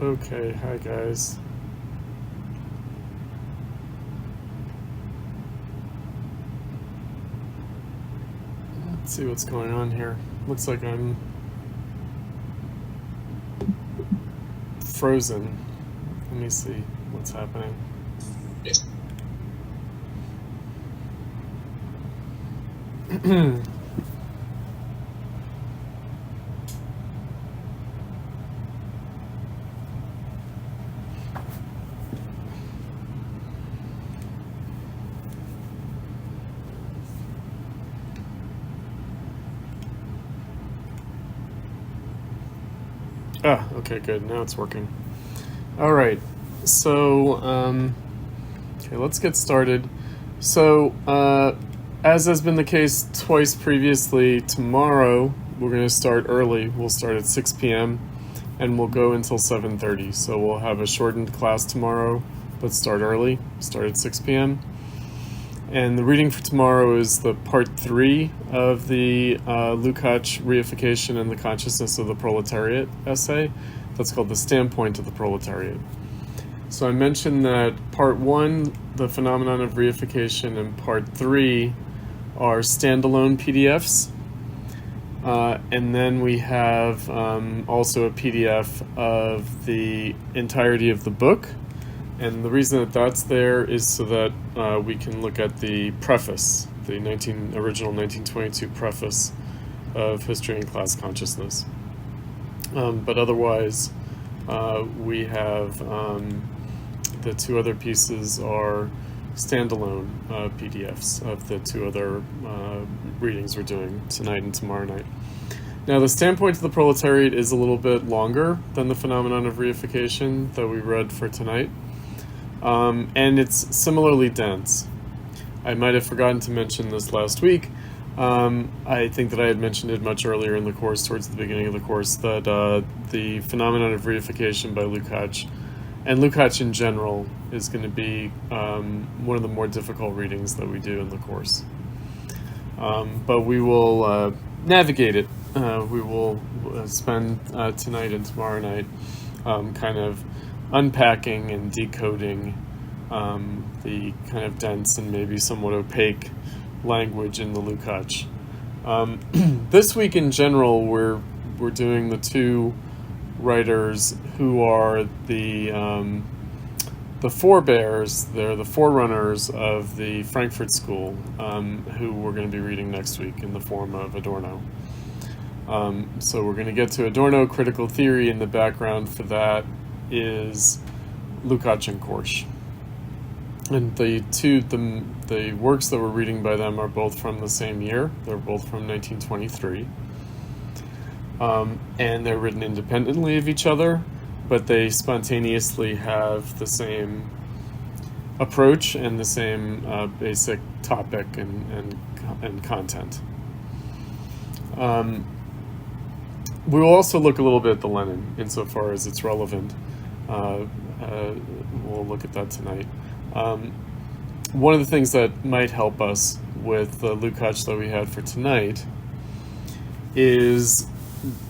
Okay, hi guys. Let's see what's going on here. Looks like I'm frozen. Let me see what's happening. Yes. Okay, good. Now it's working. All right. So, okay, let's get started. So, as has been the case twice previously, tomorrow we're going to start early. We'll start at 6 p.m. and we'll go until 7:30. So we'll have a shortened class tomorrow, but start early. Start at 6 p.m. And the reading for tomorrow is the part 3 of the Lukacs Reification and the Consciousness of the Proletariat essay. That's called The Standpoint of the Proletariat. So I mentioned that part 1, the phenomenon of reification, and part 3 are standalone PDFs. And then we have also a PDF of the entirety of the book. And the reason that that's there is so that we can look at the preface, the original 1922 preface of History and Class Consciousness. But otherwise, we have the two other pieces are standalone PDFs of the two other readings we're doing tonight and tomorrow night. Now, the Standpoint of the Proletariat is a little bit longer than the phenomenon of reification that we read for tonight. And it's similarly dense. I might have forgotten to mention this last week. I think that I had mentioned it much earlier in the course, towards the beginning of the course, that the phenomenon of reification by Lukacs, and Lukacs in general, is going to be one of the more difficult readings that we do in the course. But we will navigate it. We will spend tonight and tomorrow night kind of unpacking and decoding the kind of dense and maybe somewhat opaque language in the Lukacs. This week in general, we're doing the two writers who are the forebears. They're the forerunners of the Frankfurt School, who we're going to be reading next week in the form of Adorno. So we're going to get to Adorno. Critical theory in the background for that is Lukacs and Korsch. And the works that we're reading by them are both from the same year. They're both from 1923. And they're written independently of each other, but they spontaneously have the same approach and the same basic topic and content. We will also look a little bit at the Lenin insofar as it's relevant. We'll look at that tonight. One of the things that might help us with the Lukacs that we had for tonight is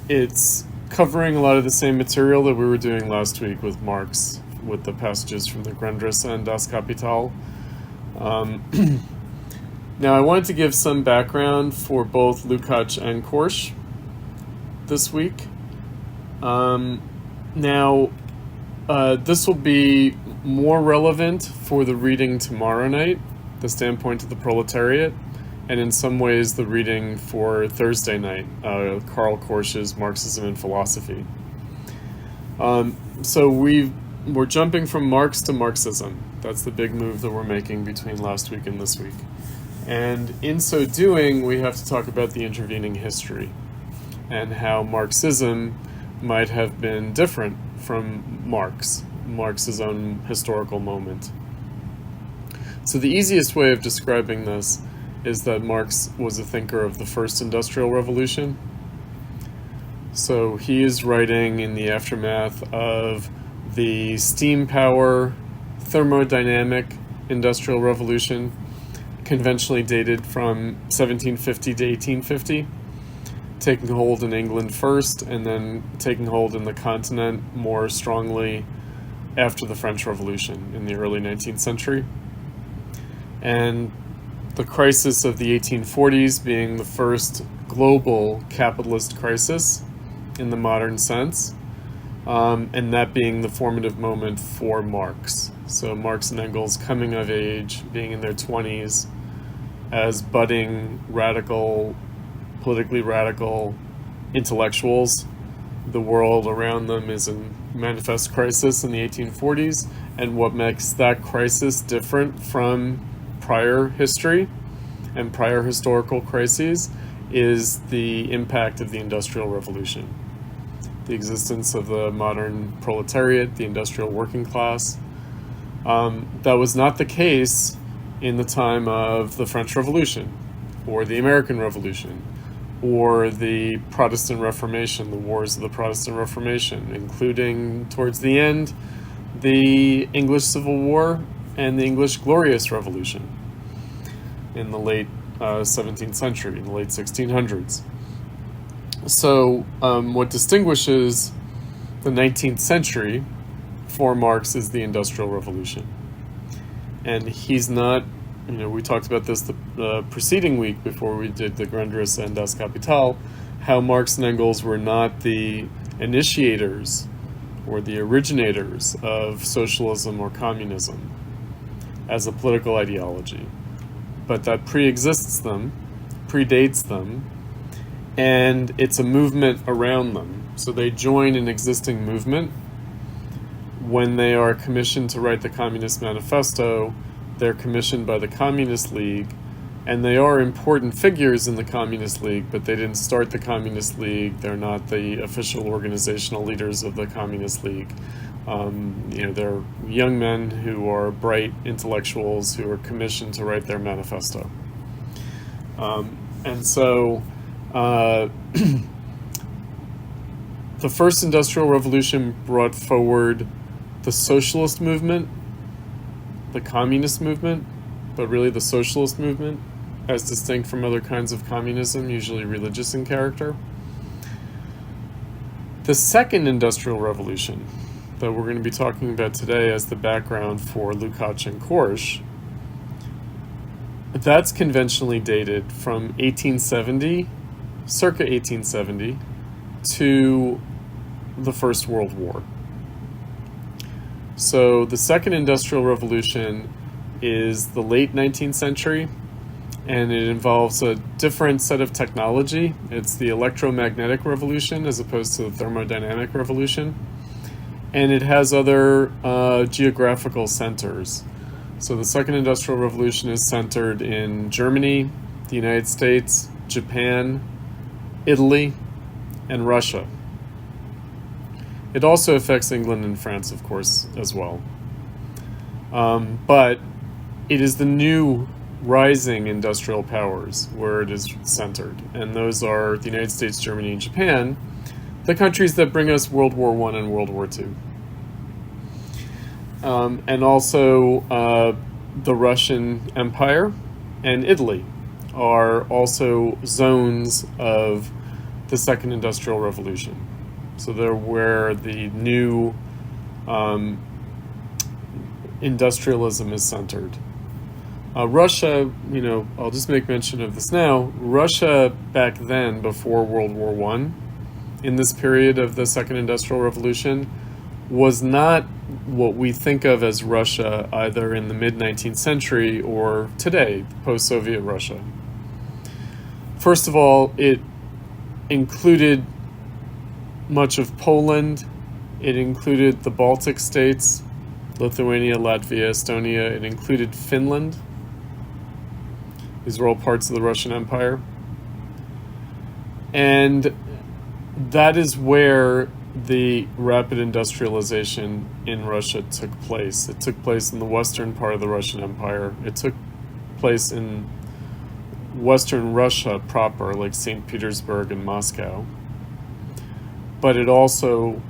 it's covering a lot of the same material that we were doing last week with Marx, with the passages from the Grundrisse and Das Kapital. Now, I wanted to give some background for both Lukacs and Korsch this week. Now, this will be more relevant for the reading tomorrow night, The Standpoint of the Proletariat, and in some ways the reading for Thursday night, Karl Korsch's Marxism and Philosophy. So we're jumping from Marx to Marxism. That's the big move that we're making between last week and this week. And in so doing, we have to talk about the intervening history and how Marxism might have been different from Marx's own historical moment. So the easiest way of describing this is that Marx was a thinker of the first industrial revolution. So he is writing in the aftermath of the steam power thermodynamic industrial revolution, conventionally dated from 1750 to 1850. taking hold in England first, and then taking hold in the continent more strongly after the French Revolution in the early 19th century. And the crisis of the 1840s being the first global capitalist crisis in the modern sense, and that being the formative moment for Marx. So Marx and Engels coming of age, being in their 20s, as budding radical, politically radical intellectuals. The world around them is in manifest crisis in the 1840s, and what makes that crisis different from prior history and prior historical crises is the impact of the Industrial Revolution. The existence of the modern proletariat, the industrial working class. That was not the case in the time of the French Revolution, or the American Revolution, or the Protestant Reformation, the wars of the Protestant Reformation, including, towards the end, the English Civil War and the English Glorious Revolution in the late 17th century, in the late 1600s. So what distinguishes the 19th century for Marx is the Industrial Revolution. And he's not, we talked about this the preceding week before we did the Grundrisse and Das Kapital, how Marx and Engels were not the initiators or the originators of socialism or communism as a political ideology, but that pre-exists them, predates them, and it's a movement around them. So they join an existing movement. When they are commissioned to write the Communist Manifesto, they're commissioned by the Communist League, and they are important figures in the Communist League, but they didn't start the Communist League. They're not the official organizational leaders of the Communist League. They're young men who are bright intellectuals who are commissioned to write their manifesto. And so the first Industrial Revolution brought forward the socialist movement, the communist movement, but really the socialist movement, as distinct from other kinds of communism, usually religious in character. The second Industrial Revolution that we're going to be talking about today as the background for Lukacs and Korsch, that's conventionally dated from 1870, circa 1870, to the First World War. So the second Industrial Revolution is the late 19th century, and it involves a different set of technology. It's the electromagnetic revolution as opposed to the thermodynamic revolution. And it has other geographical centers. So the second Industrial Revolution is centered in Germany, the United States, Japan, Italy, and Russia. It also affects England and France, of course, as well. But it is the new rising industrial powers where it is centered. And those are the United States, Germany, and Japan, the countries that bring us World War I and World War II. And also the Russian Empire and Italy are also zones of the Second Industrial Revolution. So they're where the new industrialism is centered. Russia, I'll just make mention of this now. Russia back then, before World War I, in this period of the Second Industrial Revolution, was not what we think of as Russia either in the mid-19th century or today, post-Soviet Russia. First of all, it included much of Poland. It included the Baltic states, Lithuania, Latvia, Estonia. It included Finland. These were all parts of the Russian Empire. And that is where the rapid industrialization in Russia took place. It took place in the western part of the Russian Empire. It took place in Western Russia proper, like St. Petersburg and Moscow. But it also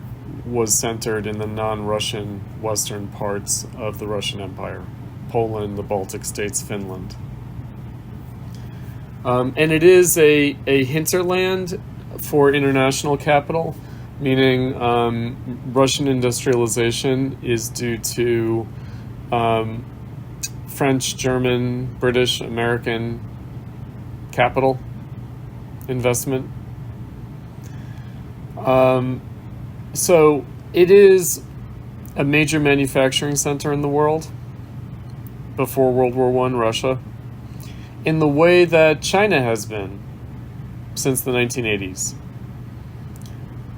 was centered in the non-Russian western parts of the Russian Empire. Poland, the Baltic states, Finland. And it is a hinterland for international capital, meaning Russian industrialization is due to French, German, British, American capital investment. So it is a major manufacturing center in the world before World War I, Russia, in the way that China has been since the 1980s.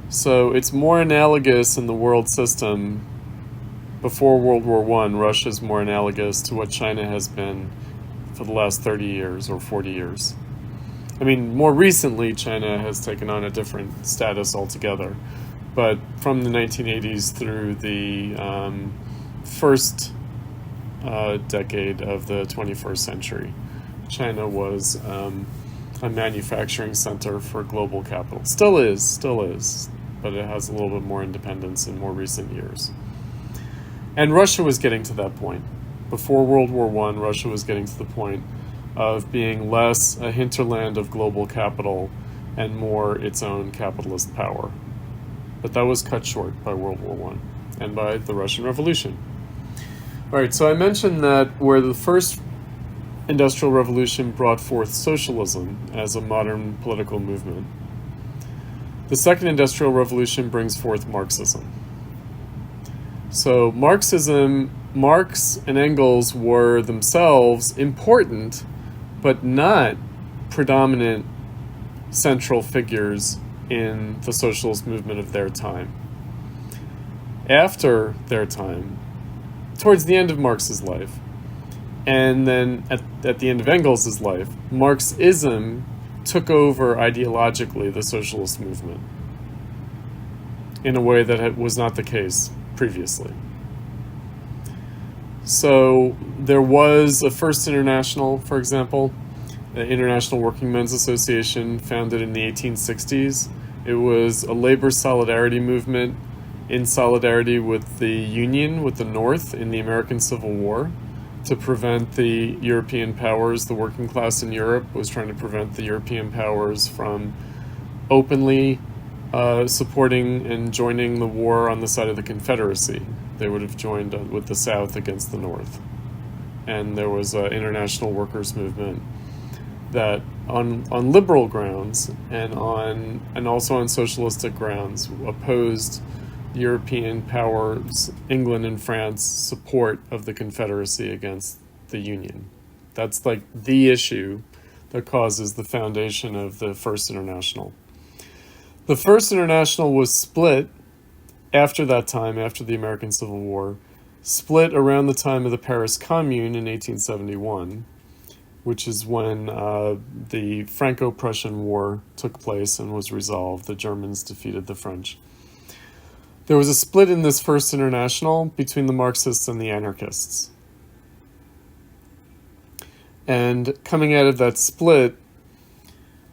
So it's more analogous in the world system before World War I. Russia's more analogous to what China has been for the last 30 years or 40 years. I mean, more recently, China has taken on a different status altogether. But from the 1980s through the first decade of the 21st century, China was a manufacturing center for global capital. Still is, but it has a little bit more independence in more recent years. And Russia was getting to that point. Before World War I, Russia was getting to the point of being less a hinterland of global capital and more its own capitalist power. But that was cut short by World War I and by the Russian Revolution. All right, so I mentioned that where the first Industrial Revolution brought forth socialism as a modern political movement, the Second Industrial Revolution brings forth Marxism. So Marxism, Marx and Engels were themselves important, but not predominant central figures in the socialist movement of their time. After their time, towards the end of Marx's life, and then at the end of Engels' life, Marxism took over ideologically the socialist movement in a way that was not the case previously. So there was a First International, for example, the International Working Men's Association, founded in the 1860s. It was a labor solidarity movement in solidarity with the Union, with the North in the American Civil War, to prevent the European powers. The working class in Europe was trying to prevent the European powers from openly supporting and joining the war on the side of the Confederacy. They would have joined with the South against the North. And there was an international workers' movement that on liberal grounds and also on socialistic grounds opposed European powers, England and France, support of the Confederacy against the Union. That's like the issue that causes the foundation of the First International. The First International was split after that time, after the American Civil War, split around the time of the Paris Commune in 1871, which is when the Franco-Prussian War took place and was resolved. The Germans defeated the French. There was a split in this First International between the Marxists and the anarchists. And coming out of that split,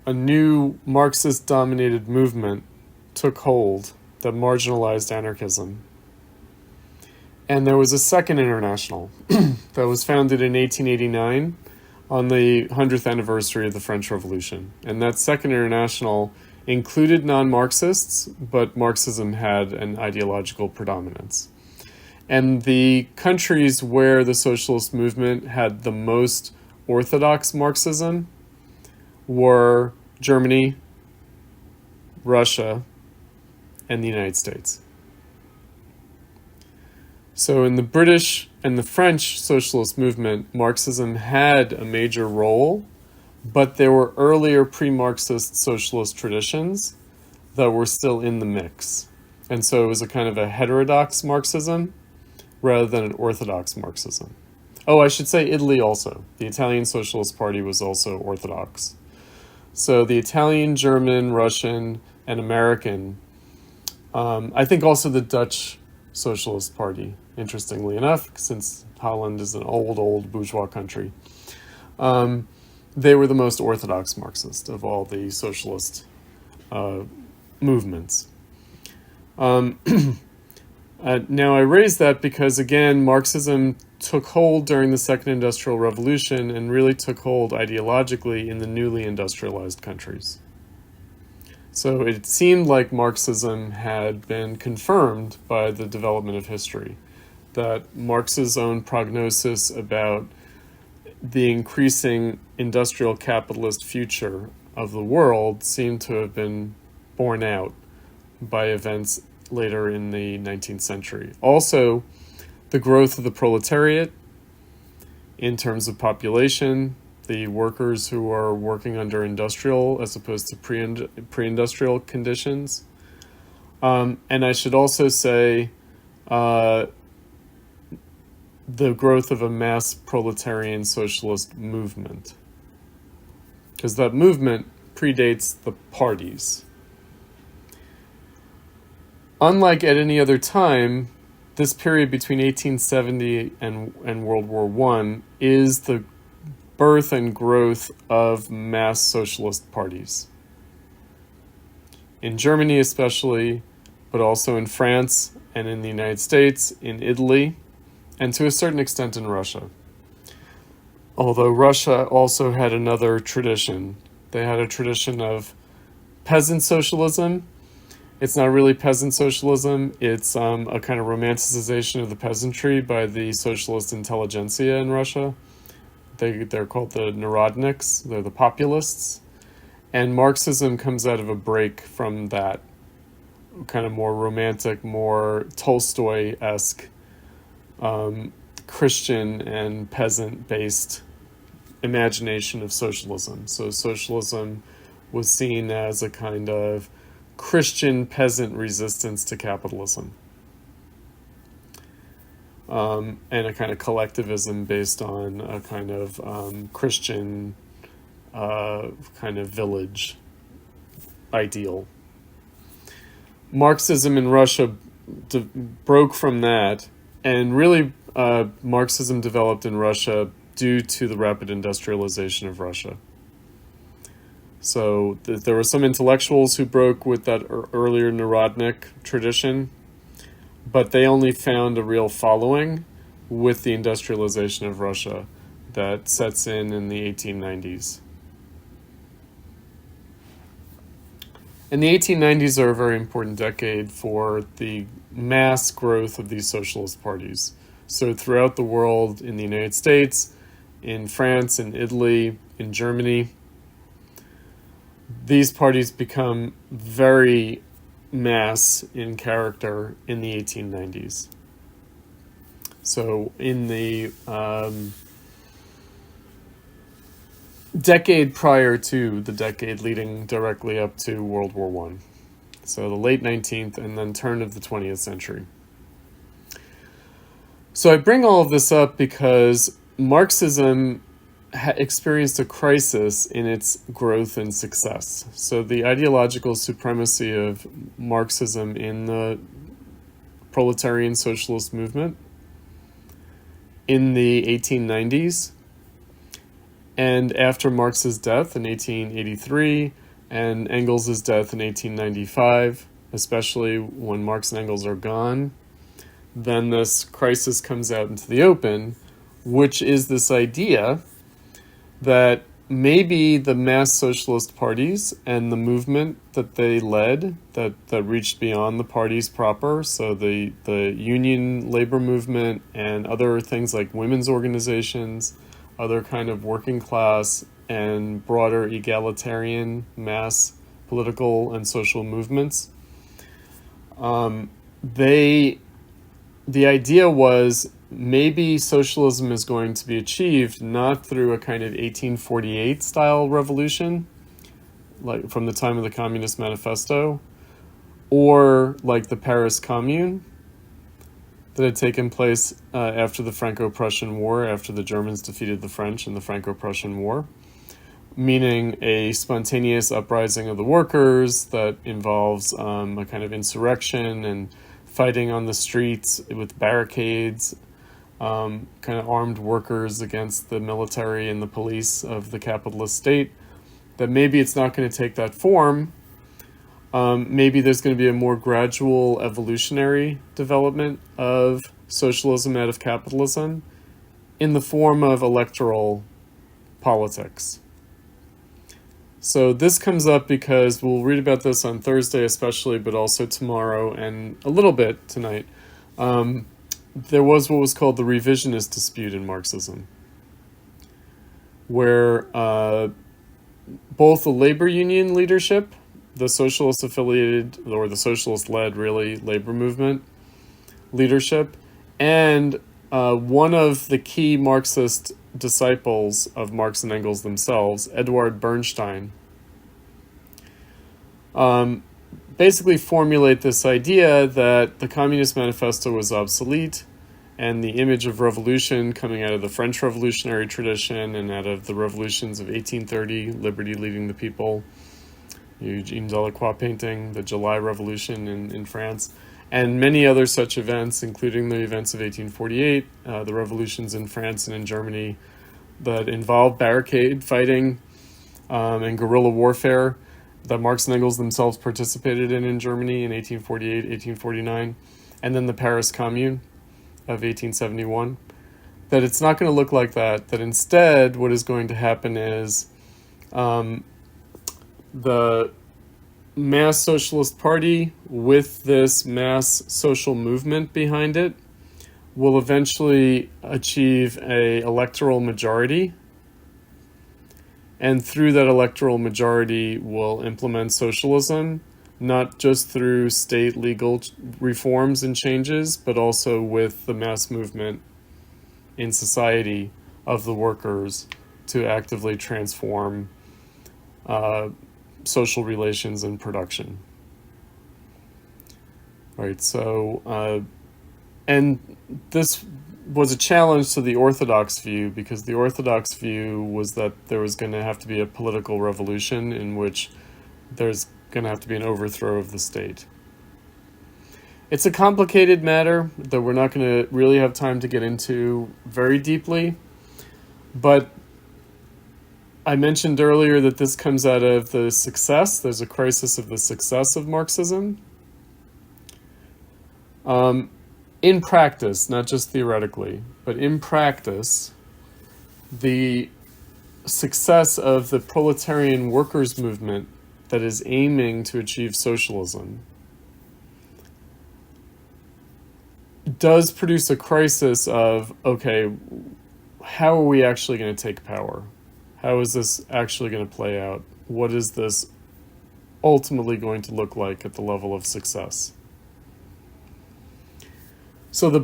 a new Marxist-dominated movement took hold that marginalized anarchism. And there was a Second International that was founded in 1889 on the 100th anniversary of the French Revolution. And that Second International included non-Marxists, but Marxism had an ideological predominance. And the countries where the socialist movement had the most orthodox Marxism were Germany, Russia, and the United States. So in the British and the French socialist movement, Marxism had a major role, but there were earlier pre-Marxist socialist traditions that were still in the mix. And so it was a kind of a heterodox Marxism rather than an orthodox Marxism. Oh, I should say Italy also. The Italian Socialist Party was also orthodox. So the Italian, German, Russian, and American, I think also the Dutch Socialist Party, interestingly enough, since Holland is an old bourgeois country. They were the most orthodox Marxist of all the socialist movements. Now I raise that because, again, Marxism took hold during the Second Industrial Revolution and really took hold ideologically in the newly industrialized countries. So it seemed like Marxism had been confirmed by the development of history, that Marx's own prognosis about the increasing industrial capitalist future of the world seemed to have been borne out by events later in the 19th century. Also, the growth of the proletariat in terms of population, the workers who are working under industrial as opposed to pre-industrial conditions. And I should also say the growth of a mass proletarian socialist movement, because that movement predates the parties. Unlike at any other time, this period between 1870 and World War I is the birth and growth of mass socialist parties. In Germany especially, but also in France and in the United States, in Italy, and to a certain extent in Russia. Although Russia also had another tradition. They had a tradition of peasant socialism. It's not really peasant socialism, it's a kind of romanticization of the peasantry by the socialist intelligentsia in Russia. They're called the Narodniks, they're the populists. And Marxism comes out of a break from that kind of more romantic, more Tolstoy-esque Christian and peasant-based imagination of socialism. So socialism was seen as a kind of Christian peasant resistance to capitalism, and a kind of collectivism based on a kind of Christian kind of village ideal. Marxism in Russia broke from that, and really Marxism developed in Russia due to the rapid industrialization of Russia. So there were some intellectuals who broke with that earlier Narodnik tradition, but they only found a real following with the industrialization of Russia that sets in the 1890s. And the 1890s are a very important decade for the mass growth of these socialist parties. So throughout the world, in the United States, in France, in Italy, in Germany, these parties become very mass in character in the 1890s. So in the decade prior to the decade leading directly up to World War I. So the late 19th and then turn of the 20th century. So I bring all of this up because Marxism experienced a crisis in its growth and success. So the ideological supremacy of Marxism in the proletarian socialist movement in the 1890s, and after Marx's death in 1883 and Engels' death in 1895, especially when Marx and Engels are gone, then this crisis comes out into the open, which is this idea that maybe the mass socialist parties and the movement that they led, that reached beyond the parties proper, so the union labor movement and other things like women's organizations, other kind of working class and broader egalitarian mass political and social movements, the idea was maybe socialism is going to be achieved not through a kind of 1848 style revolution, like from the time of the Communist Manifesto, or like the Paris Commune that had taken place after the Franco-Prussian War, after the Germans defeated the French in the Franco-Prussian War, meaning a spontaneous uprising of the workers that involves a kind of insurrection and fighting on the streets with barricades, kind of armed workers against the military and the police of the capitalist state, that maybe it's not going to take that form. Maybe there's going to be a more gradual evolutionary development of socialism out of capitalism in the form of electoral politics. So this comes up because we'll read about this on Thursday especially, but also tomorrow and a little bit tonight. There was what was called the revisionist dispute in Marxism, where both the labor union leadership, the socialist affiliated, or the socialist-led, really, labor movement leadership, and one of the key Marxist disciples of Marx and Engels themselves, Eduard Bernstein, basically formulate this idea that the Communist Manifesto was obsolete, and the image of revolution coming out of the French revolutionary tradition and out of the revolutions of 1830, liberty leading the people, Eugene Delacroix painting, the July Revolution in France, and many other such events, including the events of 1848, the revolutions in France and in Germany that involved barricade fighting and guerrilla warfare that Marx and Engels themselves participated in Germany in 1848, 1849, and then the Paris Commune of 1871, that it's not going to look like that, that instead what is going to happen is the mass socialist party with this mass social movement behind it will eventually achieve a electoral majority, and through that electoral majority will implement socialism, not just through state legal reforms and changes, but also with the mass movement in society of the workers to actively transform social relations and production. Right, so, and this was a challenge to the orthodox view, because the orthodox view was that there was going to have to be a political revolution in which there's going to have to be an overthrow of the state. It's a complicated matter that we're not going to really have time to get into very deeply, but I mentioned earlier that this comes out of the success. There's a crisis of the success of Marxism. In practice, not just theoretically, but in practice, the success of the proletarian workers' movement that is aiming to achieve socialism does produce a crisis of, okay, how are we actually going to take power? How is this actually going to play out? What is this ultimately going to look like at the level of success? So the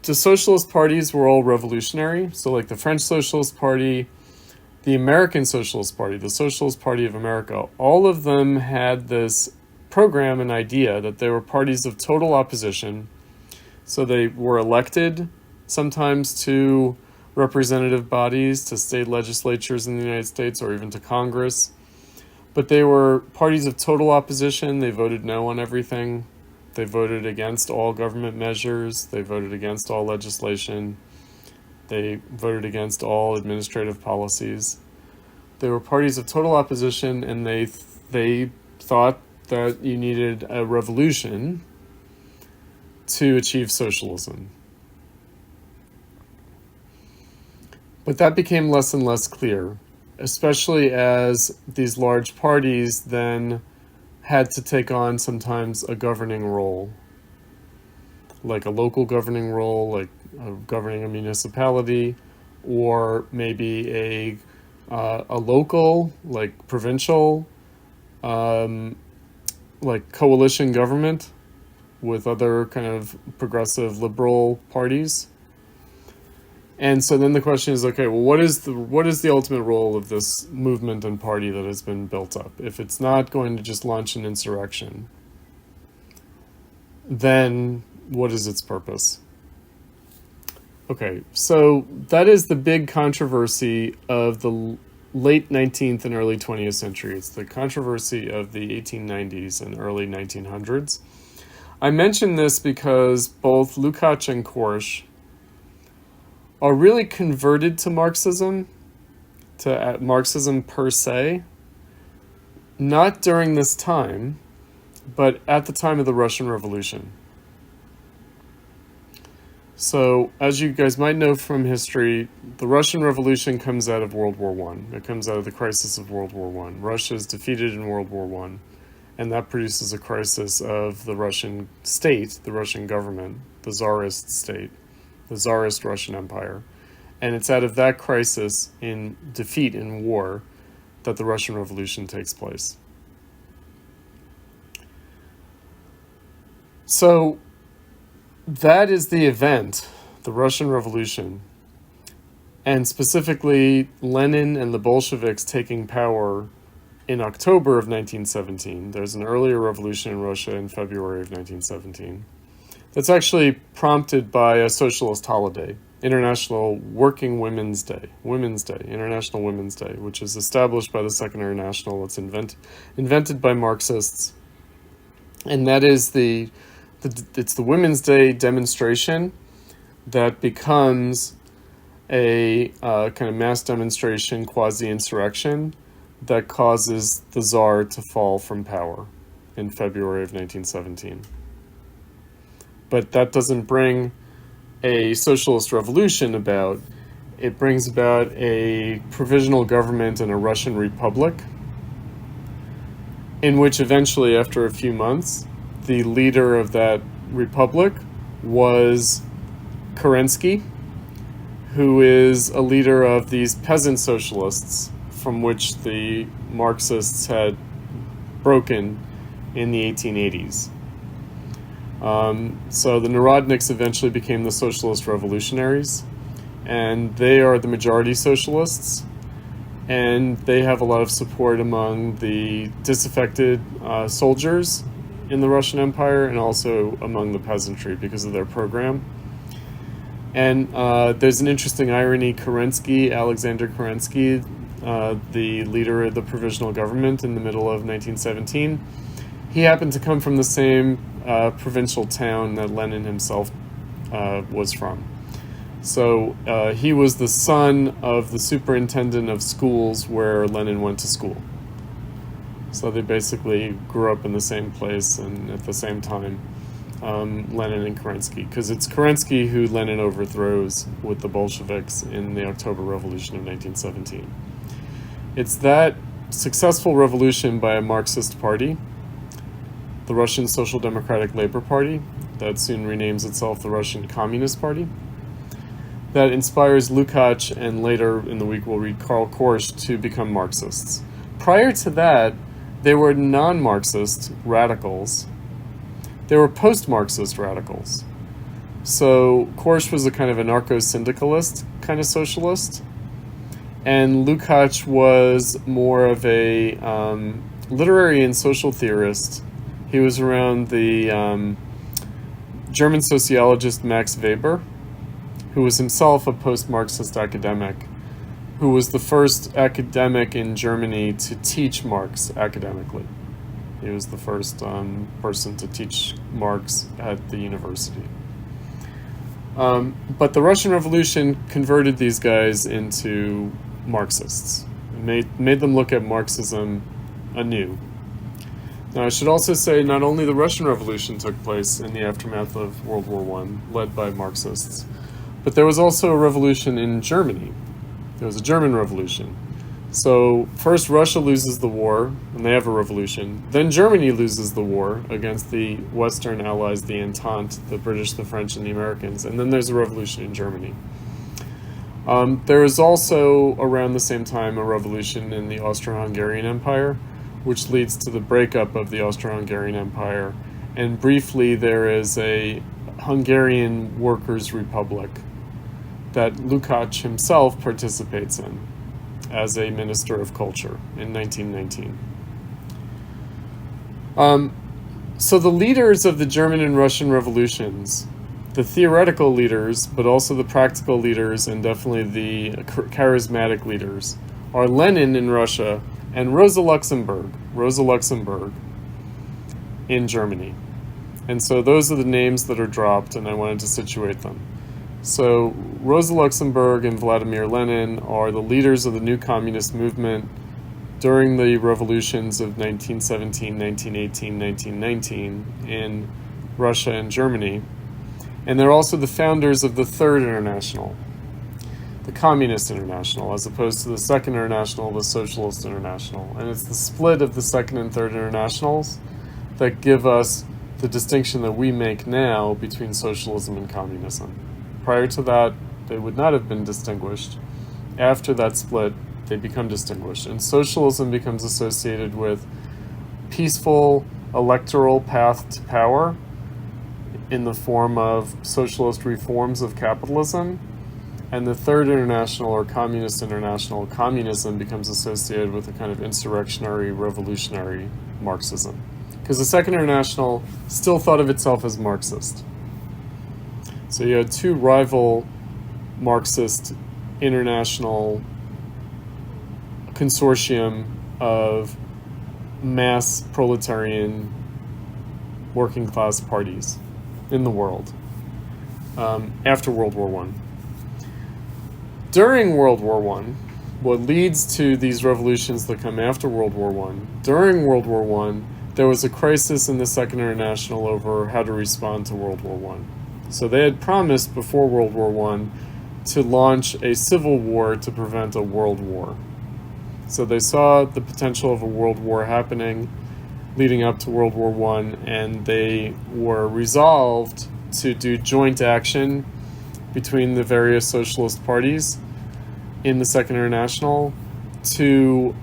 socialist parties were all revolutionary. So like the French Socialist Party, the American Socialist Party, the Socialist Party of America, all of them had this program and idea that they were parties of total opposition. So they were elected sometimes to representative bodies, to state legislatures in the United States, or even to Congress. But they were parties of total opposition. They voted no on everything. They voted against all government measures. They voted against all legislation. They voted against all administrative policies. They were parties of total opposition, and they thought that you needed a revolution to achieve socialism. But that became less and less clear, especially as these large parties then had to take on sometimes a governing role, like a local governing role, like governing a municipality, or maybe a local, like provincial, like coalition government with other kind of progressive liberal parties. And so then the question is, okay, well, what is the ultimate role of this movement and party that has been built up? If it's not going to just launch an insurrection, then what is its purpose? Okay, so that is the big controversy of the late 19th and early 20th century. It's the controversy of the 1890s and early 1900s. I mention this because both Lukacs and Korsch are really converted to Marxism, to Marxism per se, not during this time, but at the time of the Russian Revolution. So, as you guys might know from history, the Russian Revolution comes out of World War One. It comes out of the crisis of World War One. Russia is defeated in World War One, and that produces a crisis of the Russian state, the Russian government, the Tsarist state, the Tsarist Russian Empire. And it's out of that crisis in defeat in war that the Russian Revolution takes place. So, that is the event, the Russian Revolution, and specifically Lenin and the Bolsheviks taking power in October of 1917. There's an earlier revolution in Russia in February of 1917. That's actually prompted by a socialist holiday, International Working Women's Day, International Women's Day, which is established by the Second International. It's invented by Marxists, and that is it's the Women's Day demonstration that becomes a kind of mass demonstration, quasi-insurrection, that causes the Tsar to fall from power in February of 1917. But that doesn't bring a socialist revolution about. It brings about a provisional government and a Russian republic, in which eventually, after a few months, the leader of that republic was Kerensky, who is a leader of these peasant socialists from which the Marxists had broken in the 1880s. So the Narodniks eventually became the Socialist Revolutionaries, and they are the majority socialists, and they have a lot of support among the disaffected soldiers in the Russian Empire and also among the peasantry because of their program. And there's an interesting irony. Alexander Kerensky, the leader of the provisional government in the middle of 1917, he happened to come from the same provincial town that Lenin himself was from. So he was the son of the superintendent of schools where Lenin went to school. So they basically grew up in the same place and at the same time, Lenin and Kerensky, because it's Kerensky who Lenin overthrows with the Bolsheviks in the October Revolution of 1917. It's that successful revolution by a Marxist party, the Russian Social Democratic Labor Party, that soon renames itself the Russian Communist Party, that inspires Lukacs and later in the week we'll read Karl Korsch to become Marxists. Prior to that, they were non-Marxist radicals. They were post-Marxist radicals. So Korsch was a kind of anarcho-syndicalist kind of socialist, and Lukacs was more of a literary and social theorist. He was around the German sociologist Max Weber, who was himself a post-Marxist academic, who was the first academic in Germany to teach Marx academically. He was the first person to teach Marx at the university. But the Russian Revolution converted these guys into Marxists, made them look at Marxism anew. Now, I should also say not only the Russian Revolution took place in the aftermath of World War I, led by Marxists, but there was also a revolution in Germany. There was a German Revolution. So first Russia loses the war, and they have a revolution. Then Germany loses the war against the Western Allies, the Entente, the British, the French, and the Americans. And then there's a revolution in Germany. There is also, around the same time, a revolution in the Austro-Hungarian Empire, which leads to the breakup of the Austro-Hungarian Empire. And briefly, there is a Hungarian Workers' Republic that Lukacs himself participates in as a Minister of Culture in 1919. So the leaders of the German and Russian revolutions, the theoretical leaders, but also the practical leaders and definitely the charismatic leaders, are Lenin in Russia and Rosa Luxemburg in Germany. And so those are the names that are dropped, and I wanted to situate them. So Rosa Luxemburg and Vladimir Lenin are the leaders of the new communist movement during the revolutions of 1917, 1918, 1919 in Russia and Germany. And they're also the founders of the Third International, the Communist International, as opposed to the Second International, the Socialist International. And it's the split of the Second and Third Internationals that give us the distinction that we make now between socialism and communism. Prior to that, they would not have been distinguished. After that split, they become distinguished. And socialism becomes associated with peaceful electoral path to power in the form of socialist reforms of capitalism. And the Third International, or Communist International, communism becomes associated with a kind of insurrectionary, revolutionary Marxism. Because the Second International still thought of itself as Marxist. So you had two rival Marxist international consortium of mass proletarian working class parties in the world after World War I. During World War I, what leads to these revolutions that come after World War I, during World War I, there was a crisis in the Second International over how to respond to World War I. So they had promised before World War I to launch a civil war to prevent a world war. So they saw the potential of a world war happening leading up to World War I, and they were resolved to do joint action between the various socialist parties in the Second International to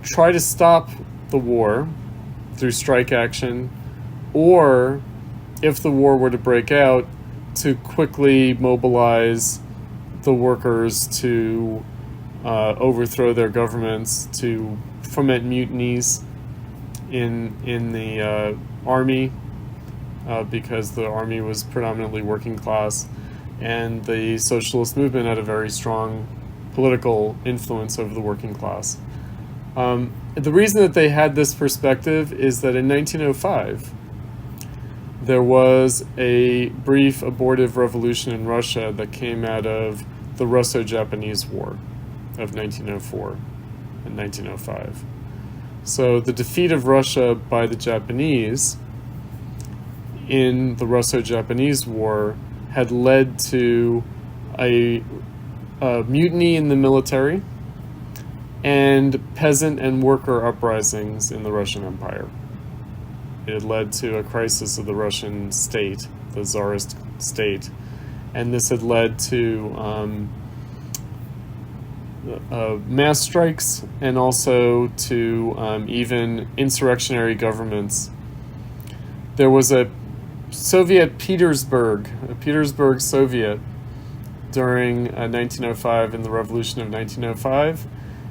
try to stop the war through strike action, or if the war were to break out, to quickly mobilize the workers to overthrow their governments, to foment mutinies in the army, because the army was predominantly working class, and the socialist movement had a very strong political influence over the working class. The reason that they had this perspective is that in 1905, there was a brief abortive revolution in Russia that came out of the Russo-Japanese War of 1904 and 1905. So the defeat of Russia by the Japanese in the Russo-Japanese War had led to a mutiny in the military and peasant and worker uprisings in the Russian Empire. It had led to a crisis of the Russian state, the Tsarist state, and this had led to mass strikes and also to even insurrectionary governments. There was a Soviet Petersburg, a Petersburg Soviet during 1905 in the Revolution of 1905.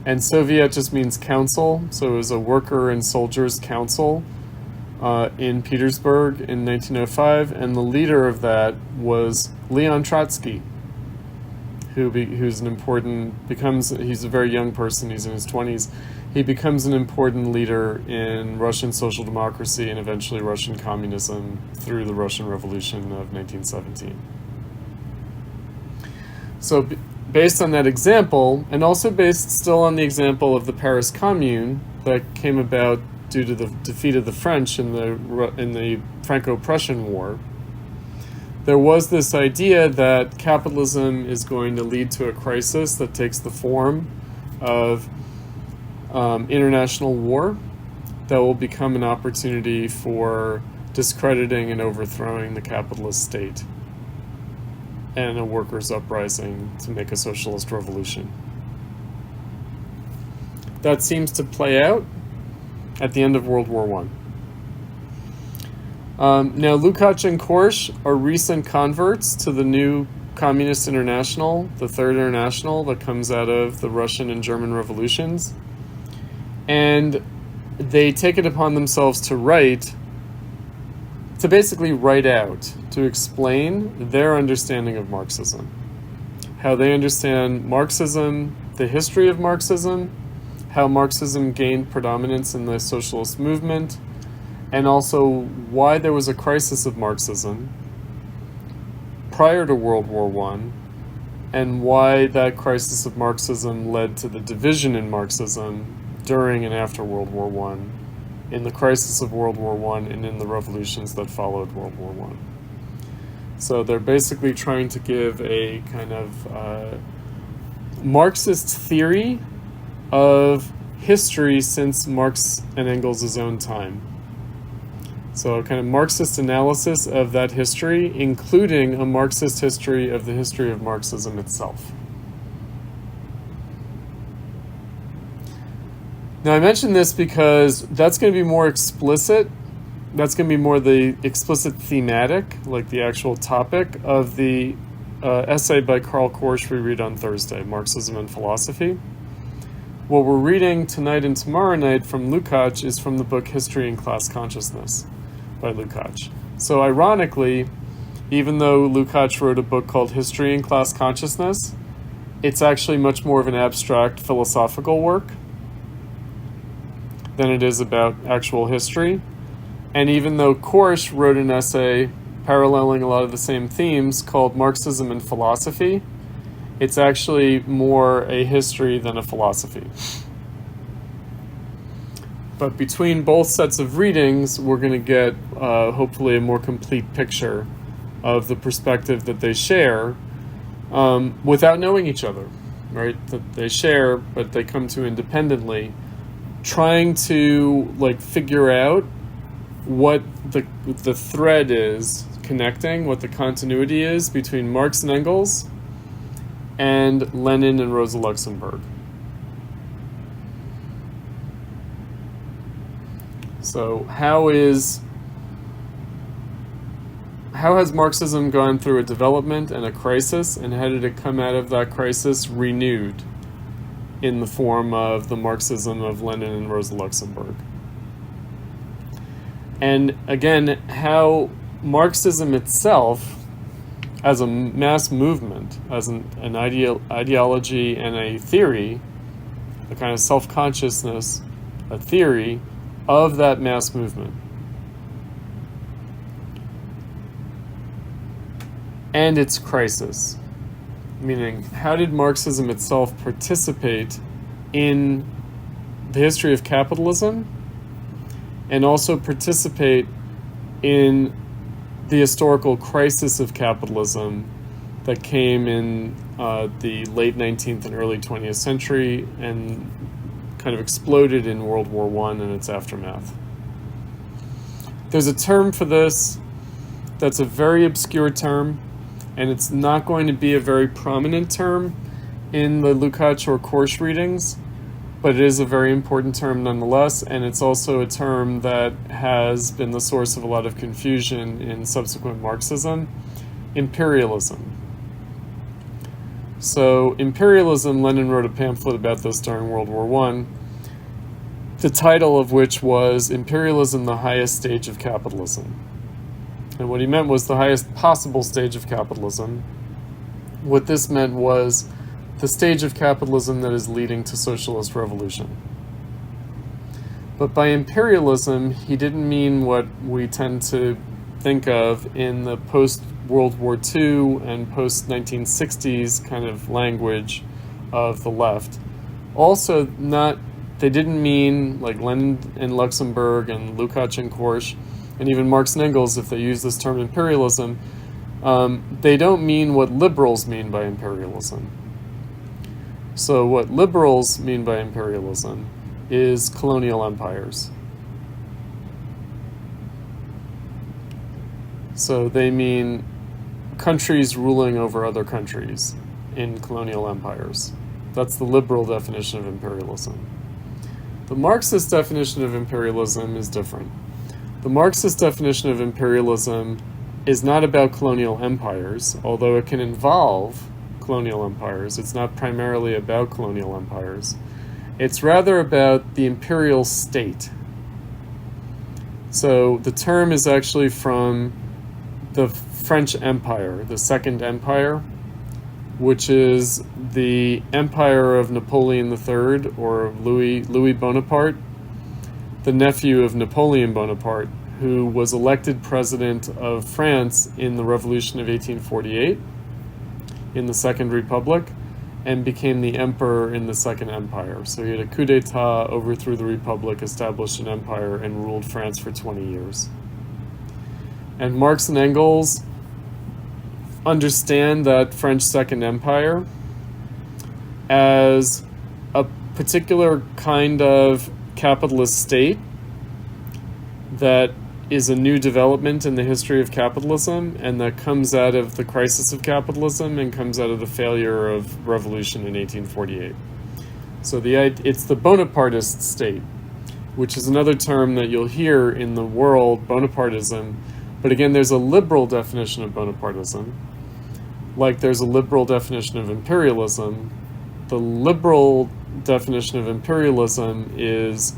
And Soviet just means council, so it was a worker and soldiers council in Petersburg in 1905, and the leader of that was Leon Trotsky, who's an important, he's a very young person, he's in his 20s. He becomes an important leader in Russian social democracy and eventually Russian communism through the Russian Revolution of 1917. So based on that example, and also based still on the example of the Paris Commune that came about due to the defeat of the French in the Franco-Prussian War, there was this idea that capitalism is going to lead to a crisis that takes the form of international war that will become an opportunity for discrediting and overthrowing the capitalist state, and a workers' uprising to make a socialist revolution. That seems to play out at the end of World War I. Now, Lukacs and Korsch are recent converts to the new Communist International, the Third International that comes out of the Russian and German revolutions. And they take it upon themselves to basically write out, to explain their understanding of Marxism. How they understand Marxism, the history of Marxism, how Marxism gained predominance in the socialist movement, and also why there was a crisis of Marxism prior to World War I, and why that crisis of Marxism led to the division in Marxism during and after World War I, in the crisis of World War I, and in the revolutions that followed World War I. So they're basically trying to give a kind of Marxist theory of history since Marx and Engels' own time. So a kind of Marxist analysis of that history, including a Marxist history of the history of Marxism itself. Now, I mention this because that's going to be more explicit. That's going to be more the explicit thematic, like the actual topic of the essay by Karl Korsch we read on Thursday, Marxism and Philosophy. What we're reading tonight and tomorrow night from Lukacs is from the book History and Class Consciousness by Lukacs. So ironically, even though Lukacs wrote a book called History and Class Consciousness, it's actually much more of an abstract philosophical work than it is about actual history. And even though Korsch wrote an essay paralleling a lot of the same themes called Marxism and Philosophy, it's actually more a history than a philosophy. But between both sets of readings, we're going to get hopefully a more complete picture of the perspective that they share without knowing each other, right? That they share, but they come to independently, trying to figure out what the thread is connecting, what the continuity is between Marx and Engels and Lenin and Rosa Luxemburg. So how has Marxism gone through a development and a crisis, and how did it come out of that crisis renewed in the form of the Marxism of Lenin and Rosa Luxemburg? And again, how Marxism itself, as a mass movement, as an ideology and a theory, a kind of self-consciousness, a theory of that mass movement. And its crisis. Meaning, how did Marxism itself participate in the history of capitalism and also participate in the historical crisis of capitalism that came in the late 19th and early 20th century and kind of exploded in World War I and its aftermath. There's a term for this that's a very obscure term, and it's not going to be a very prominent term in the Lukacs or Korsch readings, but it is a very important term nonetheless, and it's also a term that has been the source of a lot of confusion in subsequent Marxism: imperialism. So imperialism, Lenin wrote a pamphlet about this during World War I, the title of which was Imperialism, the Highest Stage of Capitalism. And what he meant was the highest possible stage of capitalism. What this meant was the stage of capitalism that is leading to socialist revolution. But by imperialism, he didn't mean what we tend to think of in the post-World War II and post-1960s kind of language of the left. Also, they didn't mean, like Lenin and Luxemburg and Lukacs and Korsch, and even Marx and Engels, if they use this term imperialism, they don't mean what liberals mean by imperialism. So what liberals mean by imperialism is colonial empires. So they mean countries ruling over other countries in colonial empires. That's the liberal definition of imperialism. The Marxist definition of imperialism is different. The Marxist definition of imperialism is not about colonial empires, although it can involve colonial empires. It's not primarily about colonial empires. It's rather about the imperial state. So the term is actually from the French Empire, the Second Empire, which is the empire of Napoleon III, or Louis Bonaparte, the nephew of Napoleon Bonaparte, who was elected president of France in the Revolution of 1848, in the Second Republic, and became the emperor in the Second Empire. So he had a coup d'etat, overthrew the Republic, established an empire, and ruled France for 20 years. And Marx and Engels understand that French Second Empire as a particular kind of capitalist state that is a new development in the history of capitalism, and that comes out of the crisis of capitalism and comes out of the failure of revolution in 1848. So it's the Bonapartist state, which is another term that you'll hear in the world, Bonapartism. But again, there's a liberal definition of Bonapartism, like there's a liberal definition of imperialism. The liberal definition of imperialism is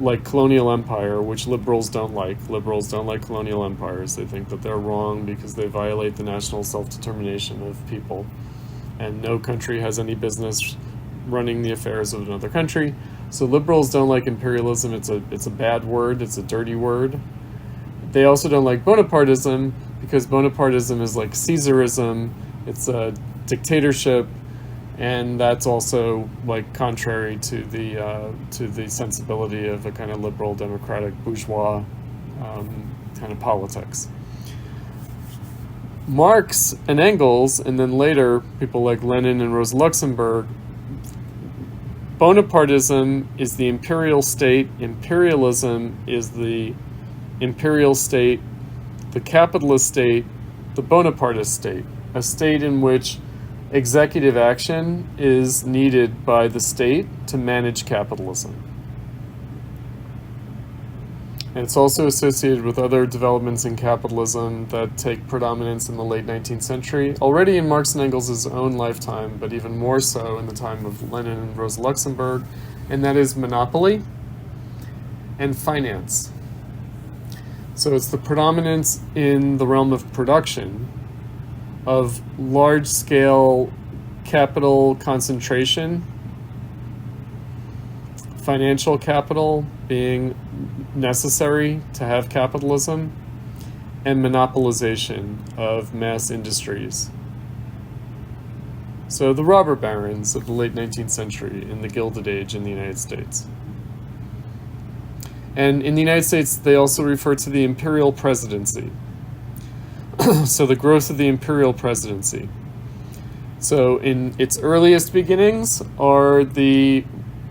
like colonial empire, which liberals don't like. Liberals don't like colonial empires. They think that they're wrong because they violate the national self-determination of people. And no country has any business running the affairs of another country. So liberals don't like imperialism. It's a bad word. It's a dirty word. They also don't like Bonapartism because Bonapartism is like Caesarism. It's a dictatorship. And that's also like contrary to the sensibility of a kind of liberal democratic bourgeois kind of politics. Marx and Engels, and then later people like Lenin and Rosa Luxemburg, Bonapartism is the imperial state, imperialism is the imperial state, the capitalist state, the Bonapartist state, a state in which executive action is needed by the state to manage capitalism. And it's also associated with other developments in capitalism that take predominance in the late 19th century, already in Marx and Engels' own lifetime, but even more so in the time of Lenin and Rosa Luxemburg, and that is monopoly and finance. So it's the predominance in the realm of production of large-scale capital concentration, financial capital being necessary to have capitalism, and monopolization of mass industries. So the robber barons of the late 19th century in the Gilded Age in the United States. And in the United States, they also refer to the imperial presidency. So the growth of the imperial presidency. So in its earliest beginnings are the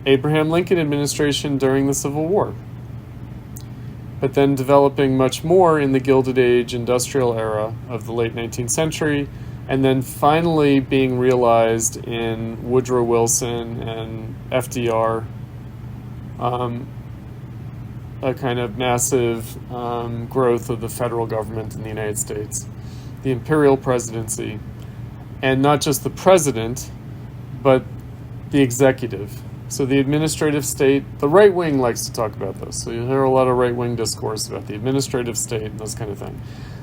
Abraham Lincoln administration during the Civil War, but then developing much more in the Gilded Age industrial era of the late 19th century, and then finally being realized in Woodrow Wilson and FDR, a kind of massive growth of the federal government in the United States, the imperial presidency, and not just the president, but the executive. So the administrative state, the right wing likes to talk about this. So you hear a lot of right wing discourse about the administrative state and this kind of thing.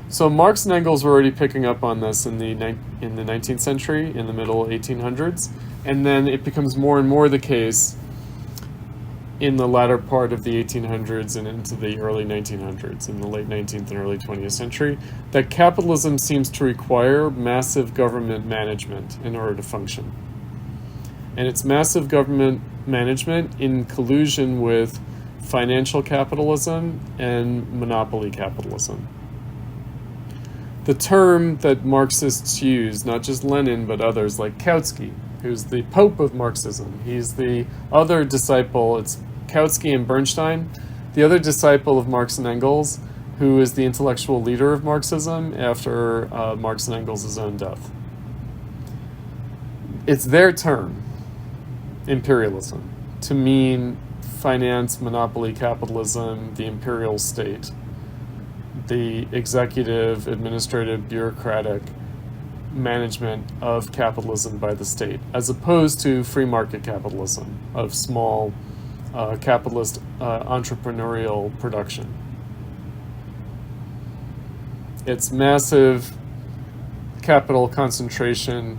So Marx and Engels were already picking up on this in the 19th century, in the middle 1800s, and then it becomes more and more the case in the latter part of the 1800s and into the early 1900s, in the late 19th and early 20th century, that capitalism seems to require massive government management in order to function. And it's massive government management in collusion with financial capitalism and monopoly capitalism. The term that Marxists use, not just Lenin, but others like Kautsky, who's the Pope of Marxism. He's the other disciple, it's Kautsky and Bernstein, the other disciple of Marx and Engels, who is the intellectual leader of Marxism after Marx and Engels' own death. It's their term, imperialism, to mean finance, monopoly capitalism, the imperial state, the executive, administrative, bureaucratic management of capitalism by the state, as opposed to free market capitalism of small capitalist entrepreneurial production. It's massive capital concentration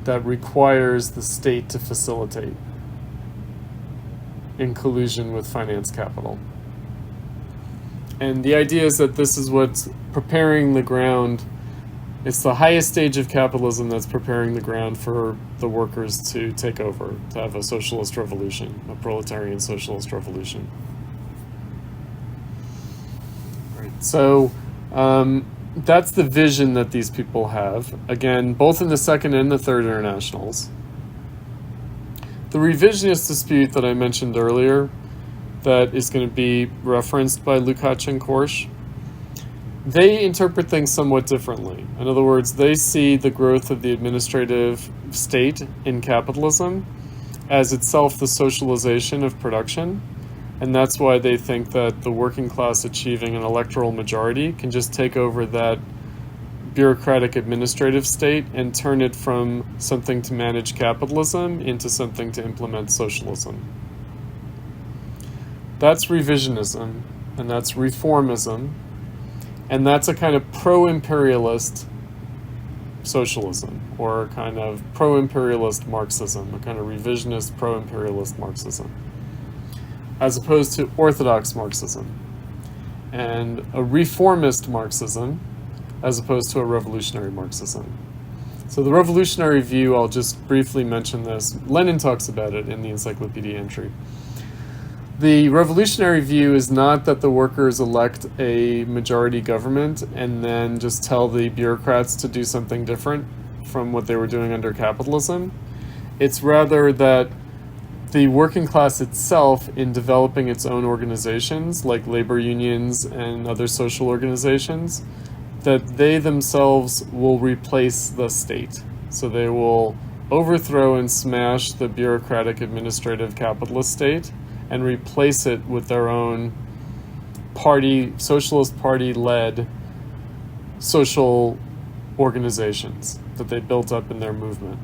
that requires the state to facilitate in collusion with finance capital. And the idea is that this is what's preparing the ground. It's the highest stage of capitalism that's preparing the ground for the workers to take over, to have a socialist revolution, a proletarian socialist revolution. Right. So that's the vision that these people have, again, both in the Second and the Third Internationals. The revisionist dispute that I mentioned earlier, that is going to be referenced by Lukacs and Korsch, they interpret things somewhat differently. In other words, they see the growth of the administrative state in capitalism as itself the socialization of production, and that's why they think that the working class achieving an electoral majority can just take over that bureaucratic administrative state and turn it from something to manage capitalism into something to implement socialism. That's revisionism, and that's reformism, and that's a kind of pro-imperialist socialism, or a kind of pro-imperialist Marxism, a kind of revisionist pro-imperialist Marxism, as opposed to orthodox Marxism, and a reformist Marxism, as opposed to a revolutionary Marxism. So the revolutionary view, I'll just briefly mention this. Lenin talks about it in the encyclopedia entry. The revolutionary view is not that the workers elect a majority government and then just tell the bureaucrats to do something different from what they were doing under capitalism. It's rather that the working class itself, in developing its own organizations, like labor unions and other social organizations, that they themselves will replace the state. So they will overthrow and smash the bureaucratic administrative capitalist state and replace it with their own party, socialist party-led social organizations that they built up in their movement.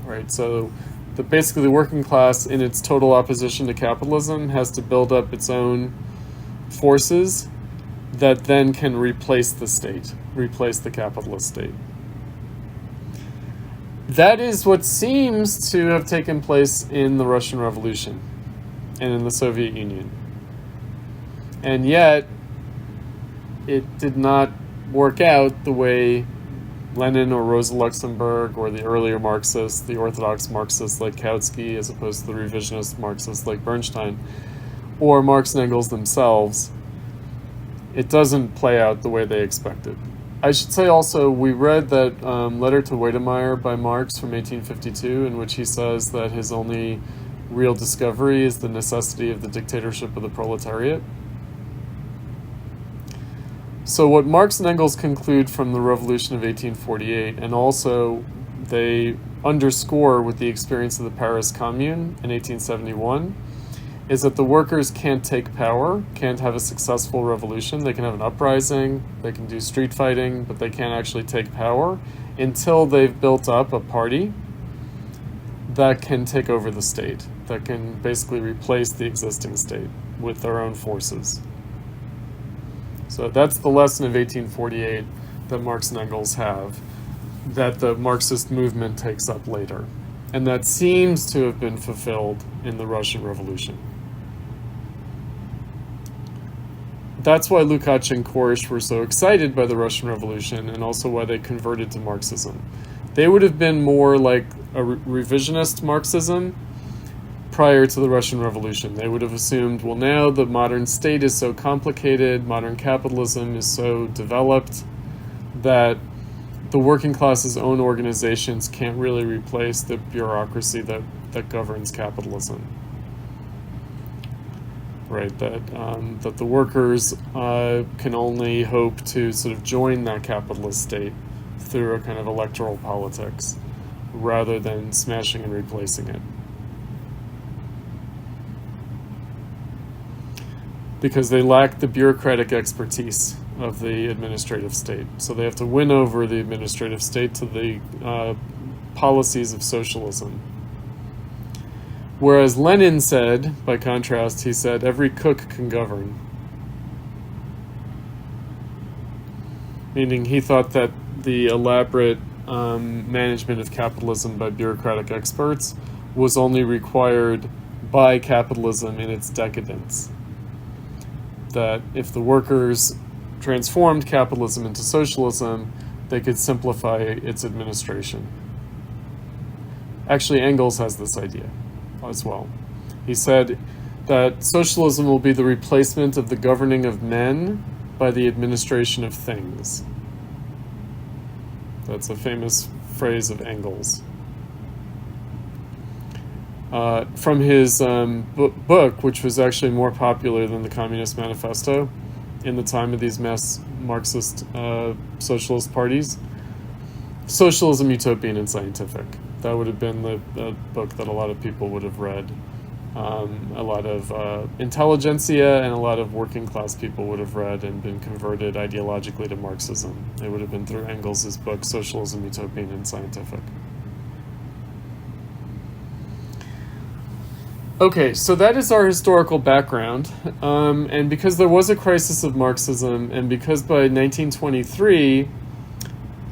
Right, so basically the working class, in its total opposition to capitalism, has to build up its own forces that then can replace the state, replace the capitalist state. That is what seems to have taken place in the Russian Revolution and in the Soviet Union. And yet, it did not work out the way Lenin or Rosa Luxemburg or the earlier Marxists, the orthodox Marxists like Kautsky, as opposed to the revisionist Marxists like Bernstein, or Marx and Engels themselves. It doesn't play out the way they expected. I should say also, we read that letter to Wedemeyer by Marx from 1852, in which he says that his only real discovery is the necessity of the dictatorship of the proletariat. So what Marx and Engels conclude from the Revolution of 1848, and also they underscore with the experience of the Paris Commune in 1871, is that the workers can't take power, can't have a successful revolution. They can have an uprising, they can do street fighting, but they can't actually take power until they've built up a party that can take over the state, that can basically replace the existing state with their own forces. So that's the lesson of 1848 that Marx and Engels have, that the Marxist movement takes up later. And that seems to have been fulfilled in the Russian Revolution. That's why Lukacs and Korsch were so excited by the Russian Revolution, and also why they converted to Marxism. They would have been more like a revisionist Marxism prior to the Russian Revolution. They would have assumed, well, now the modern state is so complicated, modern capitalism is so developed, that the working class's own organizations can't really replace the bureaucracy that governs capitalism. Right, that the workers can only hope to sort of join that capitalist state through a kind of electoral politics, rather than smashing and replacing it. Because they lack the bureaucratic expertise of the administrative state. So they have to win over the administrative state to the policies of socialism. Whereas Lenin said, by contrast, he said, every cook can govern. Meaning he thought that the elaborate management of capitalism by bureaucratic experts was only required by capitalism in its decadence. That if the workers transformed capitalism into socialism, they could simplify its administration. Actually, Engels has this idea as well. He said that socialism will be the replacement of the governing of men by the administration of things. That's a famous phrase of Engels. From his book, which was actually more popular than the Communist Manifesto in the time of these mass Marxist socialist parties, Socialism, Utopian, and Scientific. That would have been the book that a lot of people would have read. A lot of intelligentsia and a lot of working class people would have read and been converted ideologically to Marxism. It would have been through Engels' book, Socialism, Utopian, and Scientific. Okay, so that is our historical background, and because there was a crisis of Marxism, and because by 1923,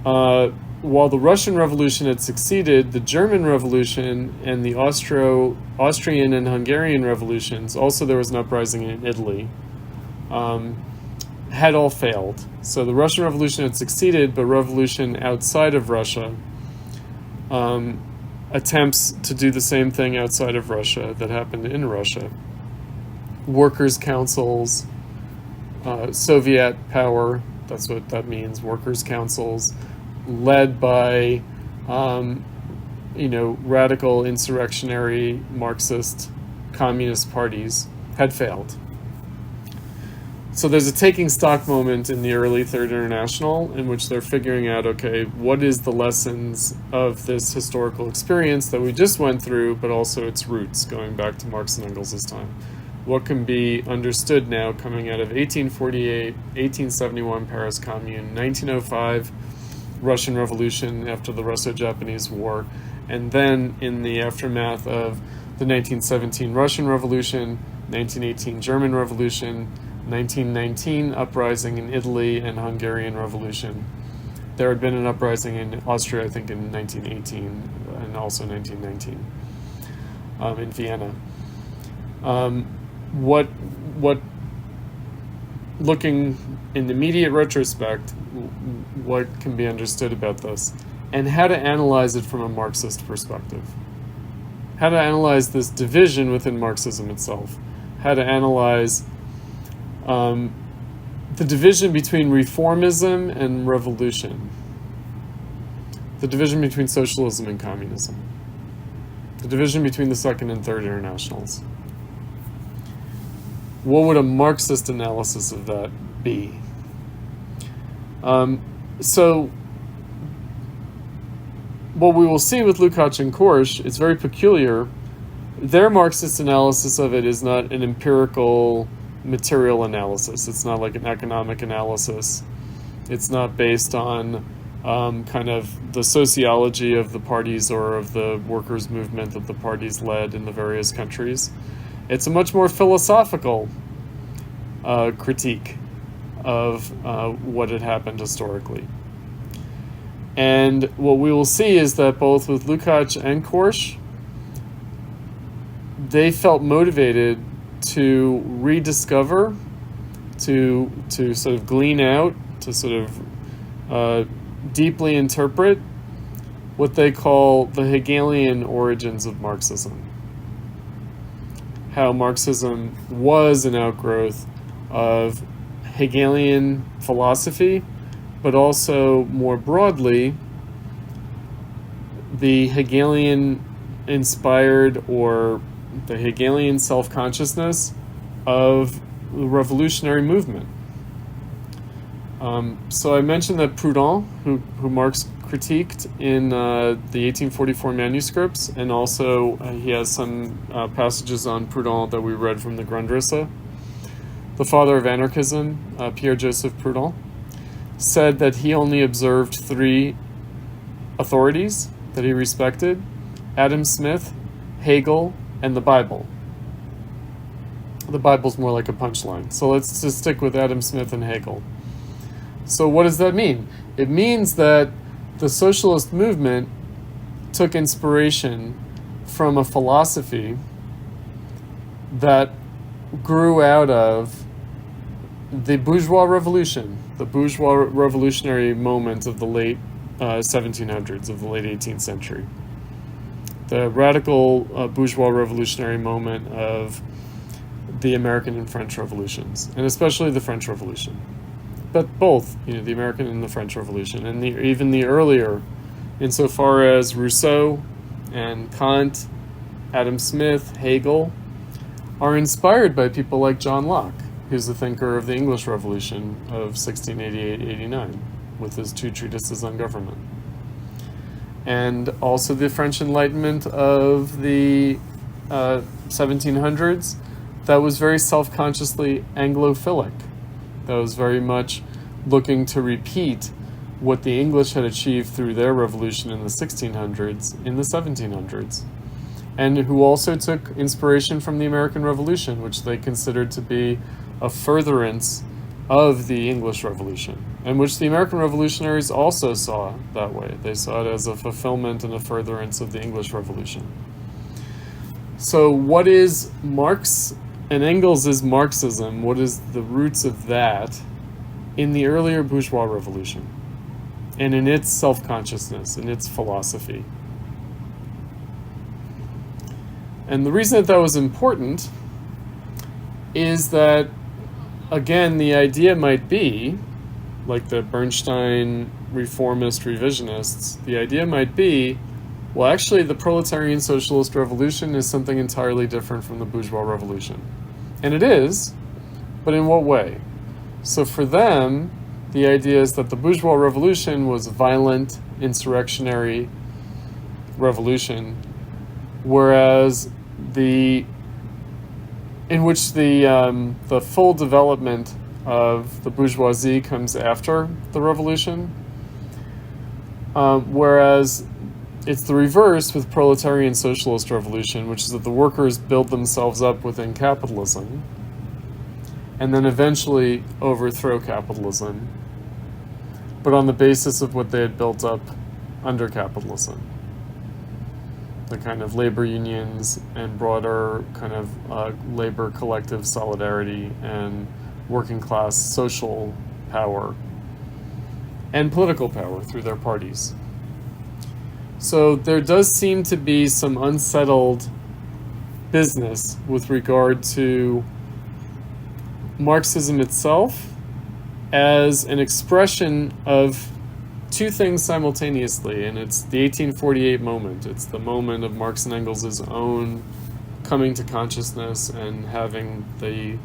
while the Russian Revolution had succeeded, the German Revolution and the Austrian and Hungarian revolutions, also there was an uprising in Italy, had all failed. So the Russian Revolution had succeeded, but revolution outside of Russia, attempts to do the same thing outside of Russia that happened in Russia. Workers' councils, Soviet power, that's what that means, workers' councils, led by, radical insurrectionary Marxist communist parties, had failed. So there's a taking stock moment in the early Third International in which they're figuring out, okay, what is the lessons of this historical experience that we just went through, but also its roots going back to Marx and Engels' time? What can be understood now coming out of 1848, 1871 Paris Commune, 1905 Russian Revolution after the Russo-Japanese War, and then in the aftermath of the 1917 Russian Revolution, 1918 German Revolution, 1919 uprising in Italy and Hungarian Revolution. There had been an uprising in Austria, I think, in 1918 and also 1919 in Vienna. What looking in immediate retrospect, what can be understood about this, and how to analyze it from a Marxist perspective? How to analyze this division within Marxism itself? How to analyze the division between reformism and revolution, the division between socialism and communism, the division between the Second and Third Internationals. What would a Marxist analysis of that be? So what we will see with Lukacs and Korsch is very peculiar. Their Marxist analysis of it is not an empirical material analysis. It's not like an economic analysis. It's not based on kind of the sociology of the parties or of the workers' movement that the parties led in the various countries. It's a much more philosophical critique of what had happened historically. And what we will see is that both with Lukacs and Korsch, they felt motivated to rediscover, to sort of glean out, to sort of deeply interpret what they call the Hegelian origins of Marxism. How Marxism was an outgrowth of Hegelian philosophy, but also more broadly, the Hegelian inspired or the Hegelian self-consciousness of the revolutionary movement. So I mentioned that Proudhon, who Marx critiqued in the 1844 manuscripts, and also he has some passages on Proudhon that we read from the Grundrisse. The father of anarchism, Pierre-Joseph Proudhon, said that he only observed three authorities that he respected: Adam Smith, Hegel, and the Bible. The Bible's more like a punchline, so let's just stick with Adam Smith and Hegel. So what does that mean? It means that the socialist movement took inspiration from a philosophy that grew out of the bourgeois revolution, the bourgeois revolutionary moment of the late 1700s, of the late 18th century. The radical bourgeois revolutionary moment of the American and French revolutions, and especially the French Revolution. but both, the American and the French Revolution, and even the earlier, insofar as Rousseau and Kant, Adam Smith, Hegel, are inspired by people like John Locke, who's the thinker of the English Revolution of 1688-89, with his 2 treatises on government. And also the French Enlightenment of the 1700s, that was very self-consciously Anglophilic. That was very much looking to repeat what the English had achieved through their revolution in the 1600s, in the 1700s. And who also took inspiration from the American Revolution, which they considered to be a furtherance of the English Revolution, and which the American revolutionaries also saw that way. They saw it as a fulfillment and a furtherance of the English Revolution. So what is Marx and Engels' Marxism? What is the roots of that in the earlier bourgeois revolution and in its self-consciousness, in its philosophy? And the reason that was important is that, again, the idea might be, like the Bernstein reformist revisionists, the idea might be, well, actually, the proletarian socialist revolution is something entirely different from the bourgeois revolution. And it is, but in what way? So for them, the idea is that the bourgeois revolution was a violent, insurrectionary revolution, whereas in which the full development of the bourgeoisie comes after the revolution, whereas it's the reverse with proletarian socialist revolution, which is that the workers build themselves up within capitalism and then eventually overthrow capitalism, but on the basis of what they had built up under capitalism. The kind of labor unions and broader kind of labor collective solidarity and working class social power and political power through their parties. So there does seem to be some unsettled business with regard to Marxism itself as an expression of two things simultaneously, and it's the 1848 moment. It's the moment of Marx and Engels' own coming to consciousness and having the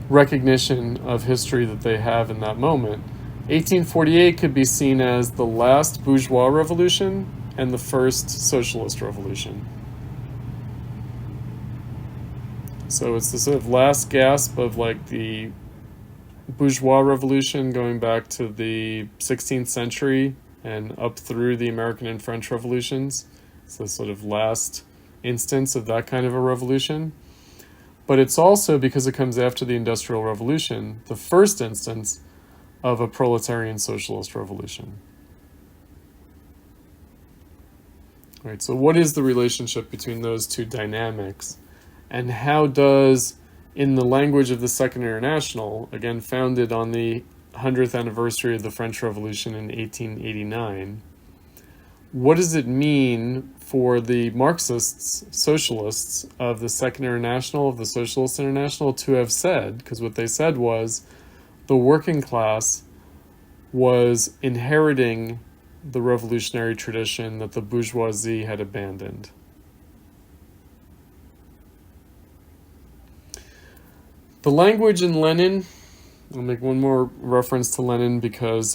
recognition of history that they have in that moment. 1848 could be seen as the last bourgeois revolution and the first socialist revolution. So it's the sort of last gasp of like the bourgeois revolution going back to the 16th century and up through the American and French revolutions. It's the sort of last instance of that kind of a revolution. But it's also, because it comes after the Industrial Revolution, the first instance of a proletarian socialist revolution. All right, so what is the relationship between those two dynamics? And how does, in the language of the Second International, again founded on the 100th anniversary of the French Revolution in 1889, what does it mean for the Marxists, socialists of the Second International, of the Socialist International, to have said, because what they said was the working class was inheriting the revolutionary tradition that the bourgeoisie had abandoned. The language in Lenin, I'll make one more reference to Lenin because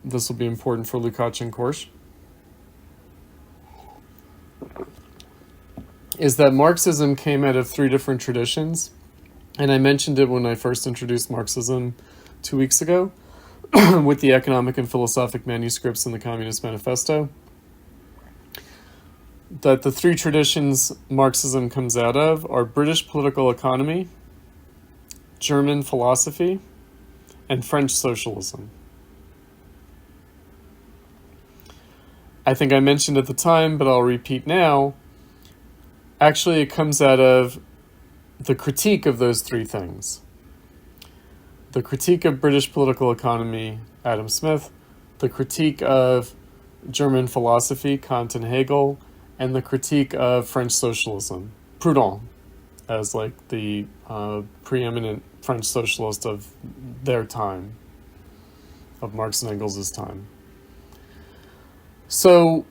this will be important for Lukacs and Korsch, is that Marxism came out of three different traditions. And I mentioned it when I first introduced Marxism 2 weeks ago with the economic and philosophic manuscripts in the Communist Manifesto. That the three traditions Marxism comes out of are British political economy, German philosophy, and French socialism. I think I mentioned at the time, but I'll repeat now. Actually, it comes out of the critique of those three things. The critique of British political economy, Adam Smith, the critique of German philosophy, Kant and Hegel, and the critique of French socialism, Proudhon, as like the preeminent French socialist of their time, of Marx and Engels' time. So,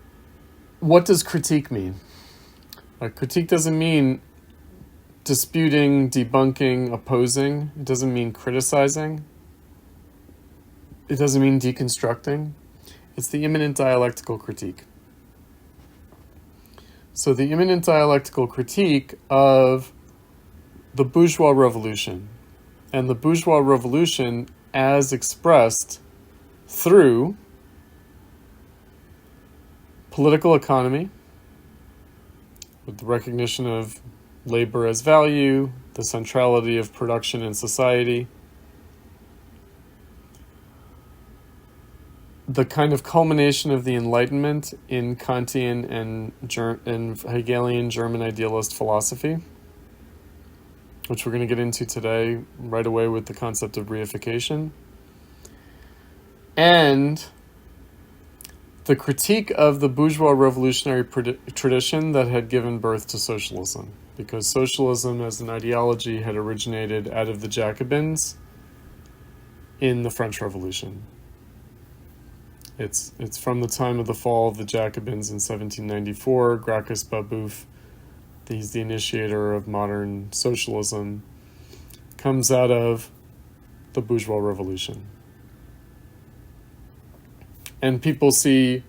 what does critique mean? Critique doesn't mean disputing, debunking, opposing. It doesn't mean criticizing. It doesn't mean deconstructing. It's the immanent dialectical critique. So the immanent dialectical critique of the bourgeois revolution, and the bourgeois revolution as expressed through political economy, with the recognition of labor as value, the centrality of production in society, the kind of culmination of the Enlightenment in Kantian and Hegelian German idealist philosophy, which we're going to get into today right away with the concept of reification, and the critique of the bourgeois revolutionary tradition that had given birth to socialism, because socialism as an ideology had originated out of the Jacobins in the French Revolution. It's from the time of the fall of the Jacobins in 1794. Gracchus Babeuf, he's the initiator of modern socialism, comes out of the bourgeois revolution. And people see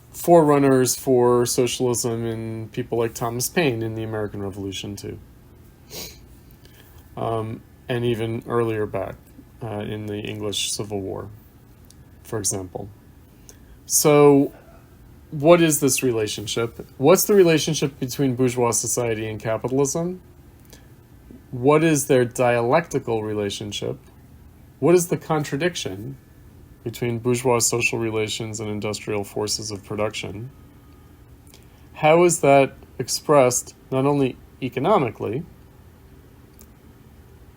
forerunners for socialism in people like Thomas Paine in the American Revolution too. And even earlier back in the English Civil War, for example. So, what is this relationship? What's the relationship between bourgeois society and capitalism? What is their dialectical relationship? What is the contradiction between bourgeois social relations and industrial forces of production? How is that expressed not only economically,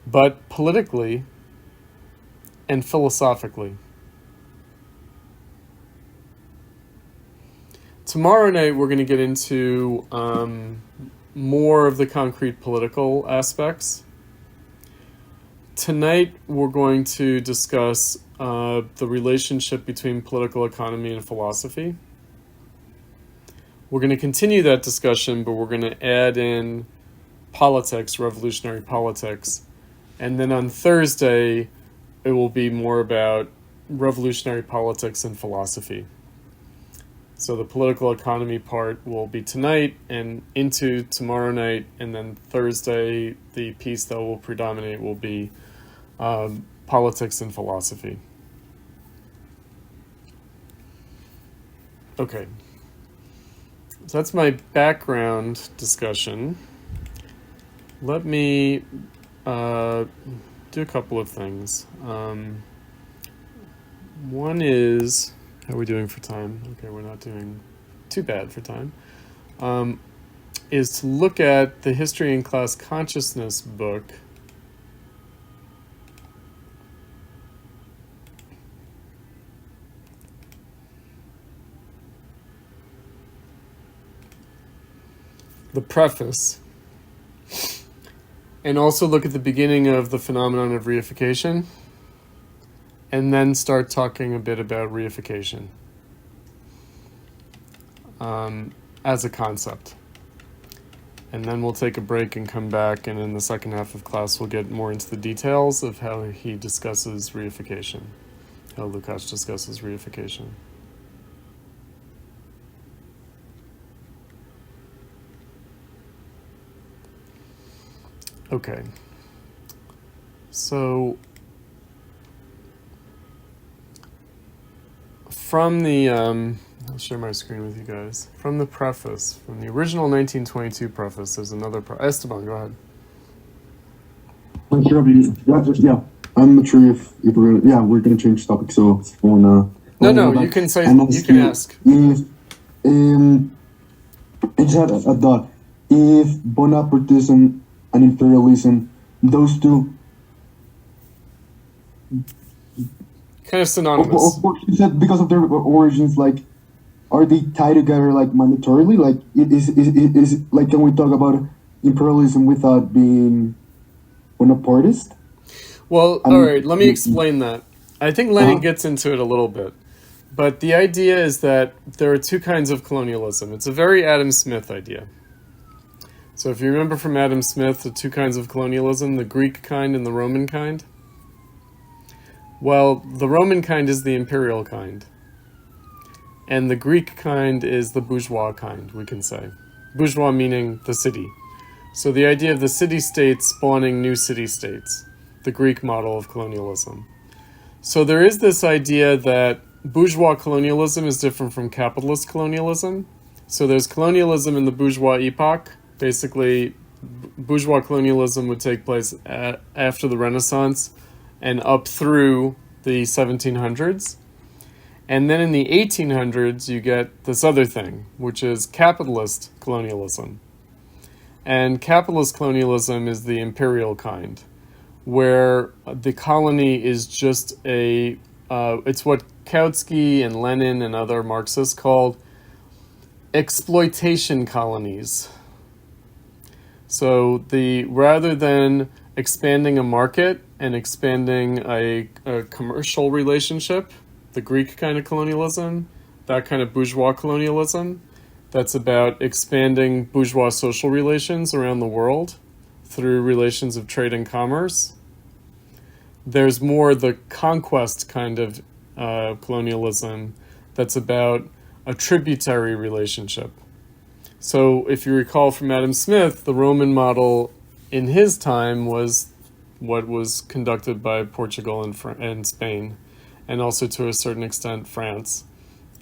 but politically and philosophically? Tomorrow night, we're going to get into more of the concrete political aspects. Tonight, we're going to discuss the relationship between political economy and philosophy. We're going to continue that discussion, but we're going to add in politics, revolutionary politics. And then on Thursday, it will be more about revolutionary politics and philosophy. So the political economy part will be tonight and into tomorrow night, and then Thursday, the piece that will predominate will be politics and philosophy. Okay, so that's my background discussion. Let me do a couple of things. One is, how are we doing for time? Okay, we're not doing too bad for time. Is to look at the History and Class Consciousness book. The preface. And also look at the beginning of the phenomenon of reification. And then start talking a bit about reification as a concept. And then we'll take a break and come back, and in the second half of class we'll get more into the details of how he discusses reification, how Lukacs discusses reification. Okay. So from the, I'll share my screen with you guys. From the preface, from the original 1922 preface, there's another Esteban, go ahead. Yeah, I'm not sure if we're gonna change topic, so No, you can say, you can ask. If, I just had a thought. If Bonapartism and imperialism, those two, kind of synonymous. Of course, you said because of their origins, like, are they tied together, like, mandatorily? Like, is like, can we talk about imperialism without being Bonapartist? Well, I all mean, right, let me explain that. I think Lenin uh-huh. gets into it a little bit. But the idea is that there are two kinds of colonialism. It's a very Adam Smith idea. So if you remember from Adam Smith, the two kinds of colonialism, the Greek kind and the Roman kind. Well, the Roman kind is the imperial kind. And the Greek kind is the bourgeois kind, we can say. Bourgeois meaning the city. So the idea of the city-state spawning new city-states, the Greek model of colonialism. So there is this idea that bourgeois colonialism is different from capitalist colonialism. So there's colonialism in the bourgeois epoch. Basically, bourgeois colonialism would take place after the Renaissance and up through the 1700s. And then in the 1800s, you get this other thing, which is capitalist colonialism. And capitalist colonialism is the imperial kind, where the colony is just it's what Kautsky and Lenin and other Marxists called exploitation colonies. So rather than expanding a market and expanding a commercial relationship, the Greek kind of colonialism, that kind of bourgeois colonialism, that's about expanding bourgeois social relations around the world through relations of trade and commerce. There's more the conquest kind of colonialism that's about a tributary relationship. So if you recall from Adam Smith, the Roman model in his time was what was conducted by Portugal and Spain, and also to a certain extent France,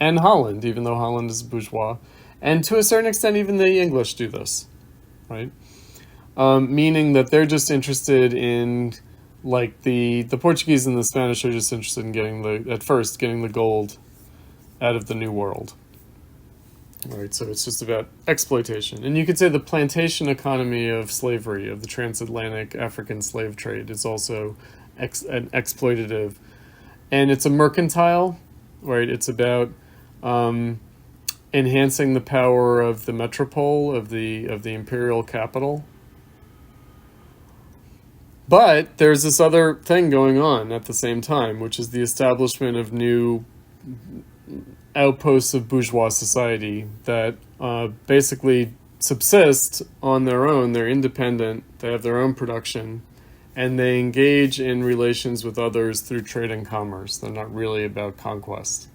and Holland, even though Holland is bourgeois, and to a certain extent even the English do this, right? Meaning that they're just interested in, like the Portuguese and the Spanish are just interested in getting the gold out of the New World. All right, so it's just about exploitation. And you could say the plantation economy of slavery, of the transatlantic African slave trade, is also an exploitative. And it's a mercantile, right? It's about enhancing the power of the metropole, of the imperial capital. But there's this other thing going on at the same time, which is the establishment of new outposts of bourgeois society that basically subsist on their own. They're independent, they have their own production, and they engage in relations with others through trade and commerce. They're not really about conquest.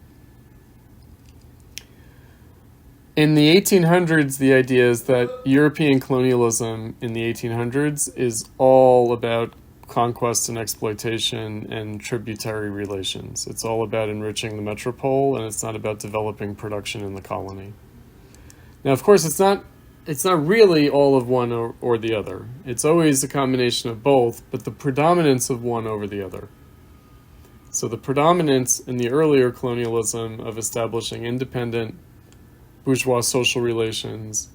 In the 1800s, the idea is that European colonialism in the 1800s is all about conquest and exploitation and tributary relations. It's all about enriching the metropole, and it's not about developing production in the colony. Now, of course, it's not really all of one or the other. It's always a combination of both, but the predominance of one over the other. So the predominance in the earlier colonialism of establishing independent bourgeois social relations,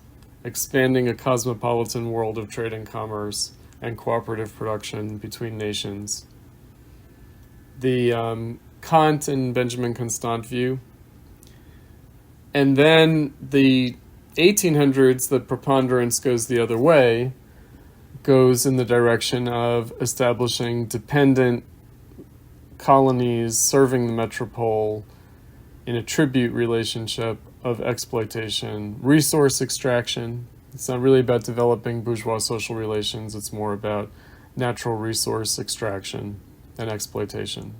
expanding a cosmopolitan world of trade and commerce, and cooperative production between nations. The Kant and Benjamin Constant view. And then the 1800s, the preponderance goes the other way, goes in the direction of establishing dependent colonies serving the metropole in a tribute relationship of exploitation, resource extraction. It's not really about developing bourgeois social relations, it's more about natural resource extraction and exploitation.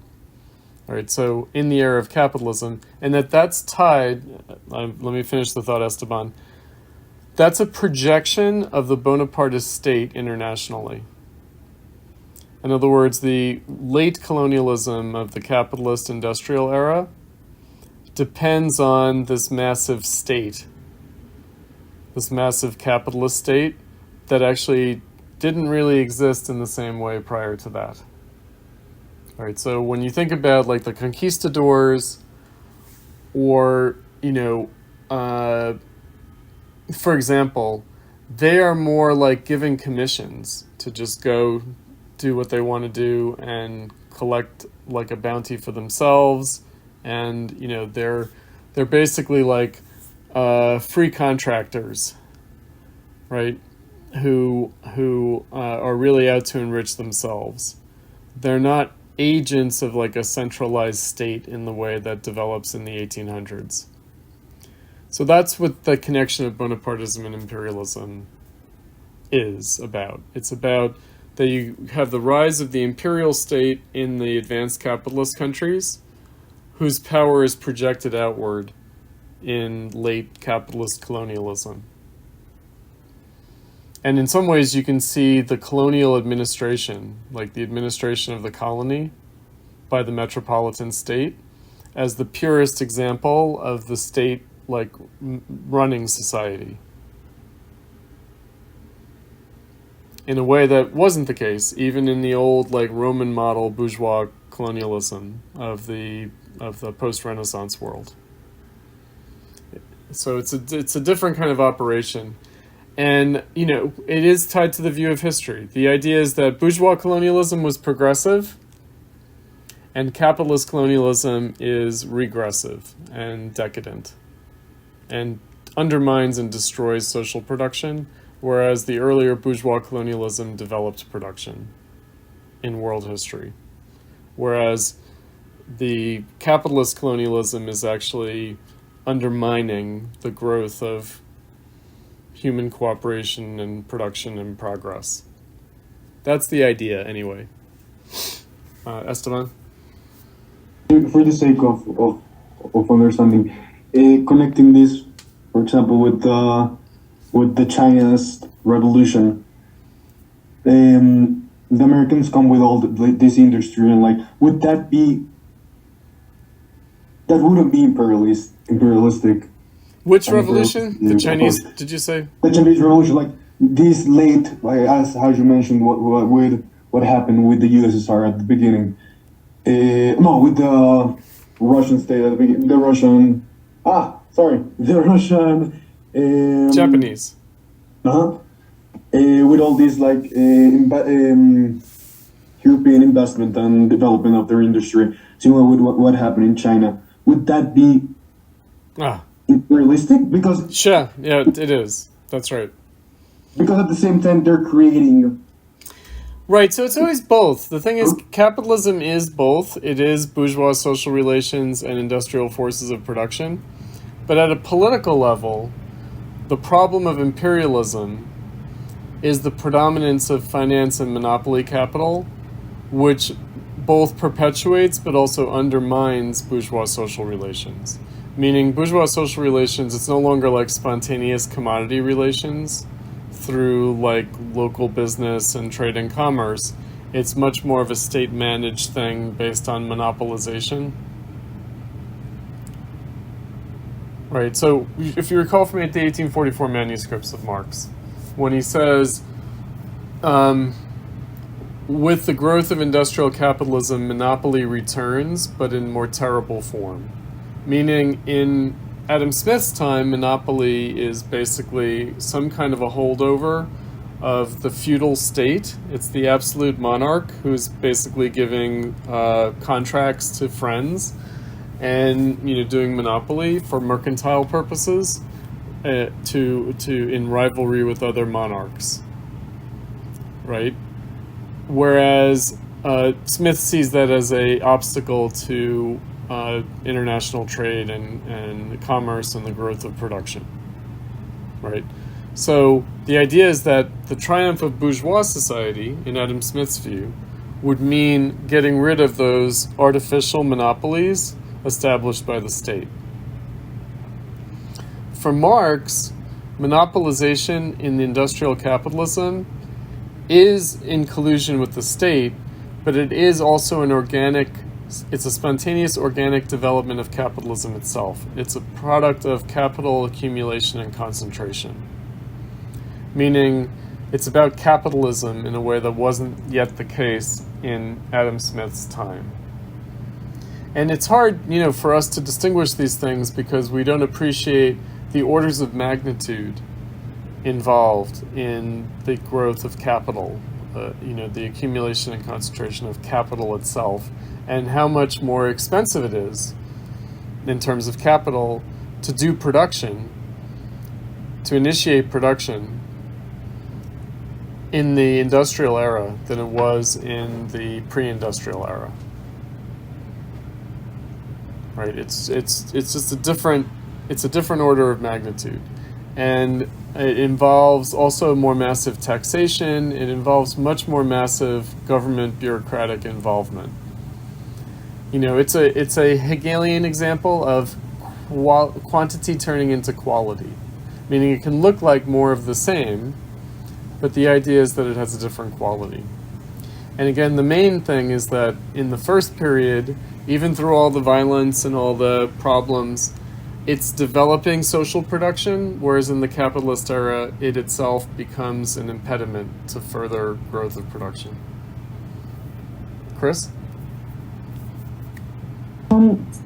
All right, so in the era of capitalism, and that's tied, let me finish the thought, Esteban, that's a projection of the Bonapartist state internationally. In other words, the late colonialism of the capitalist industrial era depends on this massive state, this massive capitalist state that actually didn't really exist in the same way prior to that. All right, so when you think about like the conquistadors or, for example, they are more like giving commissions to just go do what they want to do and collect like a bounty for themselves. And, they're basically like free contractors, right? Who are really out to enrich themselves. They're not agents of like a centralized state in the way that develops in the 1800s. So that's what the connection of Bonapartism and imperialism is about. It's about that you have the rise of the imperial state in the advanced capitalist countries, whose power is projected outward in late capitalist colonialism. And in some ways you can see the colonial administration, like the administration of the colony by the metropolitan state, as the purest example of the state like running society. In a way that wasn't the case, even in the old like Roman model bourgeois colonialism of the post-Renaissance world. So it's a different kind of operation. And, you know, it is tied to the view of history. The idea is that bourgeois colonialism was progressive and capitalist colonialism is regressive and decadent and undermines and destroys social production, whereas the earlier bourgeois colonialism developed production in world history. Whereas the capitalist colonialism is actually undermining the growth of human cooperation and production and progress. That's the idea, anyway. Esteban? For the sake of understanding, connecting this, for example, with the Chinese Revolution, the Americans come with all this industry, and like, would that be? That wouldn't be imperialistic. Which revolution? The Chinese? Did you say? The Chinese Revolution, like this late, like as you mentioned, what happened with the USSR at the beginning. No, with the Russian state at the beginning. The Russian. The Russian. Japanese. With all this like European investment and development of their industry, similar with what happened in China, would that be imperialistic? Because sure, yeah, it is. That's right. Because at the same time they're creating. Right, so it's always both. The thing is, capitalism is both. It is bourgeois social relations and industrial forces of production. But at a political level, the problem of imperialism is the predominance of finance and monopoly capital, which both perpetuates but also undermines bourgeois social relations. Meaning bourgeois social relations, it's no longer like spontaneous commodity relations through like local business and trade and commerce. It's much more of a state-managed thing based on monopolization. Right, so if you recall from the 1844 manuscripts of Marx, when he says, with the growth of industrial capitalism, monopoly returns, but in more terrible form. Meaning, in Adam Smith's time, monopoly is basically some kind of a holdover of the feudal state. It's the absolute monarch who's basically giving contracts to friends and doing monopoly for mercantile purposes to in rivalry with other monarchs, right? Whereas Smith sees that as a obstacle to international trade and commerce and the growth of production, right? So the idea is that the triumph of bourgeois society, in Adam Smith's view, would mean getting rid of those artificial monopolies established by the state. For Marx, monopolization in the industrial capitalism is in collusion with the state, but it is also it's a spontaneous organic development of capitalism itself. It's a product of capital accumulation and concentration. Meaning, it's about capitalism in a way that wasn't yet the case in Adam Smith's time. And it's hard, for us to distinguish these things because we don't appreciate the orders of magnitude involved in the growth of capital, the accumulation and concentration of capital itself, and how much more expensive it is in terms of capital to do production, to initiate production in the industrial era than it was in the pre-industrial era. Right? It's just a different order of magnitude, and it involves also more massive taxation. It involves much more massive government bureaucratic involvement. It's a Hegelian example of quantity turning into quality, meaning it can look like more of the same, but the idea is that it has a different quality. And again, the main thing is that in the first period, even through all the violence and all the problems, it's developing social production, whereas in the capitalist era, it itself becomes an impediment to further growth of production. Chris?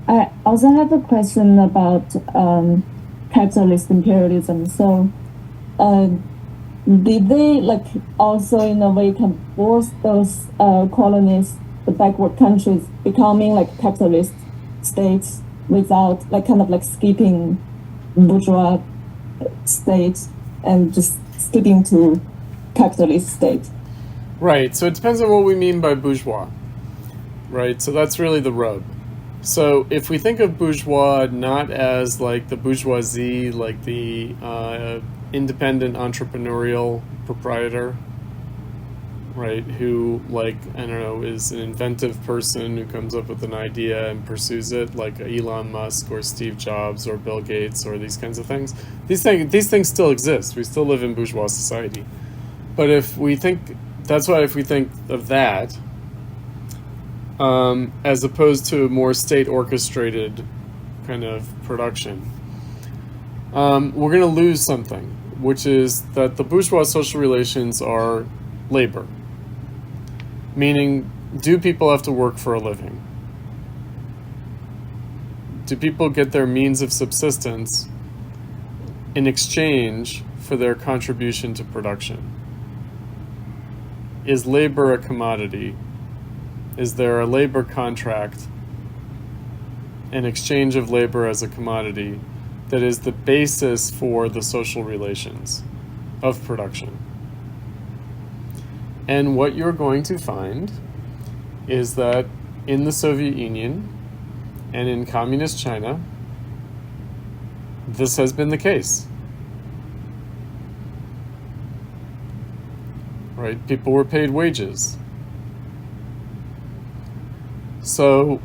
I also have a question about capitalist imperialism. So, did they also in a way can force those colonies, the backward countries, becoming capitalist states without skipping bourgeois states and just sticking to capitalist states? Right. So it depends on what we mean by bourgeois. Right. So that's really the rub. So if we think of bourgeois not as the bourgeoisie, the independent entrepreneurial proprietor, right, who is an inventive person who comes up with an idea and pursues it, like Elon Musk or Steve Jobs or Bill Gates or these kinds of things. These things still exist. We still live in bourgeois society. But if we think of that, as opposed to a more state-orchestrated kind of production, we're going to lose something, which is that the bourgeois social relations are labor. Meaning, do people have to work for a living? Do people get their means of subsistence in exchange for their contribution to production? Is labor a commodity? Is there a labor contract, an exchange of labor as a commodity, that is the basis for the social relations of production? And what you're going to find is that in the Soviet Union and in communist China, this has been the case. Right? People were paid wages. So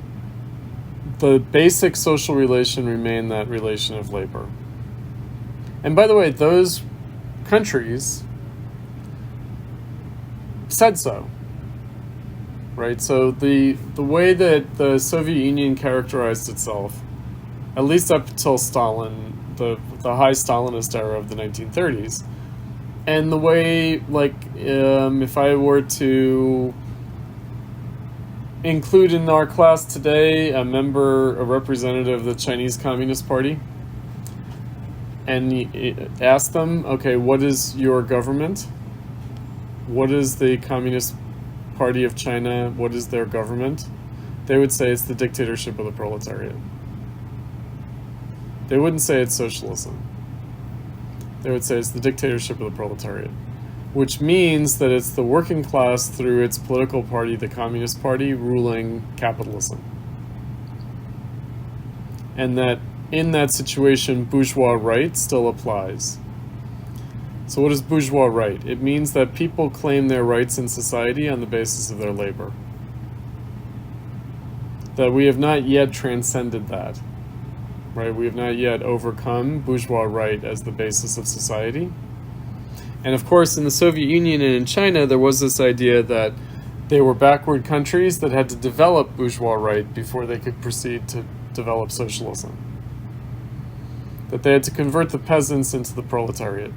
the basic social relation remained that relation of labor. And by the way, those countries said so. Right? So the way that the Soviet Union characterized itself, at least up until Stalin, the high Stalinist era of the 1930s, and the way, if I were to include in our class today a representative of the Chinese Communist Party, and ask them, okay, what is your government? What is the Communist Party of China? What is their government? They would say it's the dictatorship of the proletariat. They wouldn't say it's socialism. They would say it's the dictatorship of the proletariat, which means that it's the working class through its political party, the Communist Party, ruling capitalism. And that in that situation, bourgeois right still applies. So what is bourgeois right? It means that people claim their rights in society on the basis of their labor. That we have not yet transcended that. Right? We have not yet overcome bourgeois right as the basis of society. And of course, in the Soviet Union and in China, there was this idea that they were backward countries that had to develop bourgeois right before they could proceed to develop socialism. That they had to convert the peasants into the proletariat.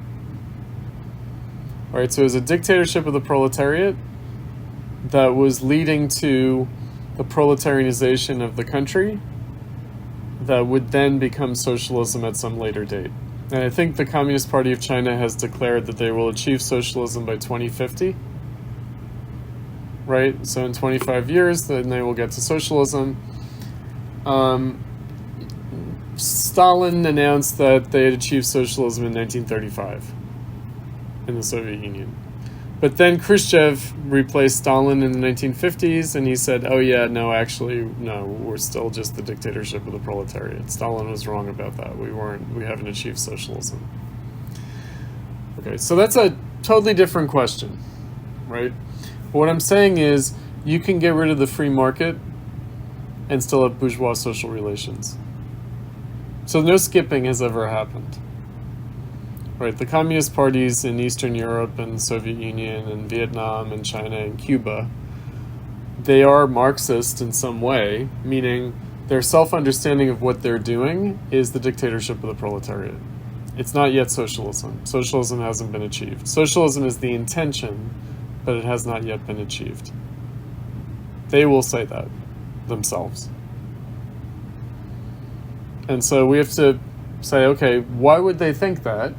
All right, so it was a dictatorship of the proletariat that was leading to the proletarianization of the country that would then become socialism at some later date. And I think the Communist Party of China has declared that they will achieve socialism by 2050. Right? So in 25 years, then they will get to socialism. Stalin announced that they had achieved socialism in 1935 in the Soviet Union. But then Khrushchev replaced Stalin in the 1950s, and he said, oh yeah, no, actually, no, we're still just the dictatorship of the proletariat. Stalin was wrong about that. We haven't achieved socialism. Okay, so that's a totally different question, right? But what I'm saying is, you can get rid of the free market and still have bourgeois social relations. So no skipping has ever happened. Right, the communist parties in Eastern Europe and the Soviet Union and Vietnam and China and Cuba, they are Marxist in some way, meaning their self-understanding of what they're doing is the dictatorship of the proletariat. It's not yet socialism. Socialism hasn't been achieved. Socialism is the intention, but it has not yet been achieved. They will say that themselves. And so we have to say, okay, why would they think that?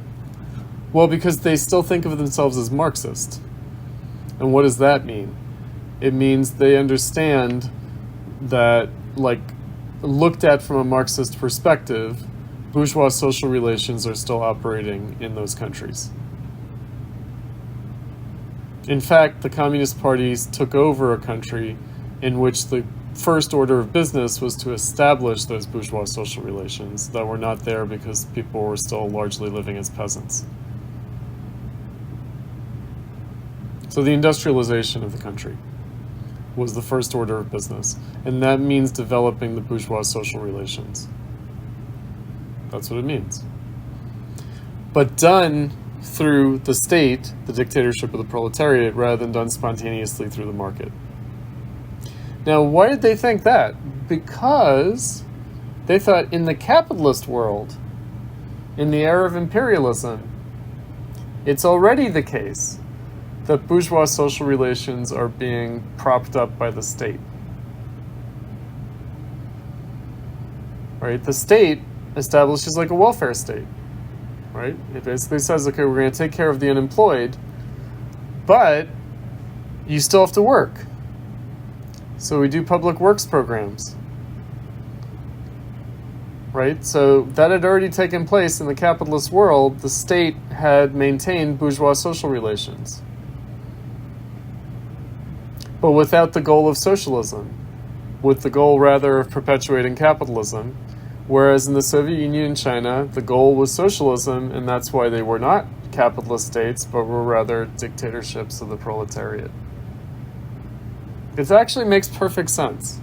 Well, because they still think of themselves as Marxist. And what does that mean? It means they understand that, like, looked at from a Marxist perspective, bourgeois social relations are still operating in those countries. In fact, the communist parties took over a country in which the first order of business was to establish those bourgeois social relations that were not there because people were still largely living as peasants. So the industrialization of the country was the first order of business, and that means developing the bourgeois social relations. That's what it means. But done through the state, the dictatorship of the proletariat, rather than done spontaneously through the market. Now, why did they think that? Because they thought in the capitalist world, in the era of imperialism, it's already the case that bourgeois social relations are being propped up by the state. Right? The state establishes like a welfare state. Right? It basically says, okay, we're going to take care of the unemployed, but you still have to work. So we do public works programs. Right? So that had already taken place in the capitalist world. The state had maintained bourgeois social relations, but without the goal of socialism, with the goal rather of perpetuating capitalism, whereas in the Soviet Union and China, the goal was socialism, and that's why they were not capitalist states, but were rather dictatorships of the proletariat. It actually makes perfect sense.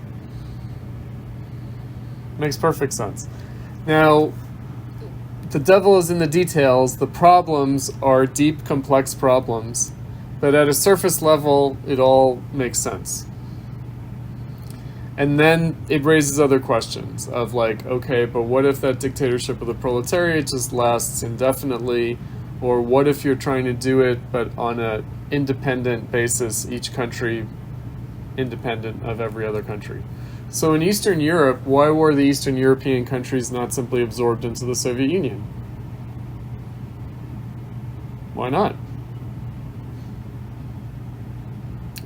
Makes perfect sense. Now, the devil is in the details. The problems are deep, complex problems. But at a surface level, it all makes sense. And then it raises other questions of like, okay, but what if that dictatorship of the proletariat just lasts indefinitely? Or what if you're trying to do it, but on an independent basis, each country independent of every other country? So in Eastern Europe, why were the Eastern European countries not simply absorbed into the Soviet Union? Why not?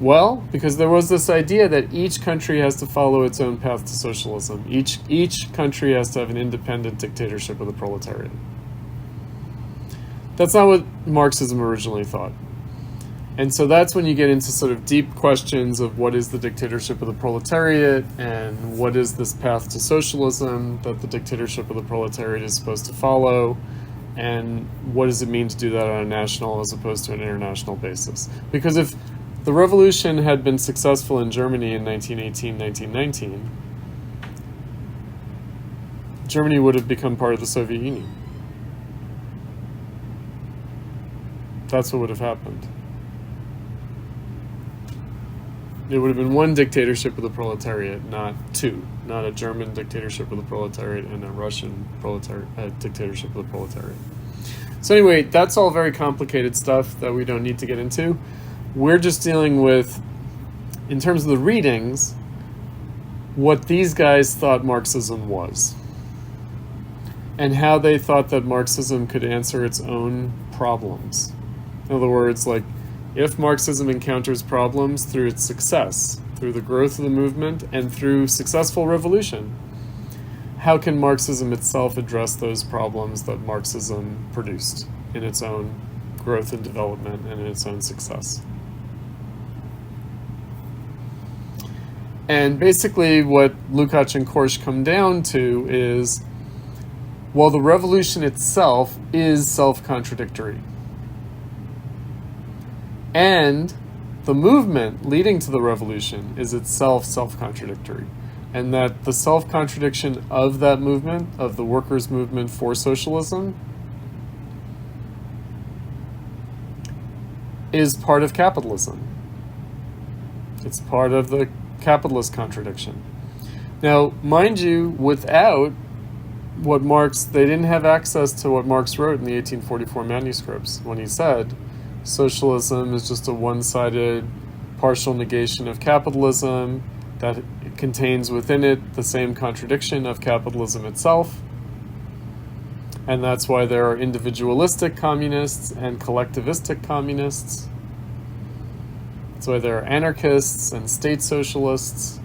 Well, because there was this idea that each country has to follow its own path to socialism. Each country has to have an independent dictatorship of the proletariat. That's not what Marxism originally thought. And so that's when you get into sort of deep questions of what is the dictatorship of the proletariat and what is this path to socialism that the dictatorship of the proletariat is supposed to follow, and what does it mean to do that on a national as opposed to an international basis. Because if the revolution had been successful in Germany in 1918, 1919, Germany would have become part of the Soviet Union. That's what would have happened. It would have been one dictatorship of the proletariat, not two. Not a German dictatorship of the proletariat and a Russian dictatorship of the proletariat. So anyway, that's all very complicated stuff that we don't need to get into. We're just dealing with, in terms of the readings, what these guys thought Marxism was, and how they thought that Marxism could answer its own problems. In other words, like, if Marxism encounters problems through its success, through the growth of the movement, and through successful revolution, how can Marxism itself address those problems that Marxism produced in its own growth and development and in its own success. And basically what Lukacs and Korsch come down to is, well, the revolution itself is self-contradictory. And the movement leading to the revolution is itself self-contradictory. And that the self-contradiction of that movement, of the workers' movement for socialism, is part of capitalism. It's part of the capitalist contradiction. Now, mind you, without what Marx, they didn't have access to what Marx wrote in the 1844 manuscripts when he said, socialism is just a one-sided partial negation of capitalism that contains within it the same contradiction of capitalism itself. And that's why there are individualistic communists and collectivistic communists. That's why there are anarchists and state socialists,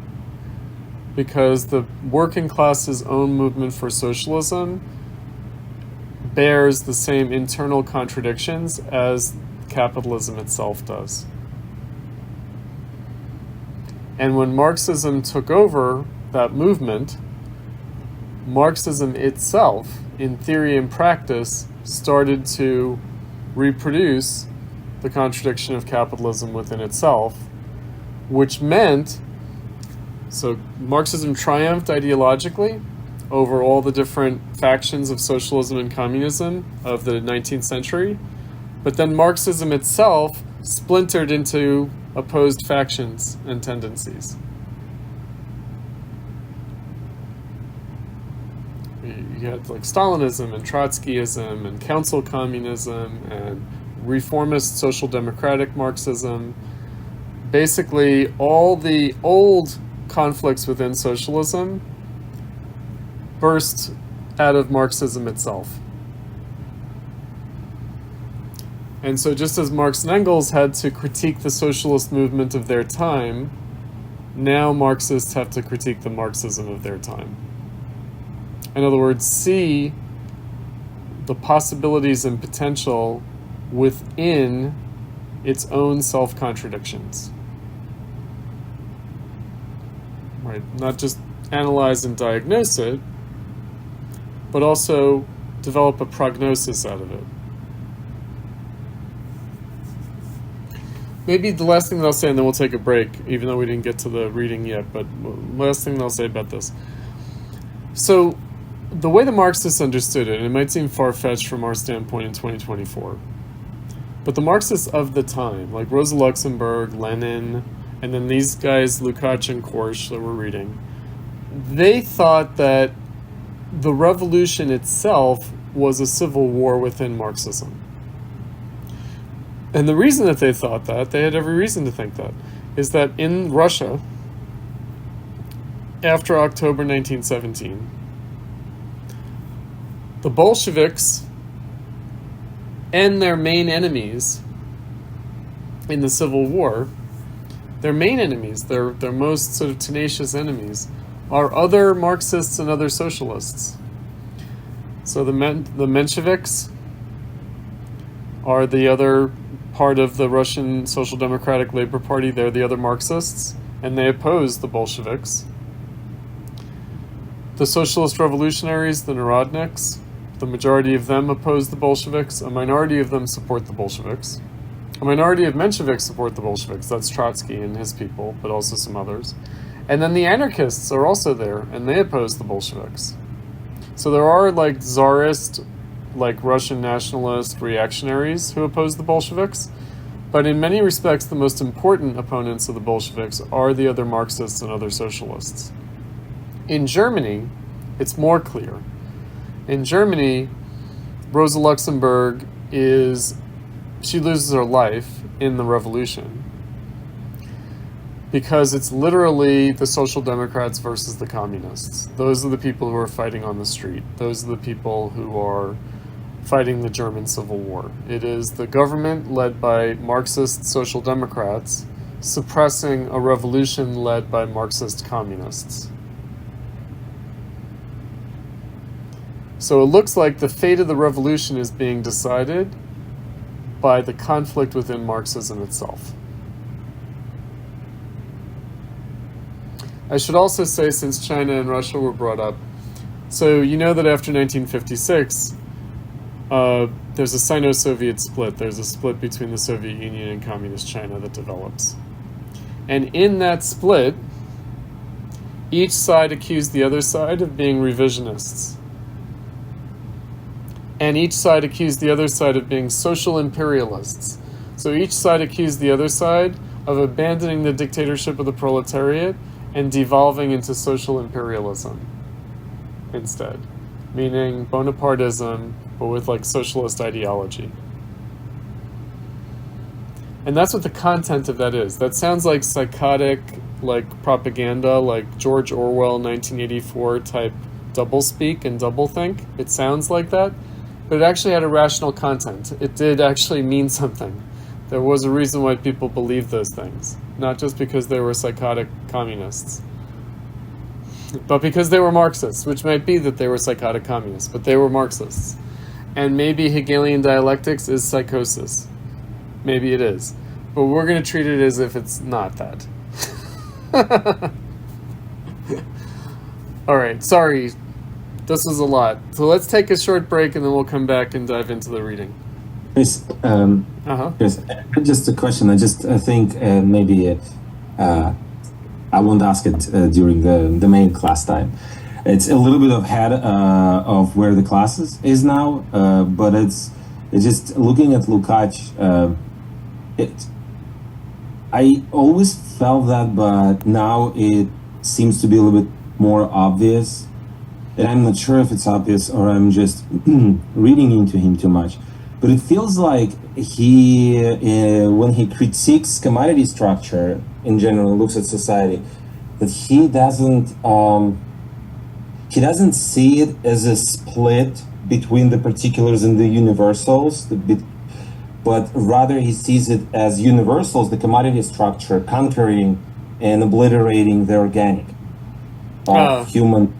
because the working class's own movement for socialism bears the same internal contradictions as capitalism itself does. And when Marxism took over that movement, Marxism itself, in theory and practice, started to reproduce the contradiction of capitalism within itself, which meant, so Marxism triumphed ideologically over all the different factions of socialism and communism of the 19th century, but then Marxism itself splintered into opposed factions and tendencies. You had like Stalinism and Trotskyism and council communism and reformist social democratic Marxism. Basically, all the old conflicts within socialism burst out of Marxism itself. And so just as Marx and Engels had to critique the socialist movement of their time, now Marxists have to critique the Marxism of their time. In other words, see the possibilities and potential within its own self-contradictions. Right? Not just analyze and diagnose it, but also develop a prognosis out of it. Maybe the last thing that I'll say, and then we'll take a break, even though we didn't get to the reading yet, but last thing that I'll say about this. So, the way the Marxists understood it, and it might seem far-fetched from our standpoint in 2024, but the Marxists of the time, like Rosa Luxemburg, Lenin, and then these guys, Lukacs and Korsch, that we're reading, they thought that the revolution itself was a civil war within Marxism. And the reason that they thought that, they had every reason to think that, is that in Russia, after October 1917, the Bolsheviks and their main enemies in the Civil War, their main enemies, their most sort of tenacious enemies, are other Marxists and other socialists. So the Mensheviks are the other part of the Russian Social Democratic Labor Party. They're the other Marxists, and they oppose the Bolsheviks. The Socialist Revolutionaries, the Narodniks, the majority of them oppose the Bolsheviks. A minority of them support the Bolsheviks. A minority of Mensheviks support the Bolsheviks. That's Trotsky and his people, but also some others. And then the anarchists are also there, and they oppose the Bolsheviks. So there are like czarist, like Russian nationalist reactionaries who oppose the Bolsheviks, but in many respects the most important opponents of the Bolsheviks are the other Marxists and other socialists. In Germany, it's more clear. In Germany, Rosa Luxemburg she loses her life in the revolution because it's literally the Social Democrats versus the Communists. Those are the people who are fighting on the street. Those are the people who are fighting the German Civil War. It is the government led by Marxist Social Democrats suppressing a revolution led by Marxist communists. So it looks like the fate of the revolution is being decided by the conflict within Marxism itself. I should also say, since China and Russia were brought up, so you know that after 1956, there's a Sino-Soviet split. There's a split between the Soviet Union and Communist China that develops. And in that split, each side accused the other side of being revisionists. And each side accused the other side of being social imperialists. So each side accused the other side of abandoning the dictatorship of the proletariat and devolving into social imperialism instead, meaning Bonapartism, but with like socialist ideology. And that's what the content of that is. That sounds like psychotic, like propaganda, like George Orwell 1984 type doublespeak and doublethink. It sounds like that, but it actually had a rational content. It did actually mean something. There was a reason why people believed those things, not just because they were psychotic communists, but because they were Marxists, which might be that they were psychotic communists, but they were Marxists. And maybe Hegelian dialectics is psychosis. Maybe it is. But we're going to treat it as if it's not that. All right, sorry. This was a lot. So let's take a short break and then we'll come back and dive into the reading. Chris, Chris, just a question. I think maybe I won't ask it during the main class time. It's a little bit ahead of where the class is now, but it's just looking at Lukacs. I always felt that, but now it seems to be a little bit more obvious. And I'm not sure if it's obvious or I'm just reading into him too much. But it feels like he, when he critiques commodity structure in general, looks at society, that he doesn't see it as a split between the particulars and the universals, but rather he sees it as universals, the commodity structure, conquering and obliterating the organic of human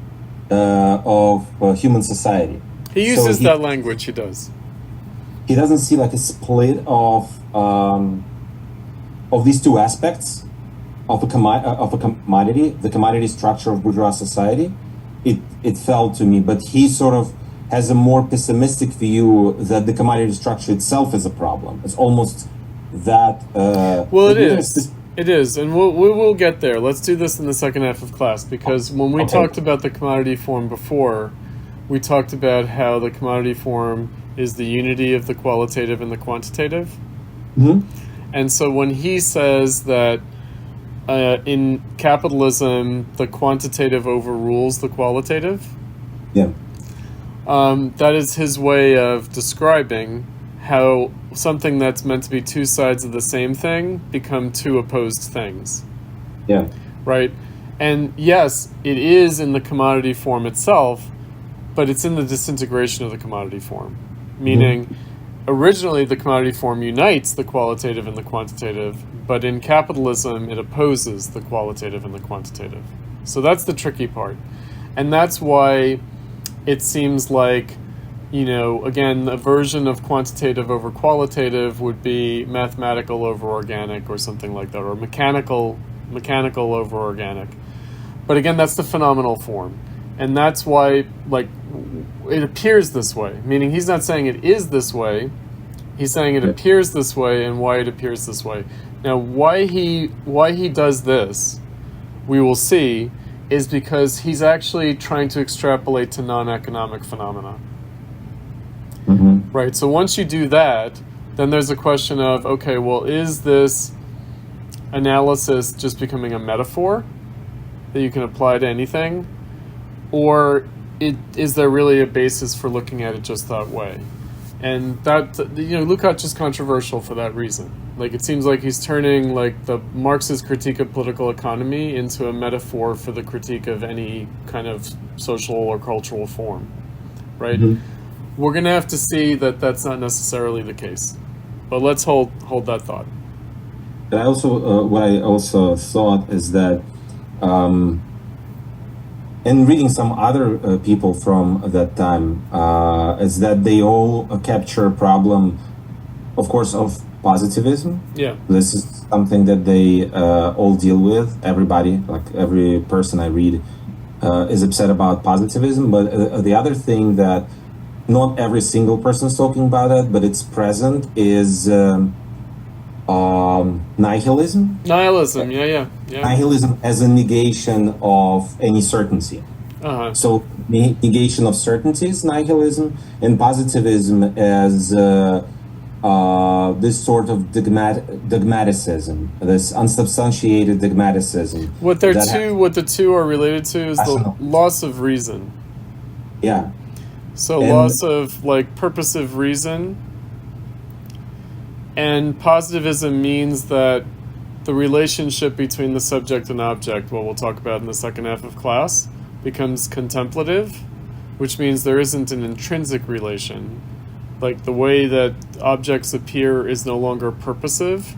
society. He uses that language. He does. He doesn't see like a split of these two aspects of a commodity, the commodity structure of bourgeois society. It fell to me, but he sort of has a more pessimistic view that the commodity structure itself is a problem. It's almost that. Well, it is. It is, and we will get there. Let's do this in the second half of class, because when we talked about the commodity form before, we talked about how the commodity form is the unity of the qualitative and the quantitative. Mm-hmm. And so when he says that in capitalism, the quantitative overrules the qualitative, yeah, that is his way of describing how something that's meant to be two sides of the same thing become two opposed things. Yeah. Right? And yes, it is in the commodity form itself, but it's in the disintegration of the commodity form. Meaning, originally the commodity form unites the qualitative and the quantitative, but in capitalism it opposes the qualitative and the quantitative. So that's the tricky part. And that's why it seems like, again, a version of quantitative over qualitative would be mathematical over organic or something like that, or mechanical over organic. But again, that's the phenomenal form. And that's why, it appears this way, meaning he's not saying it is this way, he's saying it appears this way and why it appears this way. Now, why he does this, we will see, is because he's actually trying to extrapolate to non-economic phenomena. Mm-hmm. Right, so once you do that, then there's a question of, okay, well, is this analysis just becoming a metaphor that you can apply to anything? Or is there really a basis for looking at it just that way? And that, Lukacs is controversial for that reason. It seems like he's turning, the Marxist critique of political economy into a metaphor for the critique of any kind of social or cultural form, right? Mm-hmm. We're going to have to see that that's not necessarily the case. But let's hold that thought. And what I also thought is that, and reading some other people from that time, is that they all capture a problem of course, of positivism. Yeah. This is something that they all deal with. Everybody, like every person I read, is upset about positivism. But the other thing that not every single person is talking about it, but it's present, is nihilism. Nihilism, yeah. Nihilism as a negation of any certainty. So negation of certainty is nihilism, and positivism as this sort of dogmaticism, this unsubstantiated dogmaticism. What the two are related to is the loss of reason. Yeah. So loss of like purposive reason. And positivism means that the relationship between the subject and object, what we'll talk about in the second half of class, becomes contemplative, which means there isn't an intrinsic relation. Like the way that objects appear is no longer purposive,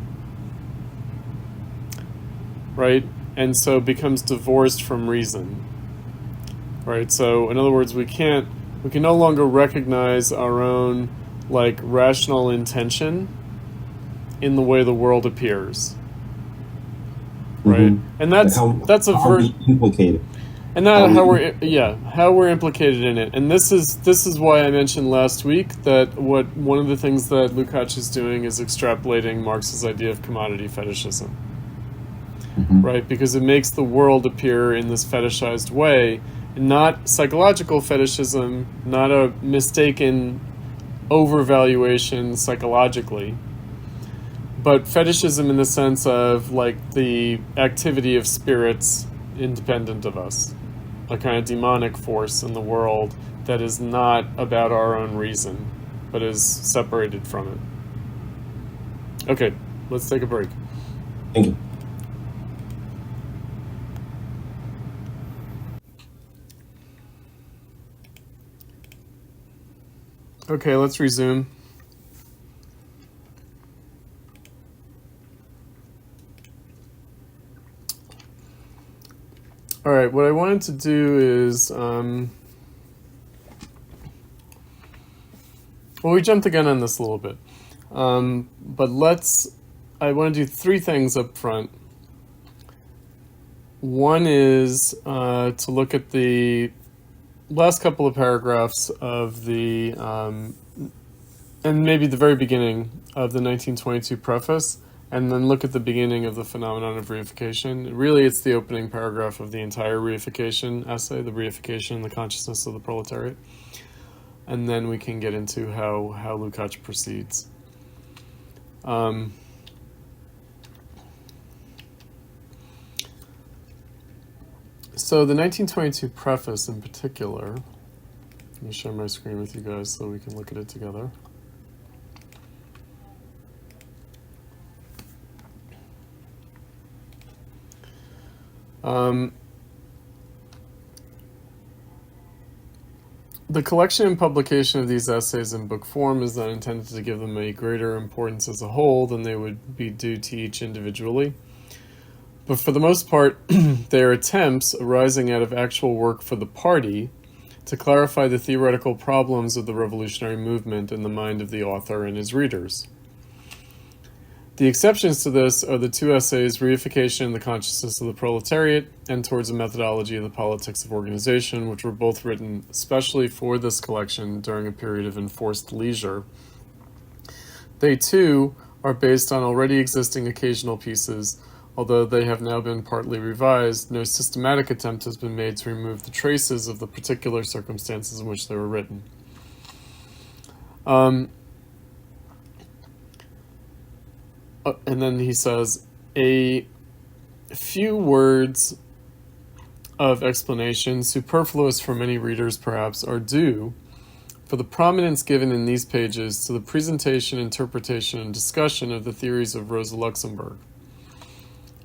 right? And so becomes divorced from reason, right? So in other words, we can no longer recognize our own like rational intention in the way the world appears, right? Mm-hmm. And that's a implicated. And that how we're implicated in it. And this is why I mentioned last week that one of the things that Lukacs is doing is extrapolating Marx's idea of commodity fetishism. Mm-hmm. Right? Because it makes the world appear in this fetishized way, not psychological fetishism, not a mistaken overvaluation psychologically, but fetishism in the sense of like the activity of spirits independent of us. A kind of demonic force in the world that is not about our own reason, but is separated from it. Okay, let's take a break. Thank you. Okay, let's resume. All right, what I wanted to do is, well, we jumped the gun on this a little bit, but I want to do three things up front. One is to look at the last couple of paragraphs of the, and maybe the very beginning of the 1922 preface, and then look at the beginning of the phenomenon of reification. Really, it's the opening paragraph of the entire reification essay, the reification and the consciousness of the proletariat. And then we can get into how Lukacs proceeds. So the 1922 preface in particular, let me share my screen with you guys so we can look at it together. The collection and publication of these essays in book form is not intended to give them a greater importance as a whole than they would be due to each individually. But for the most part, they are attempts arising out of actual work for the party to clarify the theoretical problems of the revolutionary movement in the mind of the author and his readers. The exceptions to this are the two essays, Reification and the Consciousness of the Proletariat, and Towards a Methodology of the Politics of Organization, which were both written especially for this collection during a period of enforced leisure. They, too, are based on already existing occasional pieces. Although they have now been partly revised, no systematic attempt has been made to remove the traces of the particular circumstances in which they were written. And then he says, a few words of explanation, superfluous for many readers perhaps, are due for the prominence given in these pages to the presentation, interpretation, and discussion of the theories of Rosa Luxemburg.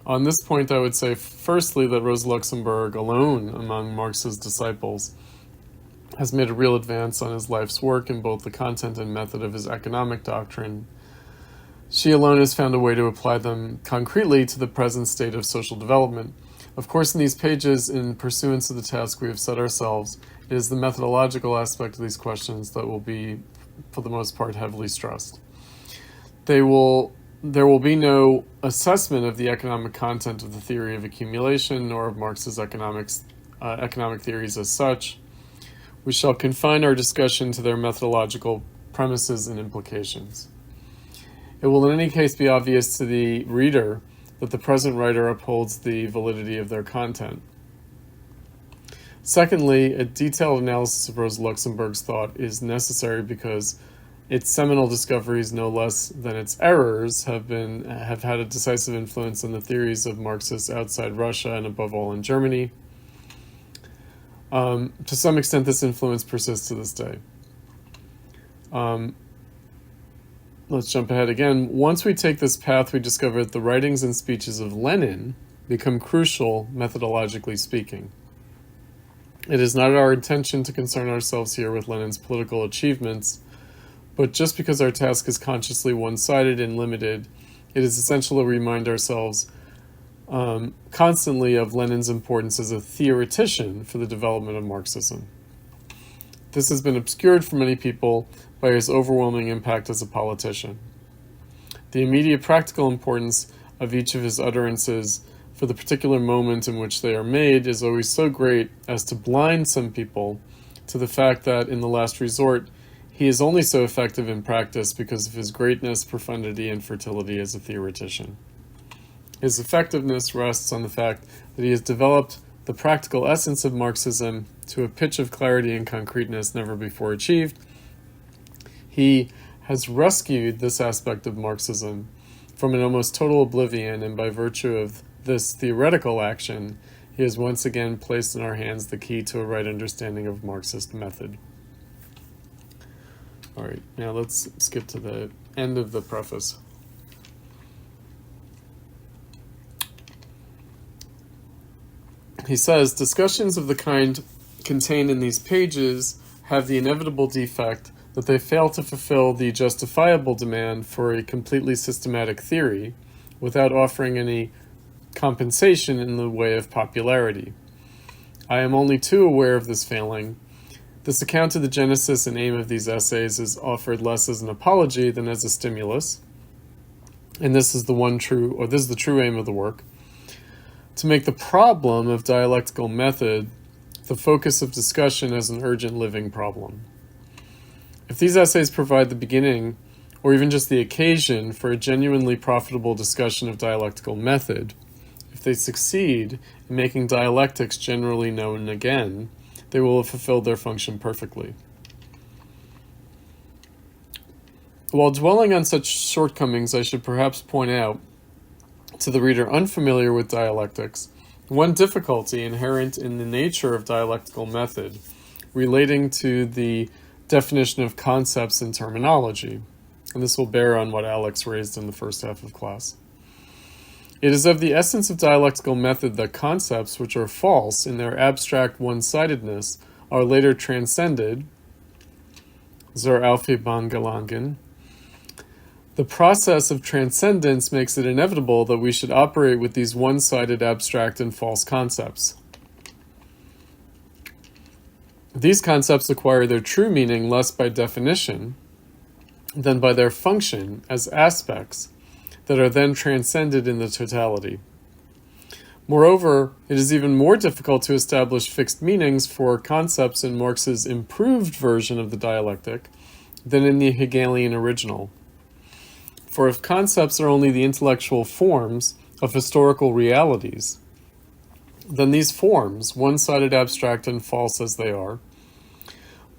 On this point, I would say, firstly, that Rosa Luxemburg, alone among Marx's disciples, has made a real advance on his life's work in both the content and method of his economic doctrine. She alone has found a way to apply them concretely to the present state of social development. Of course, in these pages, in pursuance of the task we have set ourselves, it is the methodological aspect of these questions that will be, for the most part, heavily stressed. there will be no assessment of the economic content of the theory of accumulation, nor of Marx's economic theories as such. We shall confine our discussion to their methodological premises and implications. It will in any case be obvious to the reader that the present writer upholds the validity of their content. Secondly, a detailed analysis of Rosa Luxemburg's thought is necessary because its seminal discoveries, no less than its errors, have had a decisive influence on the theories of Marxists outside Russia and above all in Germany. To some extent, this influence persists to this day. Let's jump ahead again. Once we take this path, we discover that the writings and speeches of Lenin become crucial, methodologically speaking. It is not our intention to concern ourselves here with Lenin's political achievements, but just because our task is consciously one-sided and limited, it is essential to remind ourselves constantly of Lenin's importance as a theoretician for the development of Marxism. This has been obscured for many people by his overwhelming impact as a politician. The immediate practical importance of each of his utterances for the particular moment in which they are made is always so great as to blind some people to the fact that, in the last resort, he is only so effective in practice because of his greatness, profundity, and fertility as a theoretician. His effectiveness rests on the fact that he has developed the practical essence of Marxism to a pitch of clarity and concreteness never before achieved. He has rescued this aspect of Marxism from an almost total oblivion, and by virtue of this theoretical action, he has once again placed in our hands the key to a right understanding of Marxist method. All right, now let's skip to the end of the preface. He says, discussions of the kind contained in these pages have the inevitable defect that they fail to fulfill the justifiable demand for a completely systematic theory without offering any compensation in the way of popularity. I am only too aware of this failing. This account of the genesis and aim of these essays is offered less as an apology than as a stimulus, and this is the true aim of the work, to make the problem of dialectical method the focus of discussion as an urgent living problem. If these essays provide the beginning, or even just the occasion, for a genuinely profitable discussion of dialectical method, if they succeed in making dialectics generally known again, they will have fulfilled their function perfectly. While dwelling on such shortcomings, I should perhaps point out to the reader unfamiliar with dialectics one difficulty inherent in the nature of dialectical method relating to the definition of concepts and terminology, and this will bear on what Alex raised in the first half of class. It is of the essence of dialectical method that concepts which are false in their abstract one-sidedness are later transcended, zur Aufhebung. The process of transcendence makes it inevitable that we should operate with these one-sided abstract and false concepts. These concepts acquire their true meaning less by definition than by their function as aspects that are then transcended in the totality. Moreover, it is even more difficult to establish fixed meanings for concepts in Marx's improved version of the dialectic than in the Hegelian original. For if concepts are only the intellectual forms of historical realities, then these forms, one-sided, abstract, and false as they are,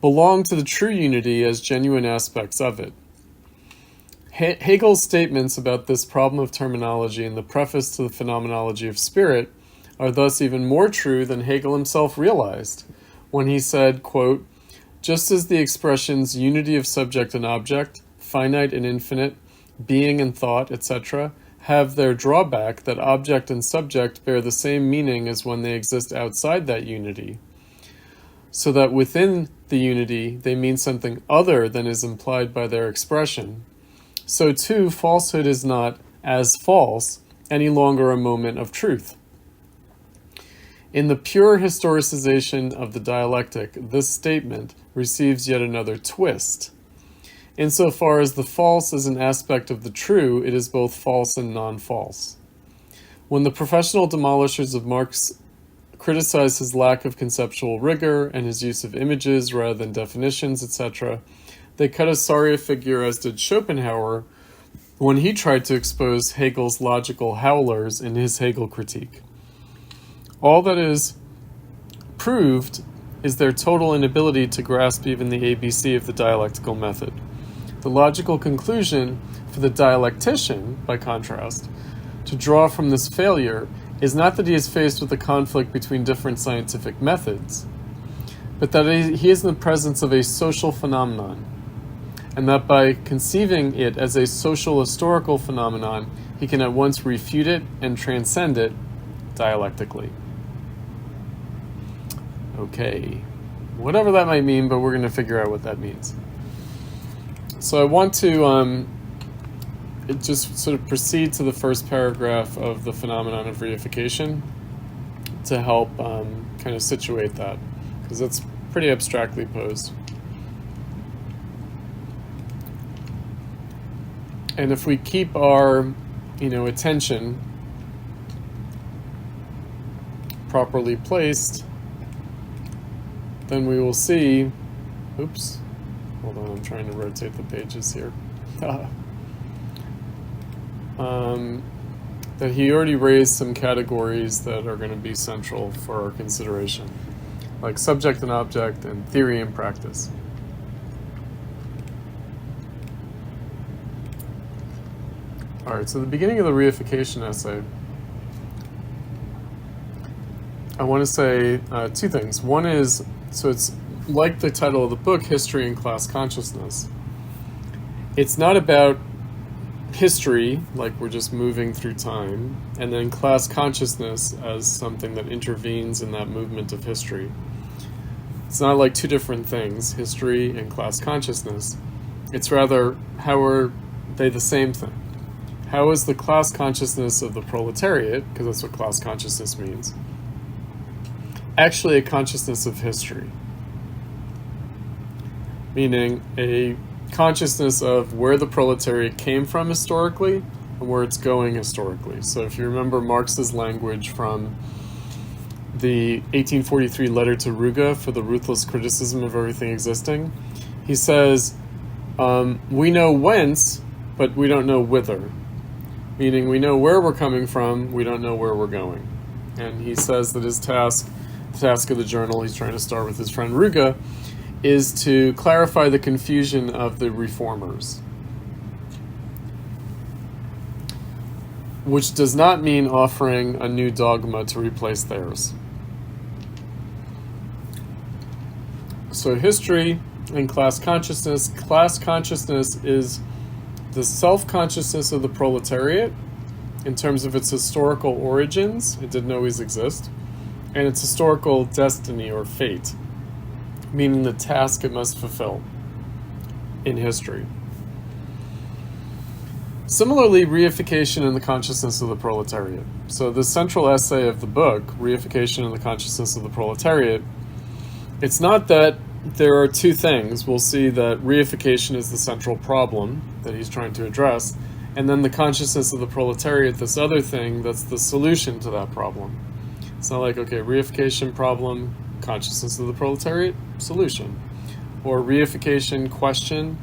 belong to the true unity as genuine aspects of it. Hegel's statements about this problem of terminology in the preface to the Phenomenology of Spirit are thus even more true than Hegel himself realized when he said, quote, just as the expressions unity of subject and object, finite and infinite, being and thought, etc., have their drawback that object and subject bear the same meaning as when they exist outside that unity, so that within the unity they mean something other than is implied by their expression, so too falsehood is not, as false, any longer a moment of truth. In the pure historicization of the dialectic, this statement receives yet another twist. Insofar as the false is an aspect of the true, it is both false and non-false. When the professional demolishers of Marx criticize his lack of conceptual rigor and his use of images rather than definitions, etc., they cut as sorry a figure as did Schopenhauer when he tried to expose Hegel's logical howlers in his Hegel critique. All that is proved is their total inability to grasp even the ABC of the dialectical method. The logical conclusion for the dialectician, by contrast, to draw from this failure is not that he is faced with a conflict between different scientific methods, but that he is in the presence of a social phenomenon, and that by conceiving it as a social historical phenomenon, he can at once refute it and transcend it dialectically. Okay, whatever that might mean, but we're going to figure out what that means. So I want to just sort of proceed to the first paragraph of the phenomenon of reification to help kind of situate that, because it's pretty abstractly posed. And if we keep our, attention properly placed, then we will see, oops, hold on, I'm trying to rotate the pages here. That he already raised some categories that are going to be central for our consideration, like subject and object and theory and practice. All right, so the beginning of the reification essay, I want to say two things. One is, so it's like the title of the book, History and Class Consciousness. It's not about history, like we're just moving through time, and then class consciousness as something that intervenes in that movement of history. It's not like two different things, history and class consciousness. It's rather, how are they the same thing? How is the class consciousness of the proletariat, because that's what class consciousness means, actually a consciousness of history? Meaning a consciousness of where the proletariat came from historically and where it's going historically. So if you remember Marx's language from the 1843 letter to Ruge for the ruthless criticism of everything existing, he says, we know whence, but we don't know whither. Meaning we know where we're coming from, we don't know where we're going. And he says that his task, the task of the journal, he's trying to start with his friend Ruge, is to clarify the confusion of the reformers. Which does not mean offering a new dogma to replace theirs. So history and class consciousness. Class consciousness is the self-consciousness of the proletariat in terms of its historical origins. It didn't always exist. And its historical destiny or fate, meaning the task it must fulfill in history. Similarly, reification in the consciousness of the proletariat. So the central essay of the book, Reification in the Consciousness of the Proletariat, it's not that there are two things. We'll see that reification is the central problem that he's trying to address, and then the consciousness of the proletariat, this other thing that's the solution to that problem. It's not like, okay, reification problem, consciousness of the proletariat, solution. Or reification question,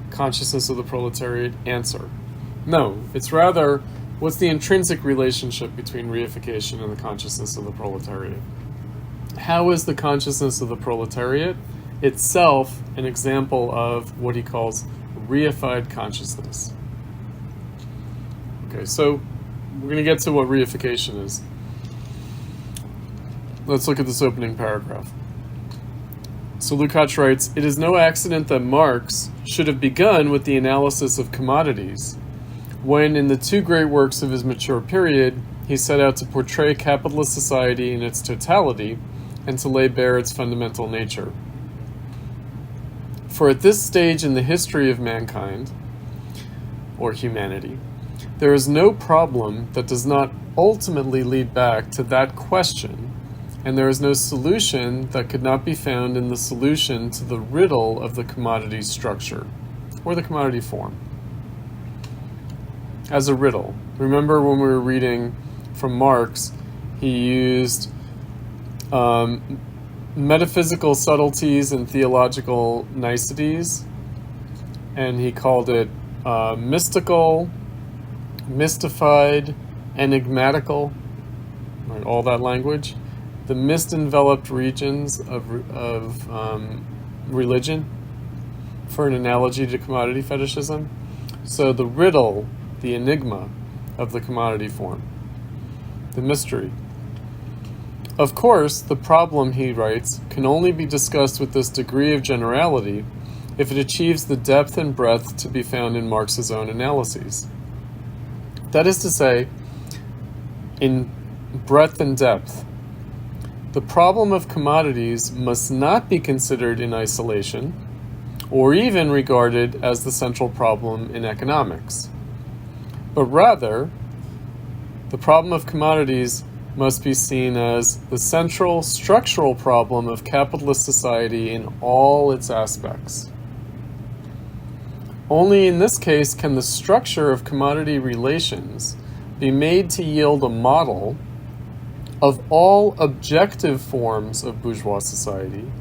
consciousness of the proletariat, answer. No, it's rather, what's the intrinsic relationship between reification and the consciousness of the proletariat? How is the consciousness of the proletariat itself an example of what he calls reified consciousness? Okay, so we're going to get to what reification is. Let's look at this opening paragraph. So Lukacs writes, "It is no accident that Marx should have begun with the analysis of commodities, when in the two great works of his mature period, he set out to portray capitalist society in its totality and to lay bare its fundamental nature. For at this stage in the history of mankind, or humanity, there is no problem that does not ultimately lead back to that question, and there is no solution that could not be found in the solution to the riddle of the commodity structure." or the commodity form as a riddle. Remember when we were reading from Marx, he used metaphysical subtleties and theological niceties, and he called it mystical, mystified, enigmatical, right, all that language, the mist-enveloped regions of religion, for an analogy to commodity fetishism. So the riddle, the enigma of the commodity form, the mystery. Of course, the problem, he writes, can only be discussed with this degree of generality if it achieves the depth and breadth to be found in Marx's own analyses. That is to say, in breadth and depth. The problem of commodities must not be considered in isolation, or even regarded as the central problem in economics, but rather, the problem of commodities must be seen as the central structural problem of capitalist society in all its aspects. Only in this case can the structure of commodity relations be made to yield a model of all objective forms of bourgeois society,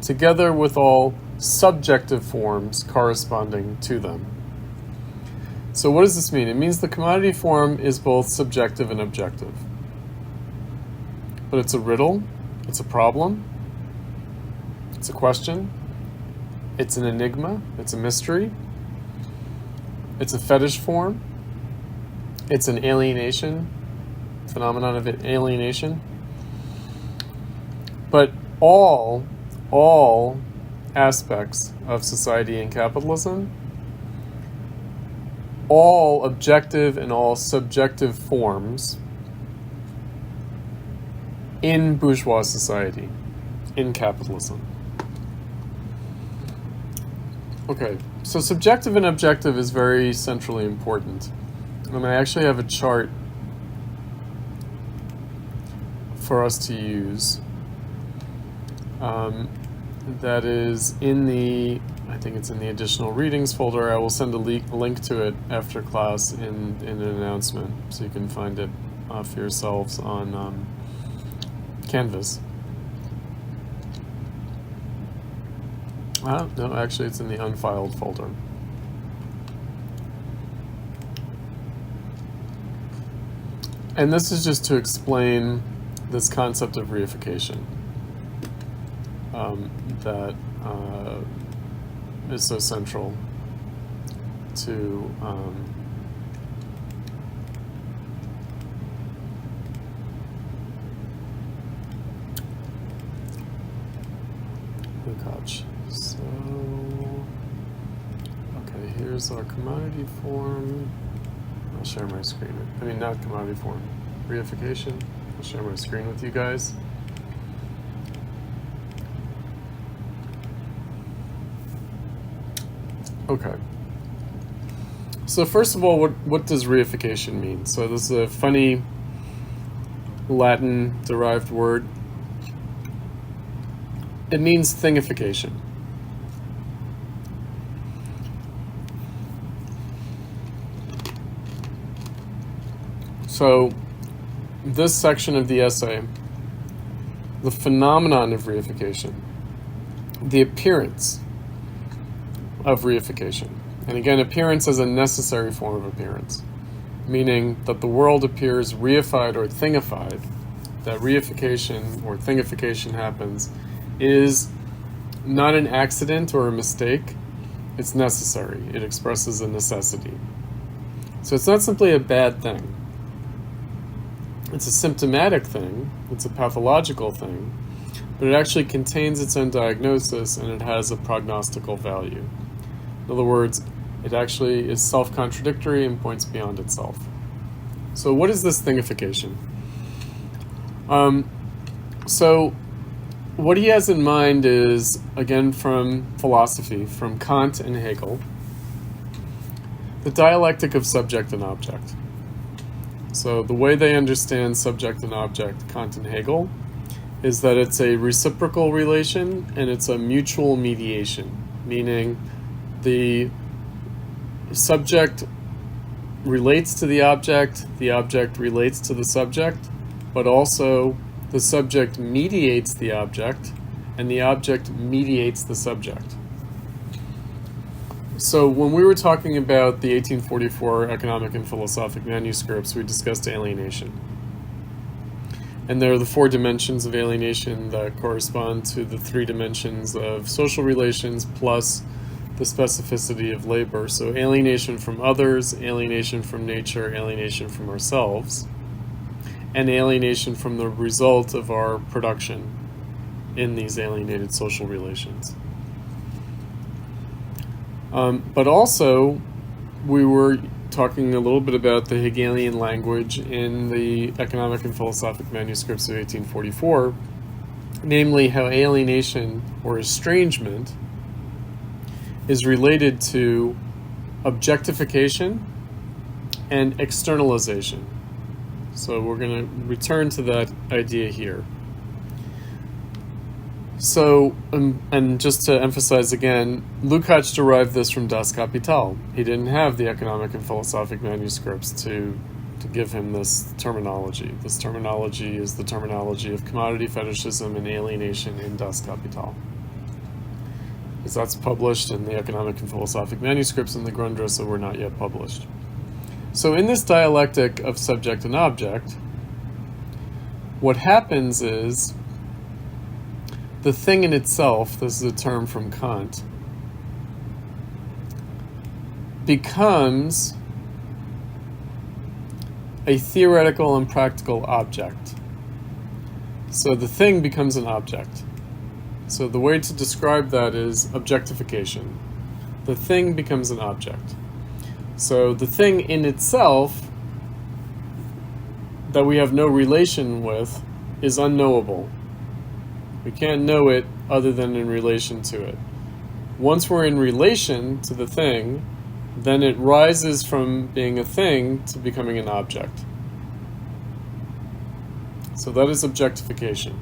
together with all subjective forms corresponding to them. So what does this mean? It means the commodity form is both subjective and objective. But it's a riddle, it's a problem, it's a question, it's an enigma, it's a mystery, it's a fetish form, it's an alienation, phenomenon of alienation. But all aspects of society and capitalism, all objective and all subjective forms in bourgeois society, in capitalism. Okay, so subjective and objective is very centrally important. And I actually have a chart for us to use that is in the, I think it's in the additional readings folder. I will send a link to it after class in an announcement, so you can find it for yourselves on Canvas. No, actually it's in the unfiled folder. And this is just to explain this concept of reification that is so central to Lukacs. So, okay, here's our commodity form. I'll share my screen. I mean, not commodity form, reification. I'll share my screen with you guys. Okay. So first of all, what does reification mean? So this is a funny Latin-derived word. It means thingification. So this section of the essay, the phenomenon of reification, the appearance of reification. And again, appearance as a necessary form of appearance, meaning that the world appears reified or thingified, that reification or thingification happens, is not an accident or a mistake, it's necessary. It expresses a necessity. So it's not simply a bad thing. It's a symptomatic thing, it's a pathological thing, but it actually contains its own diagnosis and it has a prognostical value. In other words, it actually is self-contradictory and points beyond itself. So what is this thingification? So what he has in mind is, again from philosophy, from Kant and Hegel, the dialectic of subject and object. So the way they understand subject and object, Kant and Hegel, is that it's a reciprocal relation and it's a mutual mediation, meaning the subject relates to the object relates to the subject, but also the subject mediates the object, and the object mediates the subject. So when we were talking about the 1844 economic and philosophic manuscripts, we discussed alienation. And there are the 4 dimensions of alienation that correspond to the 3 dimensions of social relations plus the specificity of labor. So alienation from others, alienation from nature, alienation from ourselves, and alienation from the result of our production in these alienated social relations. But also, we were talking a little bit about the Hegelian language in the economic and philosophic manuscripts of 1844, namely how alienation or estrangement is related to objectification and externalization. So we're going to return to that idea here. So, and just to emphasize again, Lukacs derived this from Das Kapital. He didn't have the economic and philosophic manuscripts to give him this terminology. This terminology is the terminology of commodity fetishism and alienation in Das Kapital. Because that's published in the economic and philosophic manuscripts, and the Grundrisse were not yet published. So in this dialectic of subject and object, what happens is the thing in itself, this is a term from Kant, becomes a theoretical and practical object. So the thing becomes an object. So the way to describe that is objectification. The thing becomes an object. So the thing in itself that we have no relation with is unknowable. We can't know it other than in relation to it. Once we're in relation to the thing, then it rises from being a thing to becoming an object. So that is objectification.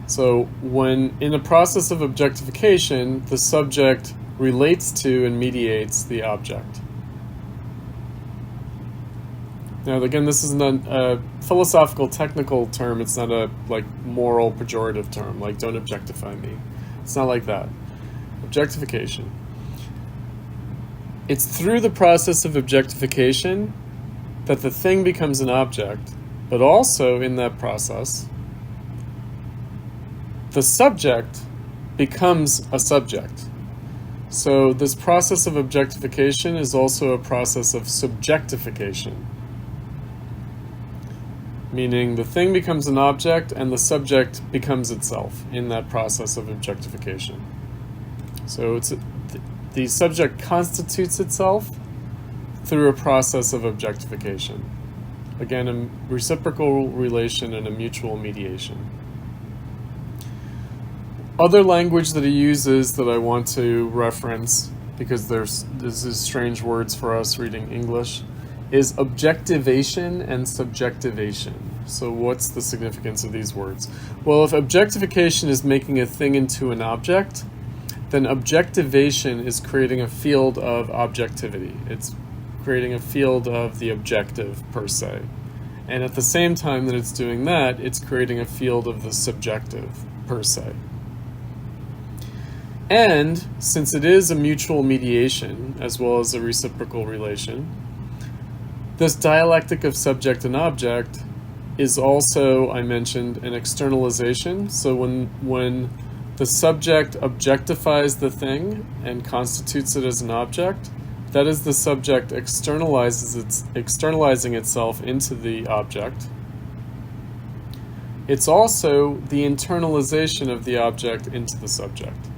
So when in the process of objectification, the subject relates to and mediates the object. Now, again, this is not a philosophical, technical term. It's not a moral, pejorative term, like don't objectify me. It's not like that. Objectification. It's through the process of objectification that the thing becomes an object, but also in that process, the subject becomes a subject. So this process of objectification is also a process of subjectification, meaning the thing becomes an object and the subject becomes itself in that process of objectification. So the subject constitutes itself through a process of objectification. Again, a reciprocal relation and a mutual mediation. Other language that he uses that I want to reference, because this is strange words for us reading English, is objectivation and subjectivation. So what's the significance of these words? Well, if objectification is making a thing into an object, then objectivation is creating a field of objectivity. It's creating a field of the objective, per se. And at the same time that it's doing that, it's creating a field of the subjective, per se. And since it is a mutual mediation, as well as a reciprocal relation, this dialectic of subject and object is also, I mentioned, an externalization. So when the subject objectifies the thing and constitutes it as an object, that is the subject externalizing itself into the object. It's also the internalization of the object into the subject.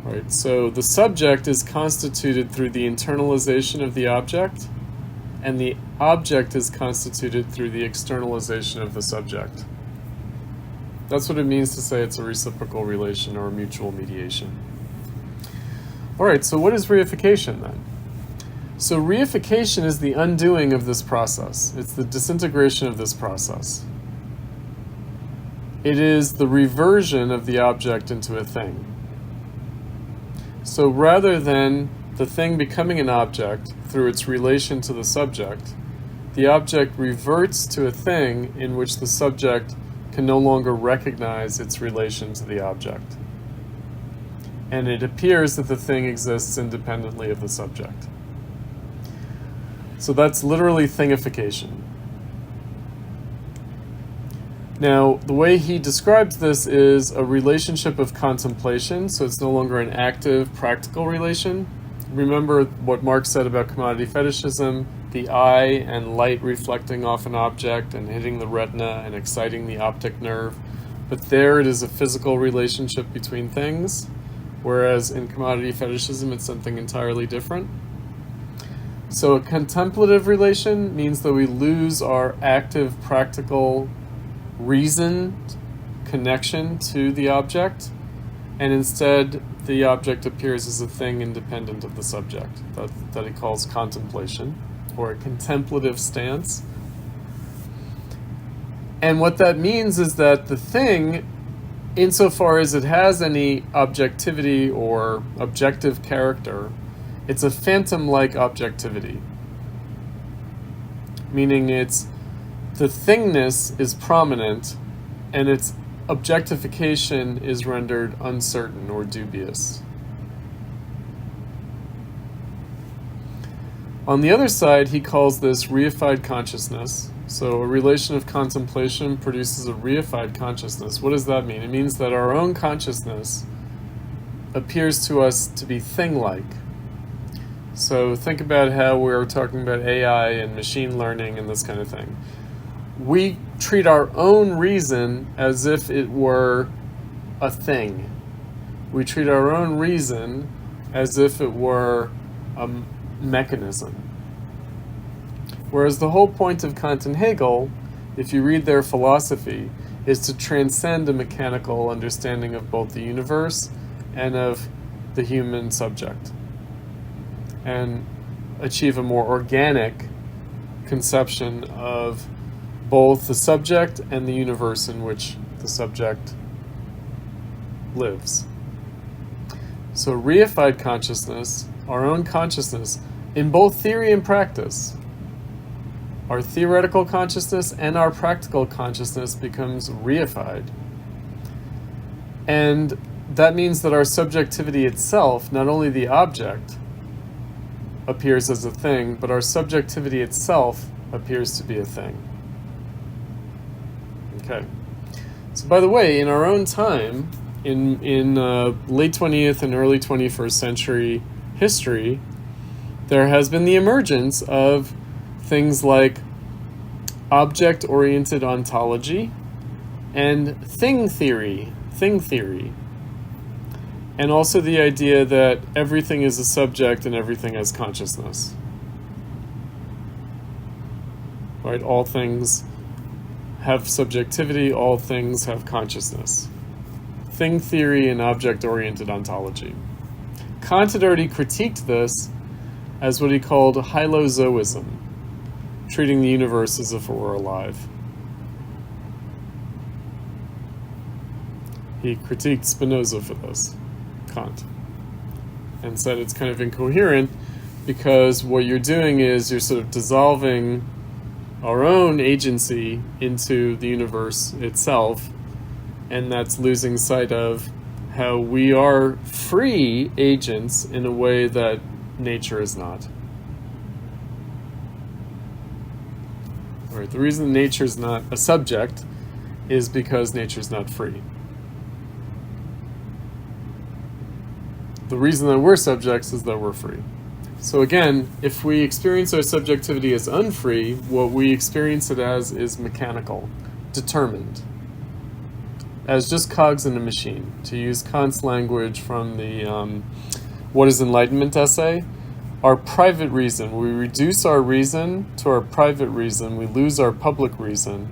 Right, so the subject is constituted through the internalization of the object, and the object is constituted through the externalization of the subject. That's what it means to say it's a reciprocal relation or a mutual mediation. All right, so what is reification then? So reification is the undoing of this process. It's the disintegration of this process. It is the reversion of the object into a thing. So rather than the thing becoming an object through its relation to the subject, the object reverts to a thing in which the subject can no longer recognize its relation to the object. And it appears that the thing exists independently of the subject. So that's literally thingification. Now, the way he describes this is a relationship of contemplation, so it's no longer an active, practical relation. Remember what Marx said about commodity fetishism, the eye and light reflecting off an object and hitting the retina and exciting the optic nerve. But there it is a physical relationship between things, whereas in commodity fetishism it's something entirely different. So a contemplative relation means that we lose our active, practical, reasoned connection to the object, and instead the object appears as a thing independent of the subject, that he calls contemplation, or a contemplative stance. And what that means is that the thing, insofar as it has any objectivity or objective character, it's a phantom-like objectivity, meaning the thingness is prominent and its objectification is rendered uncertain or dubious. On the other side, he calls this reified consciousness. So a relation of contemplation produces a reified consciousness. What does that mean? It means that our own consciousness appears to us to be thing-like. So think about how we were talking about AI and machine learning and this kind of thing. We treat our own reason as if it were a thing. We treat our own reason as if it were a mechanism. Whereas the whole point of Kant and Hegel, if you read their philosophy, is to transcend a mechanical understanding of both the universe and of the human subject, and achieve a more organic conception of both the subject and the universe in which the subject lives. So reified consciousness, our own consciousness, in both theory and practice, our theoretical consciousness and our practical consciousness becomes reified. And that means that our subjectivity itself, not only the object, appears as a thing, but our subjectivity itself appears to be a thing. Okay. So by the way, in our own time, in late 20th and early 21st century history, there has been the emergence of things like object-oriented ontology and thing theory, and also the idea that everything is a subject and everything has consciousness. Right? All things have subjectivity, all things have consciousness. Thing theory and object-oriented ontology. Kant had already critiqued this as what he called hylozoism, treating the universe as if it were alive. He critiqued Spinoza for this, Kant, and said it's kind of incoherent because what you're doing is you're sort of dissolving our own agency into the universe itself, and that's losing sight of how we are free agents in a way that nature is not. All right, the reason nature is not a subject is because nature is not free. The reason that we're subjects is that we're free. So again, if we experience our subjectivity as unfree, what we experience it as is mechanical, determined, as just cogs in a machine. To use Kant's language from the What is Enlightenment essay, our private reason, we reduce our reason to our private reason, we lose our public reason,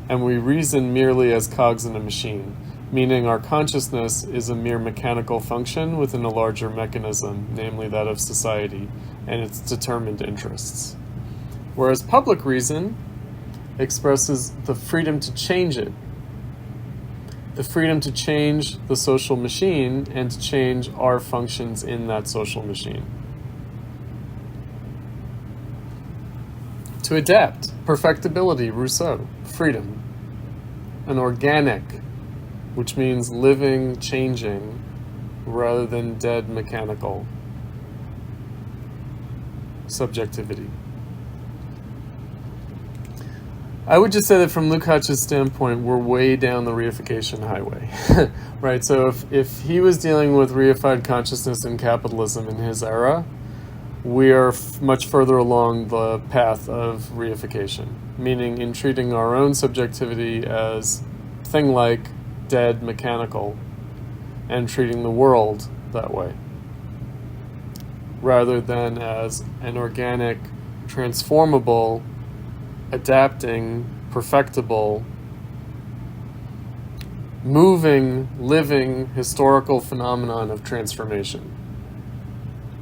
and we reason merely as cogs in a machine, meaning our consciousness is a mere mechanical function within a larger mechanism, namely that of society, and its determined interests. Whereas public reason expresses the freedom to change it, the freedom to change the social machine and to change our functions in that social machine. To adapt, perfectibility, Rousseau, freedom. An organic, which means living, changing, rather than dead, mechanical. Subjectivity. I would just say that from Lukacs' standpoint, we're way down the reification highway, right? So if he was dealing with reified consciousness in capitalism in his era, we are much further along the path of reification, meaning in treating our own subjectivity as thing-like, dead, mechanical, and treating the world that way, rather than as an organic, transformable, adapting, perfectible, moving, living, historical phenomenon of transformation.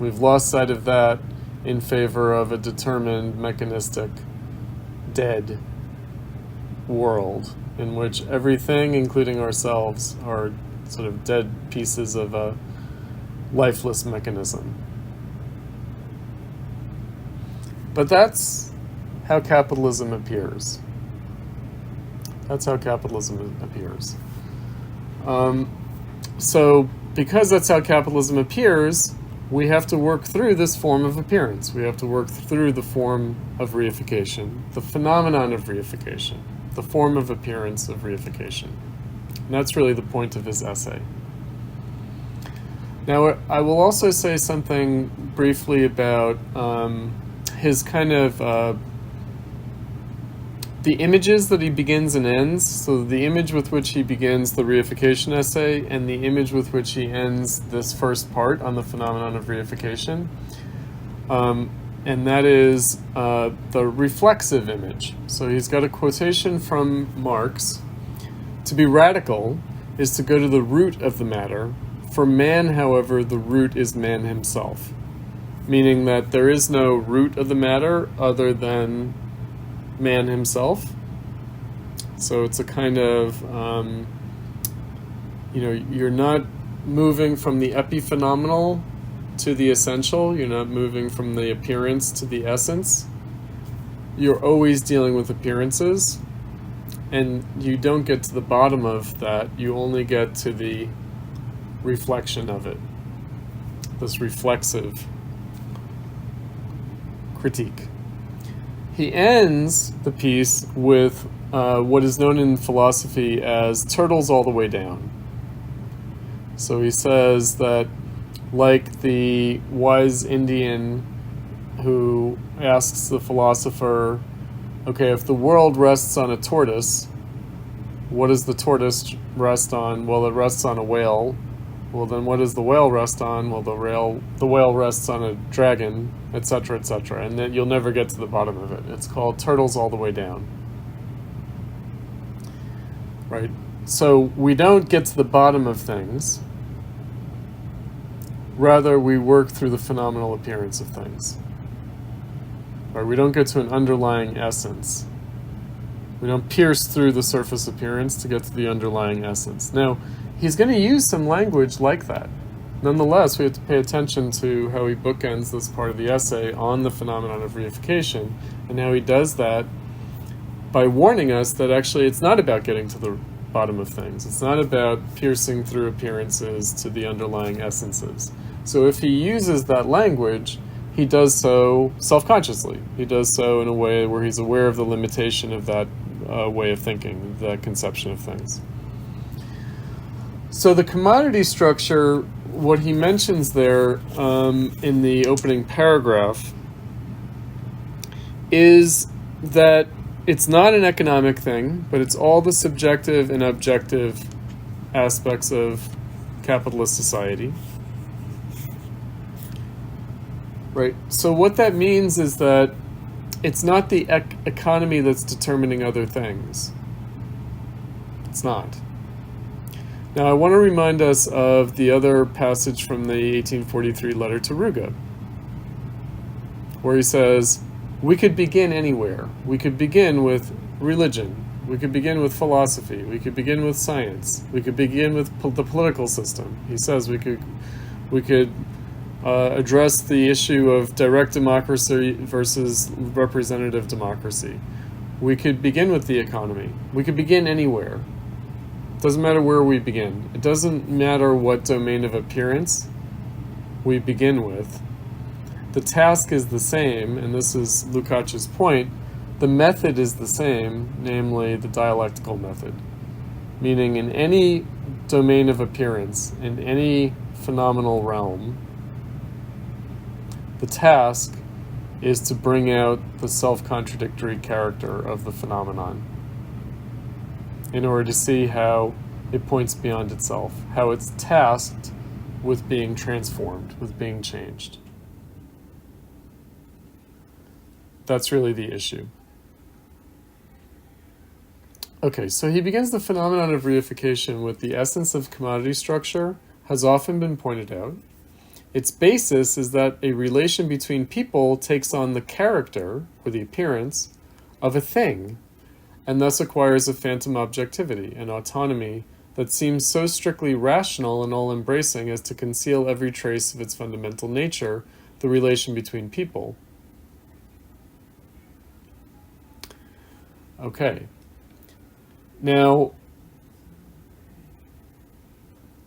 We've lost sight of that in favor of a determined, mechanistic, dead world in which everything, including ourselves, are sort of dead pieces of a lifeless mechanism. But that's how capitalism appears. That's how capitalism appears. So because that's how capitalism appears, we have to work through this form of appearance. We have to work through the form of reification, the phenomenon of reification, the form of appearance of reification. And that's really the point of his essay. Now, I will also say something briefly about his kind of the images that he begins and ends. So the image with which he begins the reification essay and the image with which he ends this first part on the phenomenon of reification. And that is the reflexive image. So he's got a quotation from Marx. To be radical is to go to the root of the matter. For man, however, the root is man himself. Meaning that there is no root of the matter other than man himself. So it's a kind of, you're not moving from the epiphenomenal to the essential. You're not moving from the appearance to the essence. You're always dealing with appearances, and you don't get to the bottom of that. You only get to the reflection of it, this reflexive critique. He ends the piece with what is known in philosophy as turtles all the way down. So he says that, like the wise Indian who asks the philosopher, okay, if the world rests on a tortoise, what does the tortoise rest on? Well, it rests on a whale. Well, then what does the whale rest on? Well, the whale rests on a dragon, etc., etc. And then you'll never get to the bottom of it. It's called turtles all the way down. Right? So we don't get to the bottom of things. Rather, we work through the phenomenal appearance of things. Right? We don't get to an underlying essence. We don't pierce through the surface appearance to get to the underlying essence. Now, he's going to use some language like that. Nonetheless, we have to pay attention to how he bookends this part of the essay on the phenomenon of reification, and how he does that by warning us that actually it's not about getting to the bottom of things. It's not about piercing through appearances to the underlying essences. So if he uses that language, he does so self-consciously. He does so in a way where he's aware of the limitation of that way of thinking, that conception of things. So the commodity structure, what he mentions there in the opening paragraph, is that it's not an economic thing, but it's all the subjective and objective aspects of capitalist society. Right. So what that means is that it's not the economy that's determining other things. It's not. Now, I want to remind us of the other passage from the 1843 letter to Ruga, where he says, we could begin anywhere. We could begin with religion. We could begin with philosophy. We could begin with science. We could begin with the political system. He says we could address the issue of direct democracy versus representative democracy. We could begin with the economy. We could begin anywhere. It doesn't matter where we begin. It doesn't matter what domain of appearance we begin with. The task is the same, and this is Lukacs' point. The method is the same, namely the dialectical method, meaning in any domain of appearance, in any phenomenal realm, the task is to bring out the self-contradictory character of the phenomenon in order to see how it points beyond itself, how it's tasked with being transformed, with being changed. That's really the issue. Okay, so he begins the phenomenon of reification with the essence of commodity structure has often been pointed out. Its basis is that a relation between people takes on the character, or the appearance, of a thing, and thus acquires a phantom objectivity, an autonomy that seems so strictly rational and all-embracing as to conceal every trace of its fundamental nature, the relation between people. Okay. Now,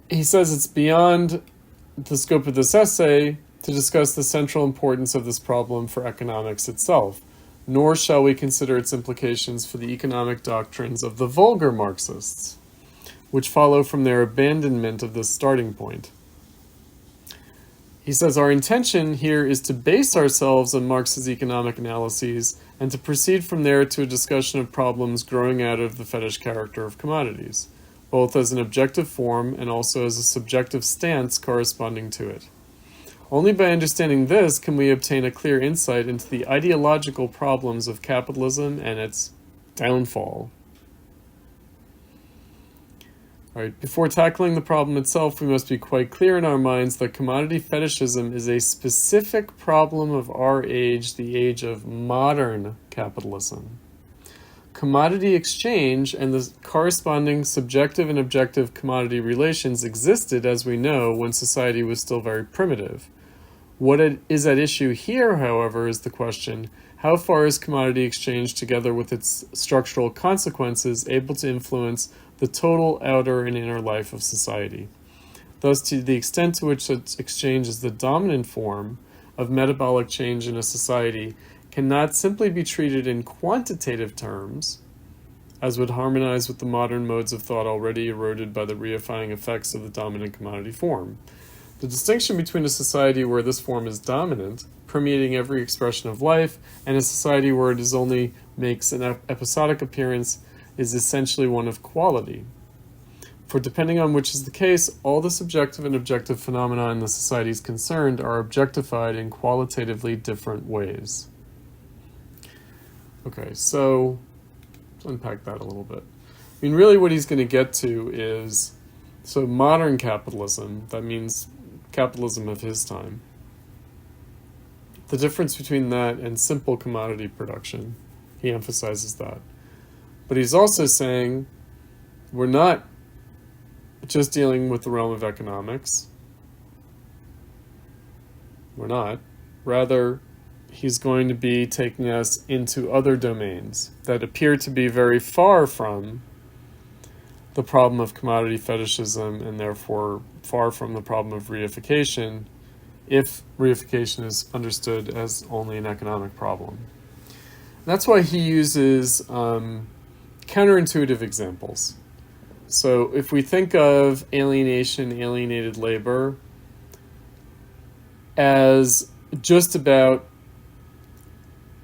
he says it's beyond the scope of this essay to discuss the central importance of this problem for economics itself, nor shall we consider its implications for the economic doctrines of the vulgar Marxists, which follow from their abandonment of this starting point. He says our intention here is to base ourselves on Marx's economic analyses and to proceed from there to a discussion of problems growing out of the fetish character of commodities, both as an objective form and also as a subjective stance corresponding to it. Only by understanding this can we obtain a clear insight into the ideological problems of capitalism and its downfall. All right, before tackling the problem itself, we must be quite clear in our minds that commodity fetishism is a specific problem of our age, the age of modern capitalism. Commodity exchange and the corresponding subjective and objective commodity relations existed, as we know, when society was still very primitive. What is at issue here, however, is the question, how far is commodity exchange, together with its structural consequences, able to influence the total outer and inner life of society? Thus, to the extent to which such exchange is the dominant form of metabolic change in a society, cannot simply be treated in quantitative terms, as would harmonize with the modern modes of thought already eroded by the reifying effects of the dominant commodity form. The distinction between a society where this form is dominant, permeating every expression of life, and a society where it is only makes an episodic appearance is essentially one of quality. For depending on which is the case, all the subjective and objective phenomena in the societies concerned are objectified in qualitatively different ways. Okay, so let's unpack that a little bit. I mean, really what he's going to get to is, so modern capitalism, that means capitalism of his time. The difference between that and simple commodity production, he emphasizes that. But he's also saying we're not just dealing with the realm of economics. We're not. Rather, he's going to be taking us into other domains that appear to be very far from the problem of commodity fetishism and therefore far from the problem of reification, if reification is understood as only an economic problem. That's why he uses counterintuitive examples. So if we think of alienation, alienated labor, as just about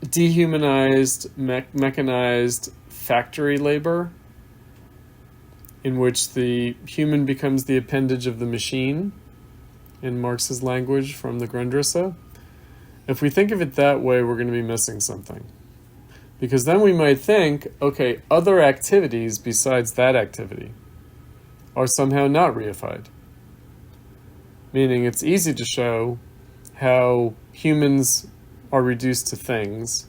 dehumanized, mechanized factory labor, in which the human becomes the appendage of the machine, in Marx's language from the Grundrisse, if we think of it that way, we're going to be missing something. Because then we might think, okay, other activities besides that activity are somehow not reified. Meaning it's easy to show how humans are reduced to things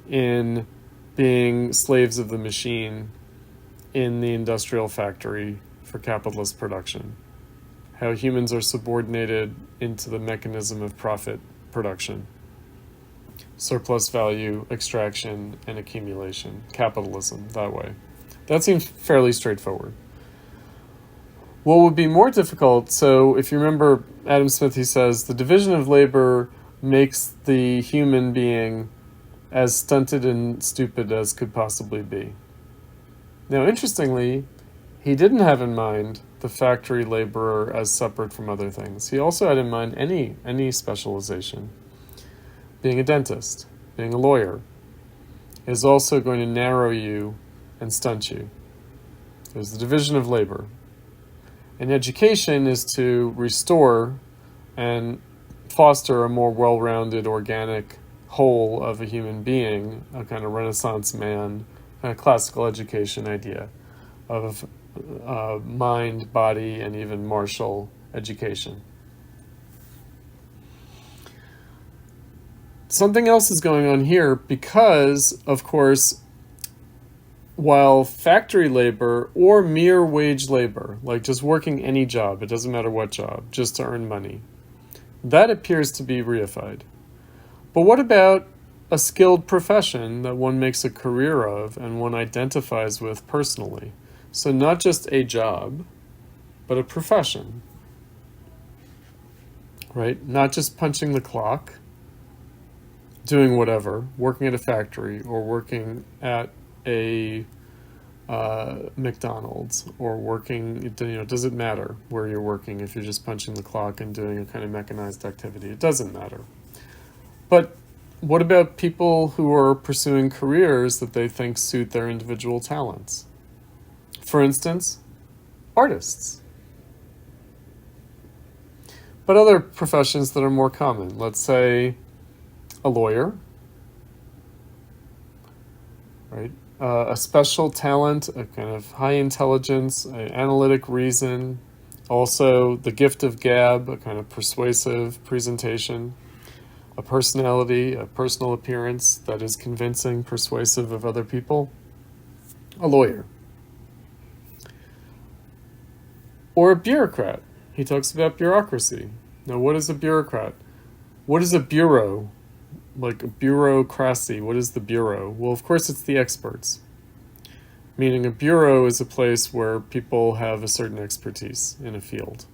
in being slaves of the machine in the industrial factory for capitalist production. How humans are subordinated into the mechanism of profit production. Surplus value, extraction, and accumulation. Capitalism, that way. That seems fairly straightforward. What would be more difficult, so if you remember Adam Smith, he says, the division of labor makes the human being as stunted and stupid as could possibly be. Now, interestingly, he didn't have in mind the factory laborer as separate from other things. He also had in mind any specialization. Being a dentist, being a lawyer, is also going to narrow you and stunt you. There's the division of labor. And education is to restore and foster a more well-rounded, organic whole of a human being, a kind of Renaissance man, kind of classical education idea of mind, body, and even martial education. Something else is going on here because, of course, while factory labor or mere wage labor, like just working any job, it doesn't matter what job, just to earn money, that appears to be reified. But what about a skilled profession that one makes a career of and one identifies with personally? So not just a job, but a profession, right? Not just punching the clock, doing whatever, working at a factory or working at a McDonald's or working, does it matter where you're working if you're just punching the clock and doing a kind of mechanized activity? It doesn't matter. But what about people who are pursuing careers that they think suit their individual talents? For instance, artists. But other professions that are more common, let's say a lawyer, right? A special talent, a kind of high intelligence, analytic reason, also the gift of gab, a kind of persuasive presentation, a personality, a personal appearance that is convincing, persuasive of other people, a lawyer. Or a bureaucrat. He talks about bureaucracy. Now, what is a bureaucrat? What is a bureau? Like a bureaucracy, what is the bureau? Well, of course, it's the experts. Meaning a bureau is a place where people have a certain expertise in a field.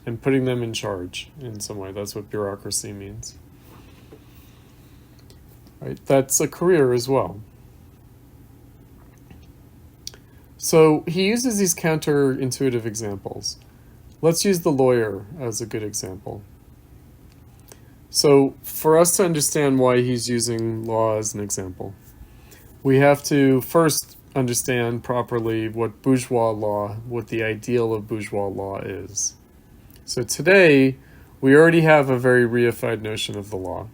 And putting them in charge in some way. That's what bureaucracy means. Right? That's a career as well. So he uses these counterintuitive examples. Let's use the lawyer as a good example. So for us to understand why he's using law as an example, we have to first understand properly what bourgeois law, what the ideal of bourgeois law is. So today, we already have a very reified notion of the law.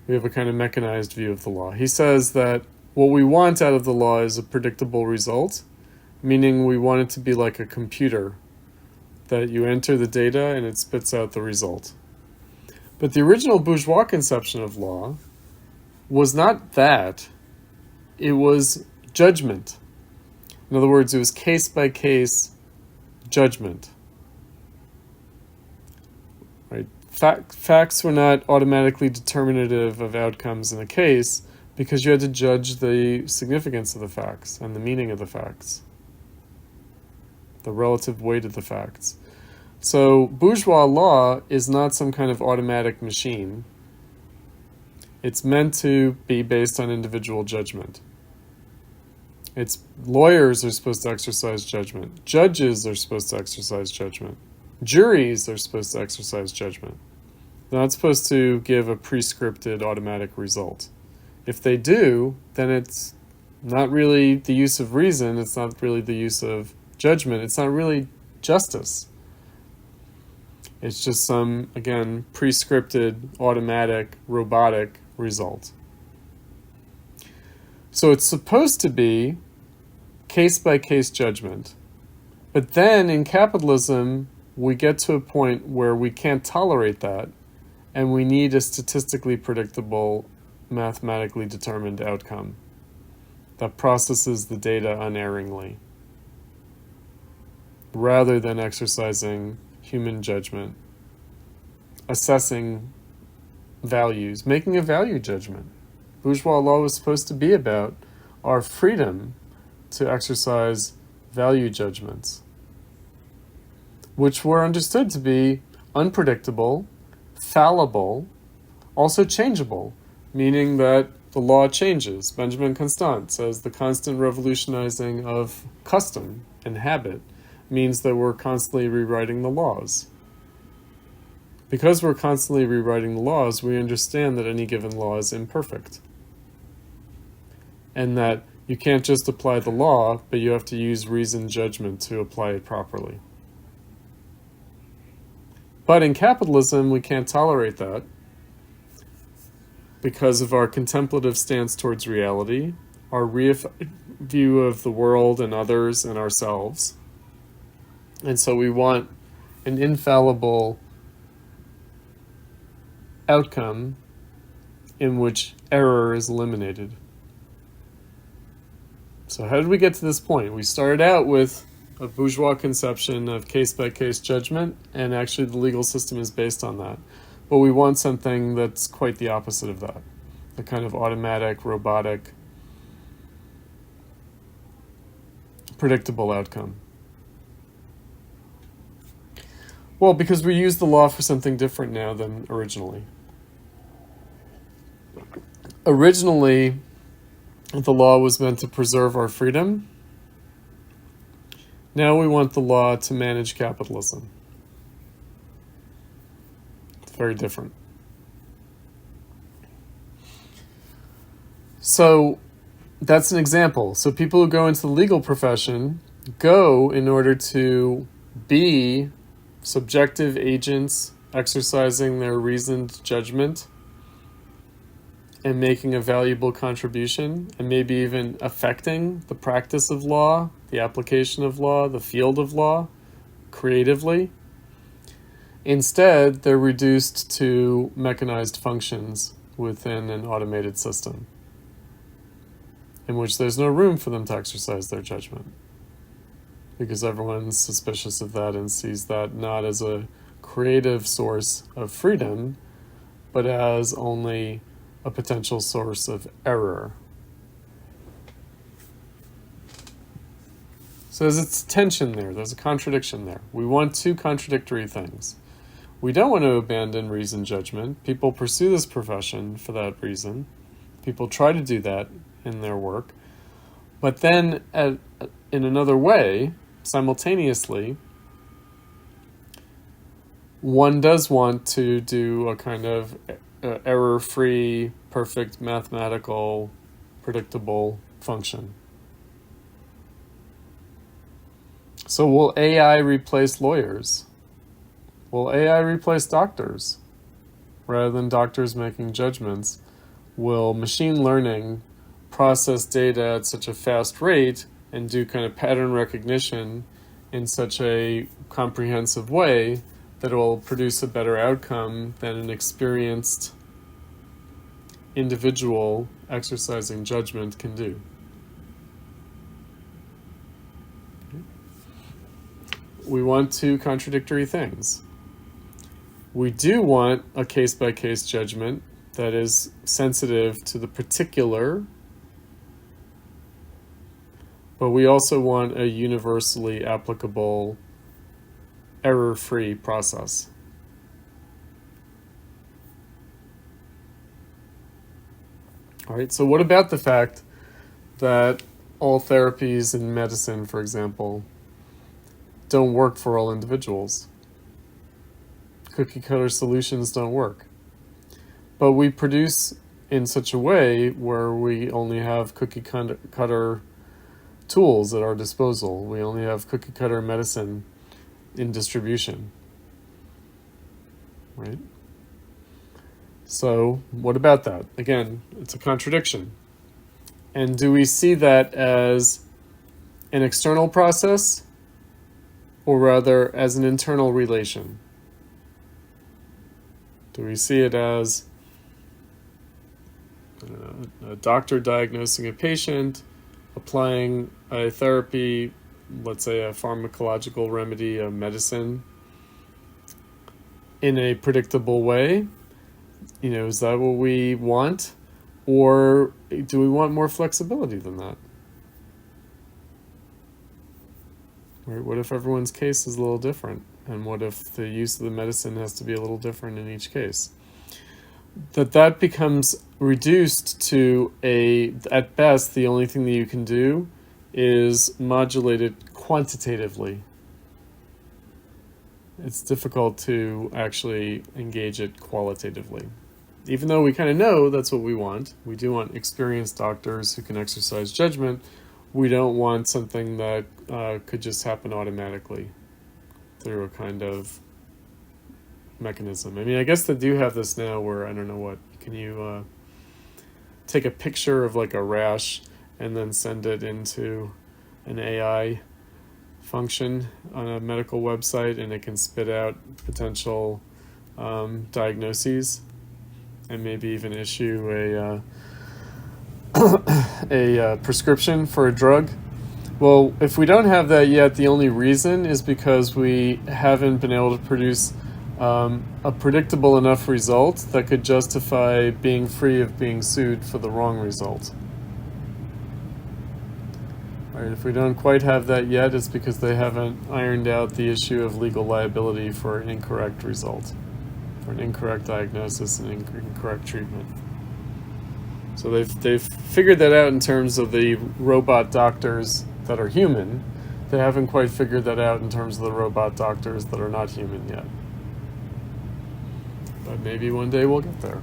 We have a kind of mechanized view of the law. He says that what we want out of the law is a predictable result, meaning we want it to be like a computer, that you enter the data and it spits out the result. But the original bourgeois conception of law was not that. It was judgment. In other words, it was case-by-case judgment. Right? Facts were not automatically determinative of outcomes in a case because you had to judge the significance of the facts and the meaning of the facts, the relative weight of the facts. So bourgeois law is not some kind of automatic machine. It's meant to be based on individual judgment. Lawyers are supposed to exercise judgment. Judges are supposed to exercise judgment. Juries are supposed to exercise judgment. They're not supposed to give a prescripted automatic result. If they do, then it's not really the use of reason, it's not really the use of judgment, it's not really justice. It's just some, again, prescripted, automatic, robotic result. So it's supposed to be case-by-case judgment. But then in capitalism, we get to a point where we can't tolerate that, and we need a statistically predictable, mathematically determined outcome. that processes the data unerringly, rather than exercising human judgment, assessing values, making a value judgment. Bourgeois law was supposed to be about our freedom to exercise value judgments, which were understood to be unpredictable, fallible, also changeable, meaning that the law changes. Benjamin Constant says the constant revolutionizing of custom and habit means that we're constantly rewriting the laws. Because we're constantly rewriting the laws, we understand that any given law is imperfect. And that you can't just apply the law, but you have to use reasoned judgment to apply it properly. But in capitalism, we can't tolerate that because of our contemplative stance towards reality, our view of the world and others and ourselves. And so we want an infallible outcome in which error is eliminated. So how did we get to this point? We started out with a bourgeois conception of case-by-case judgment, and actually the legal system is based on that. But we want something that's quite the opposite of that, the kind of automatic, robotic, predictable outcome. Well, because we use the law for something different now than originally. Originally, the law was meant to preserve our freedom. Now we want the law to manage capitalism. It's very different. So that's an example. So people who go into the legal profession go in order to be subjective agents exercising their reasoned judgment and making a valuable contribution, and maybe even affecting the practice of law, the application of law, the field of law, creatively. Instead, they're reduced to mechanized functions within an automated system, in which there's no room for them to exercise their judgment, because everyone's suspicious of that and sees that not as a creative source of freedom, but as only a potential source of error. So there's a tension there, there's a contradiction there. We want two contradictory things. We don't want to abandon reasoned judgment. People pursue this profession for that reason. People try to do that in their work. But then, in another way, simultaneously, one does want to do a kind of error-free, perfect mathematical, predictable function. So will AI replace lawyers? Will AI replace doctors? Rather than doctors making judgments, will machine learning process data at such a fast rate and do kind of pattern recognition in such a comprehensive way that it will produce a better outcome than an experienced individual exercising judgment can do? We want two contradictory things. We do want a case-by-case judgment that is sensitive to the particular, but we also want a universally applicable, error-free process. All right, so what about the fact that all therapies in medicine, for example, don't work for all individuals? Cookie-cutter solutions don't work. But we produce in such a way where we only have cookie-cutter tools at our disposal. We only have cookie-cutter medicine in distribution, right? So what about that? Again, it's a contradiction. And do we see that as an external process, or rather as an internal relation? Do we see it as a doctor diagnosing a patient, applying a therapy, let's say a pharmacological remedy, a medicine, in a predictable way? Is that what we want? Or do we want more flexibility than that? Right? What if everyone's case is a little different? And what if the use of the medicine has to be a little different in each case? That becomes reduced to at best, the only thing that you can do is modulate it quantitatively. It's difficult to actually engage it qualitatively. Even though we kind of know that's what we want. We do want experienced doctors who can exercise judgment. We don't want something that could just happen automatically through a kind of mechanism. I mean, I guess they do have this now where, I don't know what, can you take a picture of like a rash and then send it into an AI function on a medical website, and it can spit out potential diagnoses and maybe even issue a prescription for a drug. Well, if we don't have that yet, the only reason is because we haven't been able to produce a predictable enough result that could justify being free of being sued for the wrong result. Right, if we don't quite have that yet, it's because they haven't ironed out the issue of legal liability for an incorrect result, for an incorrect diagnosis and incorrect treatment. So they've figured that out in terms of the robot doctors that are human. They haven't quite figured that out in terms of the robot doctors that are not human yet. But maybe one day we'll get there.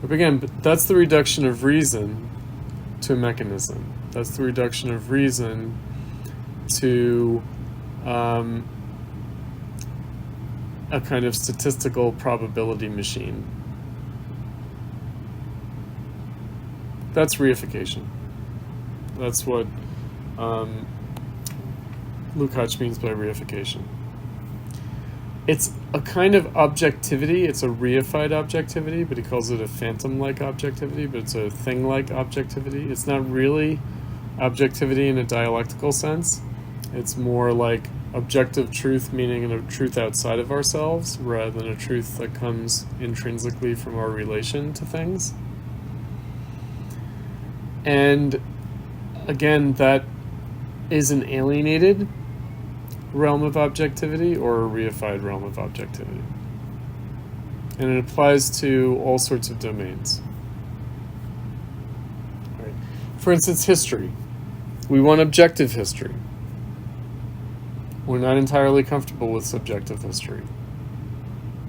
But again, that's the reduction of reason to a mechanism. That's the reduction of reason to a kind of statistical probability machine. That's reification. That's what Lukacs means by reification. It's a kind of objectivity. It's a reified objectivity, but he calls it a phantom-like objectivity, but it's a thing-like objectivity. It's not really objectivity in a dialectical sense. It's more like objective truth, meaning a truth outside of ourselves, rather than a truth that comes intrinsically from our relation to things. And again, that is an alienated realm of objectivity or a reified realm of objectivity. And it applies to all sorts of domains. Right. For instance, history. We want objective history. We're not entirely comfortable with subjective history.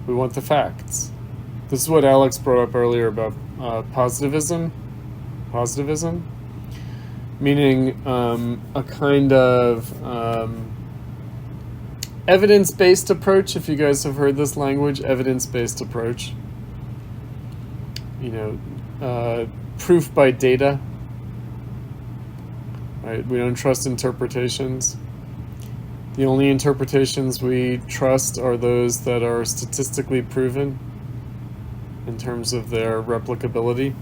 We want the facts. This is what Alex brought up earlier about positivism. Positivism, meaning a kind of evidence-based approach, if you guys have heard this language, evidence-based approach. Proof by data. Right? We don't trust interpretations. The only interpretations we trust are those that are statistically proven in terms of their replicability.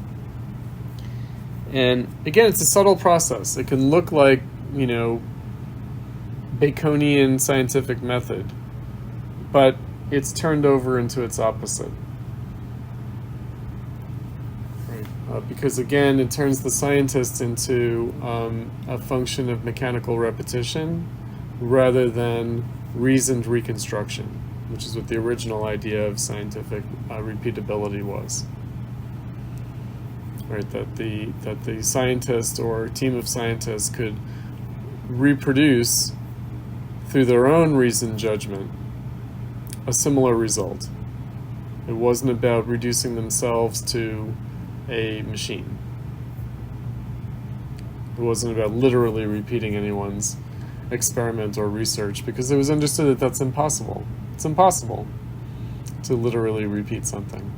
And again, it's a subtle process. It can look like, Baconian scientific method, but it's turned over into its opposite. Right? Because again, it turns the scientist into a function of mechanical repetition rather than reasoned reconstruction, which is what the original idea of scientific repeatability was. Right, that the scientist or team of scientists could reproduce through their own reasoned judgment a similar result. It wasn't about reducing themselves to a machine. It wasn't about literally repeating anyone's experiment or research, because it was understood that that's impossible. It's impossible to literally repeat something.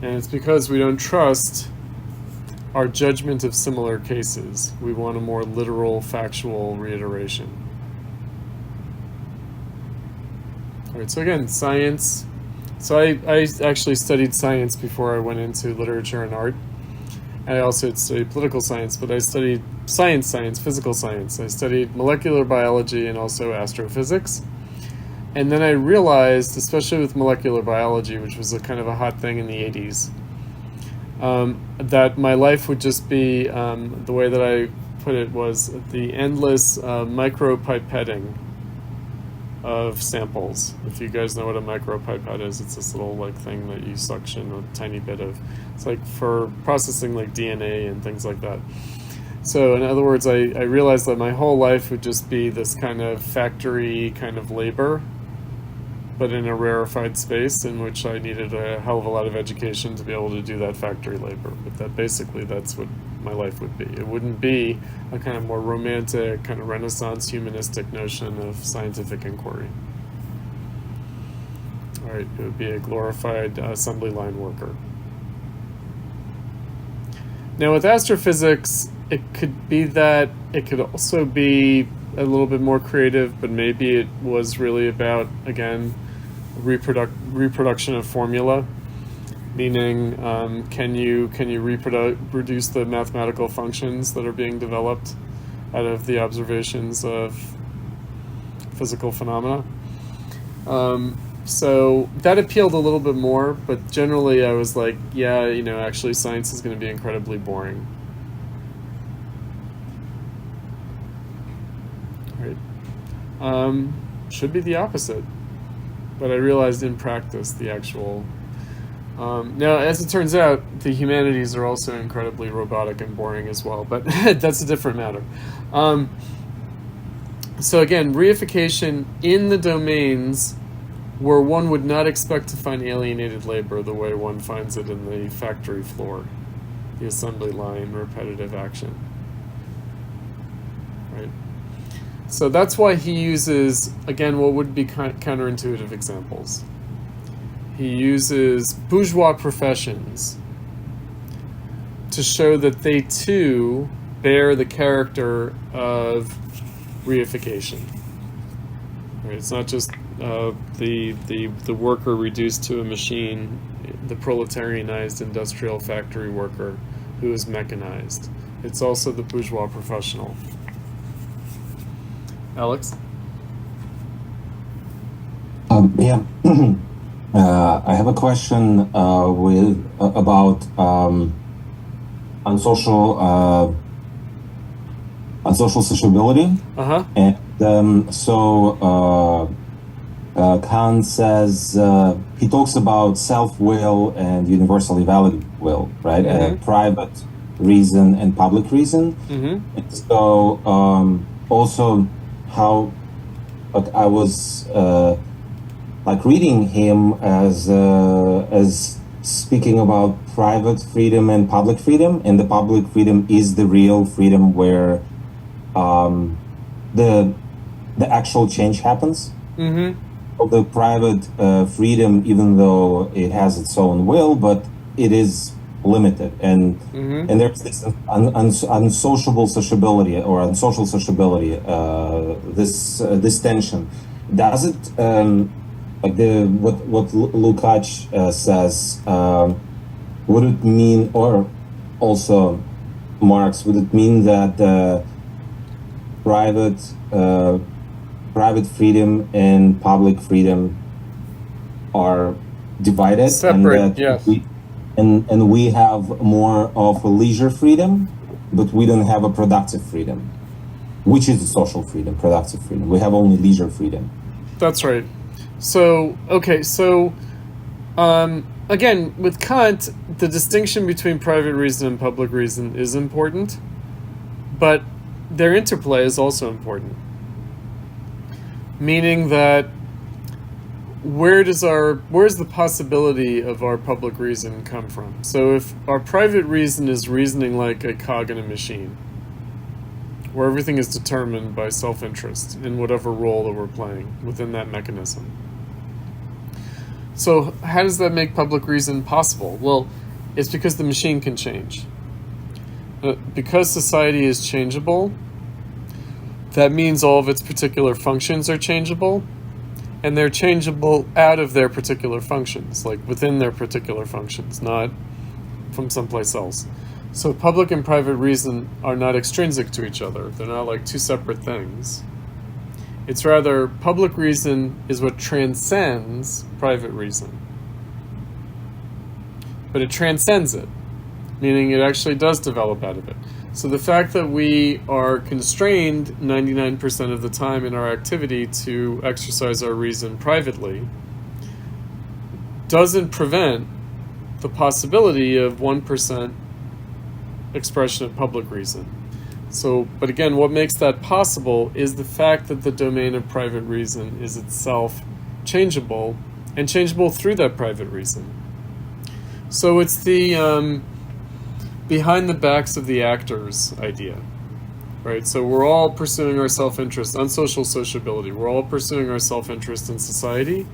And it's because we don't trust our judgment of similar cases. We want a more literal, factual reiteration. All right, so again, science So I actually studied science before I went into literature and art. And I also had studied political science, but I studied science, physical science. I studied molecular biology and also astrophysics. And then I realized, especially with molecular biology, which was a kind of a hot thing in the 80s, that my life would just be, the way that I put it was the endless micropipetting of samples. If you guys know what a micropipette is, it's this little like thing that you suction a tiny bit of. It's like for processing like DNA and things like that. So in other words, I realized that my whole life would just be this kind of factory kind of labor, but in a rarefied space in which I needed a hell of a lot of education to be able to do that factory labor. But that basically that's what my life would be. It wouldn't be a kind of more romantic, kind of Renaissance humanistic notion of scientific inquiry. All right, it would be a glorified assembly line worker. Now with astrophysics, it could be that, it could also be a little bit more creative, but maybe it was really about, again, reproduction of formula. Meaning, can you reproduce the mathematical functions that are being developed out of the observations of physical phenomena? So that appealed a little bit more, but generally I was like, yeah, actually science is going to be incredibly boring. Right. Should be the opposite, but I realized in practice the actual. Now, as it turns out, the humanities are also incredibly robotic and boring as well, but that's a different matter. So again, reification in the domains where one would not expect to find alienated labor the way one finds it in the factory floor, the assembly line, repetitive action. Right? So that's why he uses, again, what would be counterintuitive examples. He uses bourgeois professions to show that they too bear the character of reification. Right? It's not just the worker reduced to a machine, the proletarianized industrial factory worker who is mechanized. It's also the bourgeois professional. Alex? Yeah. I have a question about unsocial sociability. Uh-huh. And Kant says, he talks about self-will and universally valid will, right? Mm-hmm. Private reason and public reason. Mm-hmm. And so also how, but I was like reading him as speaking about private freedom and public freedom, and the public freedom is the real freedom where the actual change happens. Mm-hmm. The private freedom, even though it has its own will, but it is limited, and Mm-hmm. and there's this unsociable sociability or unsocial sociability. This tension. Does it like what Lukacs says? Would it mean, or also Marx, would it mean that private freedom and public freedom are divided, Separate, and that yes. we have more of a leisure freedom, but we don't have a productive freedom, which is a social freedom, productive freedom. We have only leisure freedom. That's right. So, okay, so again, with Kant, the distinction between private reason and public reason is important, but their interplay is also important. Meaning that where's the possibility of our public reason come from? So if our private reason is reasoning like a cog in a machine, where everything is determined by self-interest in whatever role that we're playing within that mechanism. So how does that make public reason possible? Well, it's because the machine can change. Because society is changeable, that means all of its particular functions are changeable, and they're changeable out of their particular functions, like within their particular functions, not from someplace else. So public and private reason are not extrinsic to each other. They're not like two separate things. It's rather, public reason is what transcends private reason. But it transcends it, meaning it actually does develop out of it. So the fact that we are constrained 99% of the time in our activity to exercise our reason privately doesn't prevent the possibility of 1% expression of public reason. So, but again, what makes that possible is the fact that the domain of private reason is itself changeable, and changeable through that private reason. So it's the behind the backs of the actors idea, right? So we're all pursuing our self-interest, unsocial sociability. We're all pursuing our self-interest in society,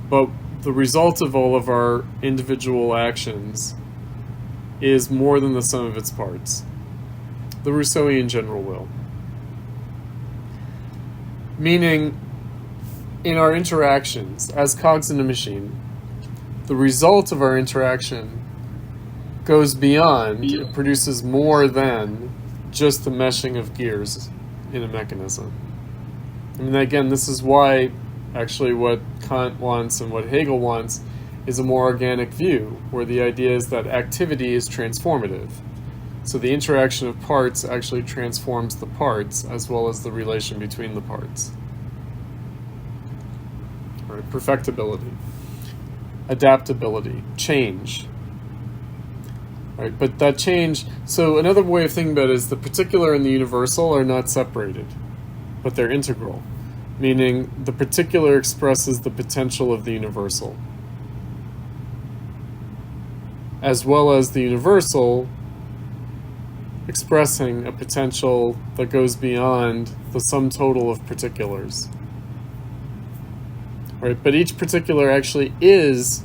but the result of all of our individual actions is more than the sum of its parts. The Rousseauian general will. Meaning, in our interactions, as cogs in a machine, the result of our interaction goes beyond, it produces more than just the meshing of gears in a mechanism. I mean, again, this is why actually what Kant wants and what Hegel wants is a more organic view, where the idea is that activity is transformative. So the interaction of parts actually transforms the parts as well as the relation between the parts. Right? Perfectibility, adaptability, change. Right? But that change, so another way of thinking about it is the particular and the universal are not separated, but they're integral, meaning the particular expresses the potential of the universal, as well as the universal expressing a potential that goes beyond the sum total of particulars. Right? But each particular actually is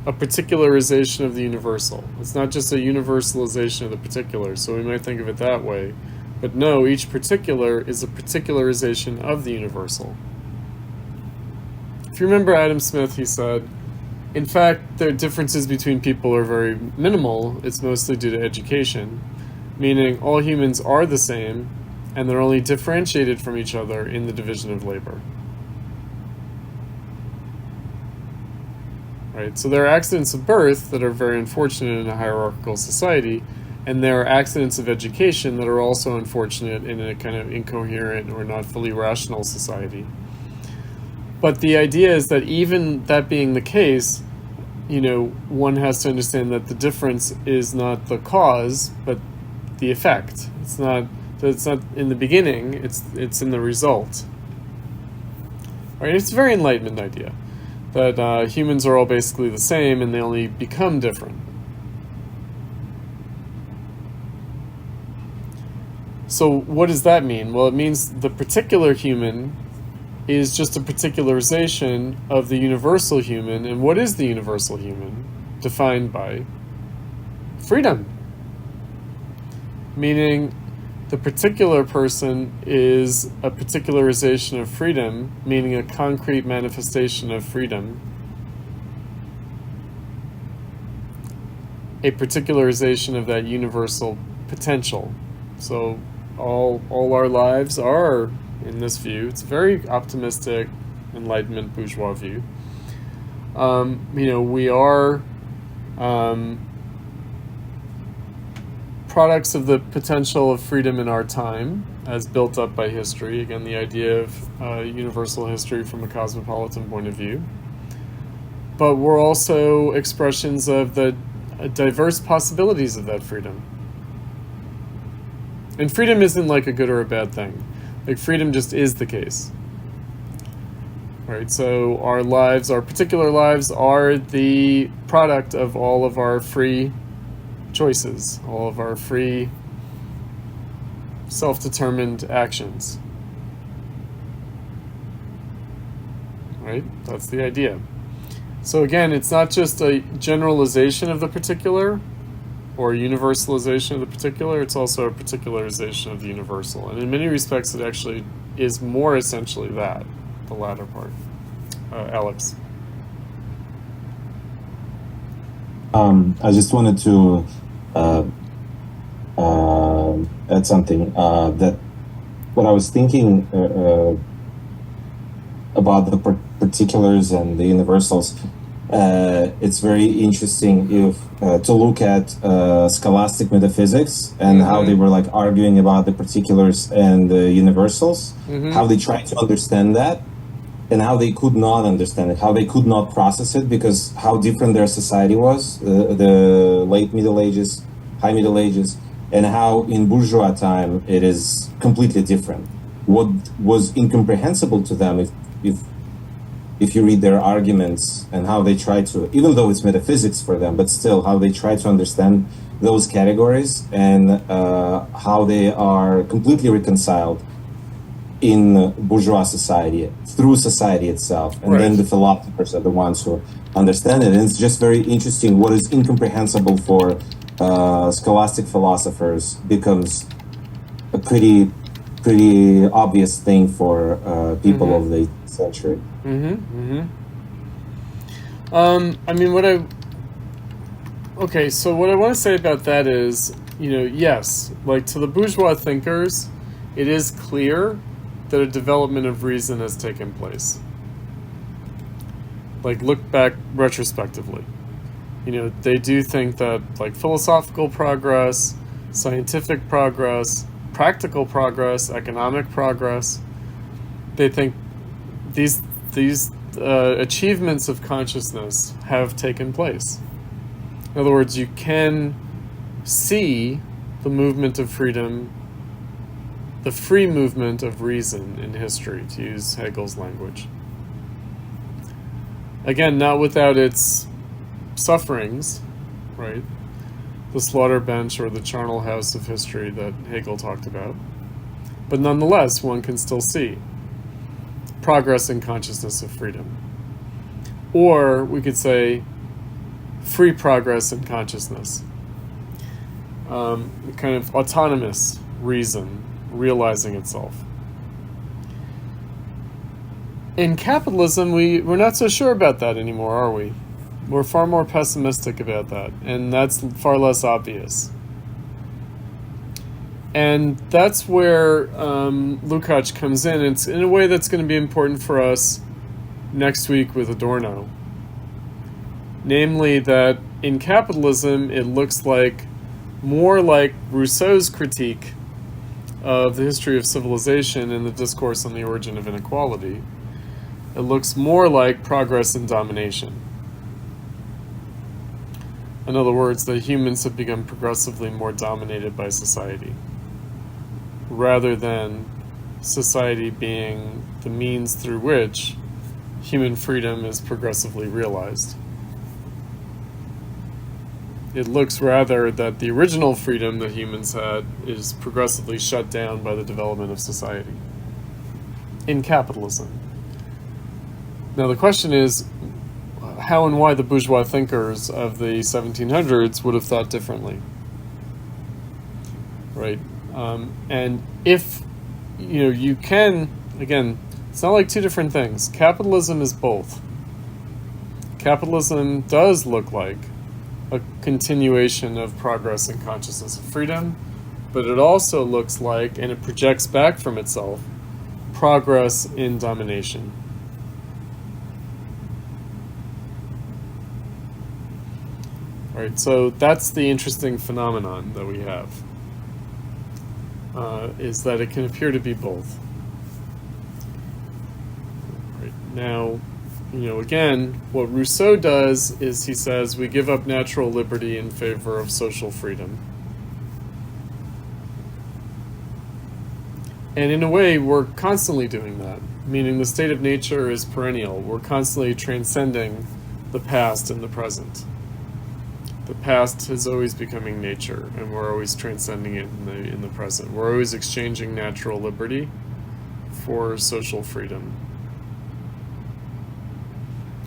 a particularization of the universal. It's not just a universalization of the particular, so we might think of it that way. But no, each particular is a particularization of the universal. If you remember Adam Smith, he said, in fact, the differences between people are very minimal. It's mostly due to education, meaning all humans are the same, and they're only differentiated from each other in the division of labor. Right? So there are accidents of birth that are very unfortunate in a hierarchical society, and there are accidents of education that are also unfortunate in a kind of incoherent or not fully rational society. But the idea is that even that being the case, one has to understand that the difference is not the cause, but the effect. It's not in the beginning, it's in the result. Right? It's a very Enlightenment idea that humans are all basically the same and they only become different. So what does that mean? Well, it means the particular human is just a particularization of the universal human. And what is the universal human? Defined by freedom. Meaning the particular person is a particularization of freedom, meaning a concrete manifestation of freedom. A particularization of that universal potential. So all our lives are, in this view, it's a very optimistic Enlightenment bourgeois view. We are products of the potential of freedom in our time, as built up by history. Again, the idea of universal history from a cosmopolitan point of view. But we're also expressions of the diverse possibilities of that freedom. And freedom isn't like a good or a bad thing. Like, freedom just is the case. Right? So our lives, our particular lives, are the product of all of our free choices, all of our free self-determined actions. Right? That's the idea. So again, it's not just a generalization of the particular or universalization of the particular, it's also a particularization of the universal. And in many respects, it actually is more essentially that, the latter part. Alex. I just wanted to add something that what I was thinking about the particulars and the universals. It's very interesting to look at scholastic metaphysics and how they were like arguing about the particulars and the universals, how they tried to understand that, and how they could not understand it, how they could not process it, because how different their society was, the late Middle Ages, high Middle Ages, and how in bourgeois time it is completely different. What was incomprehensible to them, if you read their arguments and how they try to, even though it's metaphysics for them, but still how they try to understand those categories and how they are completely reconciled in bourgeois society, through society itself. And then the philosophers are the ones who understand it. And it's just very interesting. What is incomprehensible for scholastic philosophers becomes a pretty obvious thing for people of the century. I mean, so what I want to say about that is, yes, like to the bourgeois thinkers, it is clear that a development of reason has taken place. Like, look back retrospectively. They do think that, like, philosophical progress, scientific progress, practical progress, economic progress, they think these achievements of consciousness have taken place. In other words, you can see the movement of freedom, the free movement of reason in history, to use Hegel's language. Again, not without its sufferings, right? The slaughter bench or the charnel house of history that Hegel talked about. But nonetheless, one can still see progress in consciousness of freedom. Or we could say free progress in consciousness. Kind of autonomous reason realizing itself. In capitalism, we're not so sure about that anymore, are we? We're far more pessimistic about that, and that's far less obvious. And that's where Lukacs comes in. It's in a way that's going to be important for us next week with Adorno. Namely that in capitalism, it looks like more like Rousseau's critique of the history of civilization and the discourse on the origin of inequality. It looks more like progress and domination. In other words, that humans have become progressively more dominated by society, rather than society being the means through which human freedom is progressively realized. It looks rather that the original freedom that humans had is progressively shut down by the development of society in capitalism. Now the question is, how and why the bourgeois thinkers of the 1700s would have thought differently, right? And if, you can, again, it's not like two different things. Capitalism is both. Capitalism does look like a continuation of progress in consciousness of freedom, but it also looks like, and it projects back from itself, progress in domination. Right, so that's the interesting phenomenon that we have, is that it can appear to be both. Right, now, again, what Rousseau does is he says we give up natural liberty in favor of social freedom. And in a way, we're constantly doing that, meaning the state of nature is perennial. We're constantly transcending the past and the present. The past is always becoming nature, and we're always transcending it in the present. We're always exchanging natural liberty for social freedom.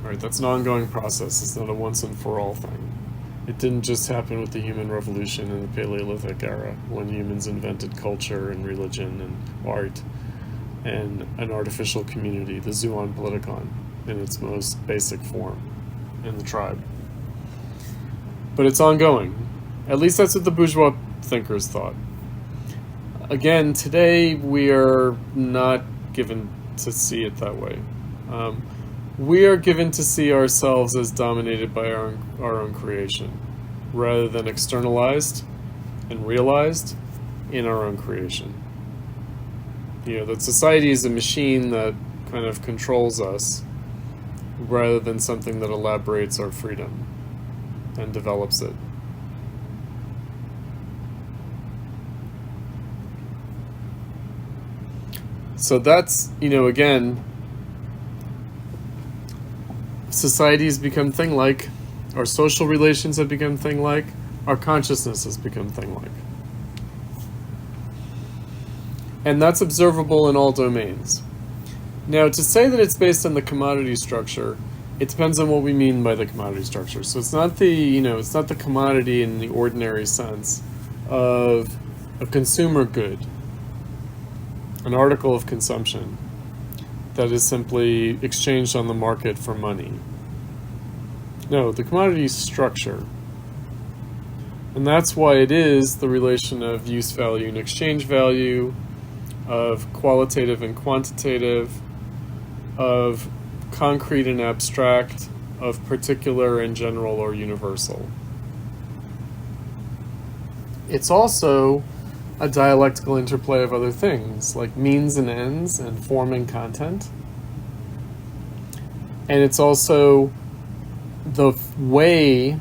All right, that's an ongoing process. It's not a once-and-for-all thing. It didn't just happen with the human revolution in the Paleolithic era, when humans invented culture and religion and art and an artificial community, the zoon politikon. in its most basic form in the tribe. But it's ongoing. At least that's what the bourgeois thinkers thought. Again, today we are not given to see it that way. We are given to see ourselves as dominated by our own creation, rather than externalized and realized in our own creation. That society is a machine that kind of controls us, rather than something that elaborates our freedom and develops it. So that's, again, society has become thing-like, our social relations have become thing-like, our consciousness has become thing-like. And that's observable in all domains. Now, to say that it's based on the commodity structure, it depends on what we mean by the commodity structure. So it's not it's not the commodity in the ordinary sense of a consumer good, an article of consumption that is simply exchanged on the market for money. No, the commodity structure. And that's why it is the relation of use value and exchange value, of qualitative and quantitative, of concrete and abstract, of particular and general or universal. It's also a dialectical interplay of other things, like means and ends and form and content. And it's also the way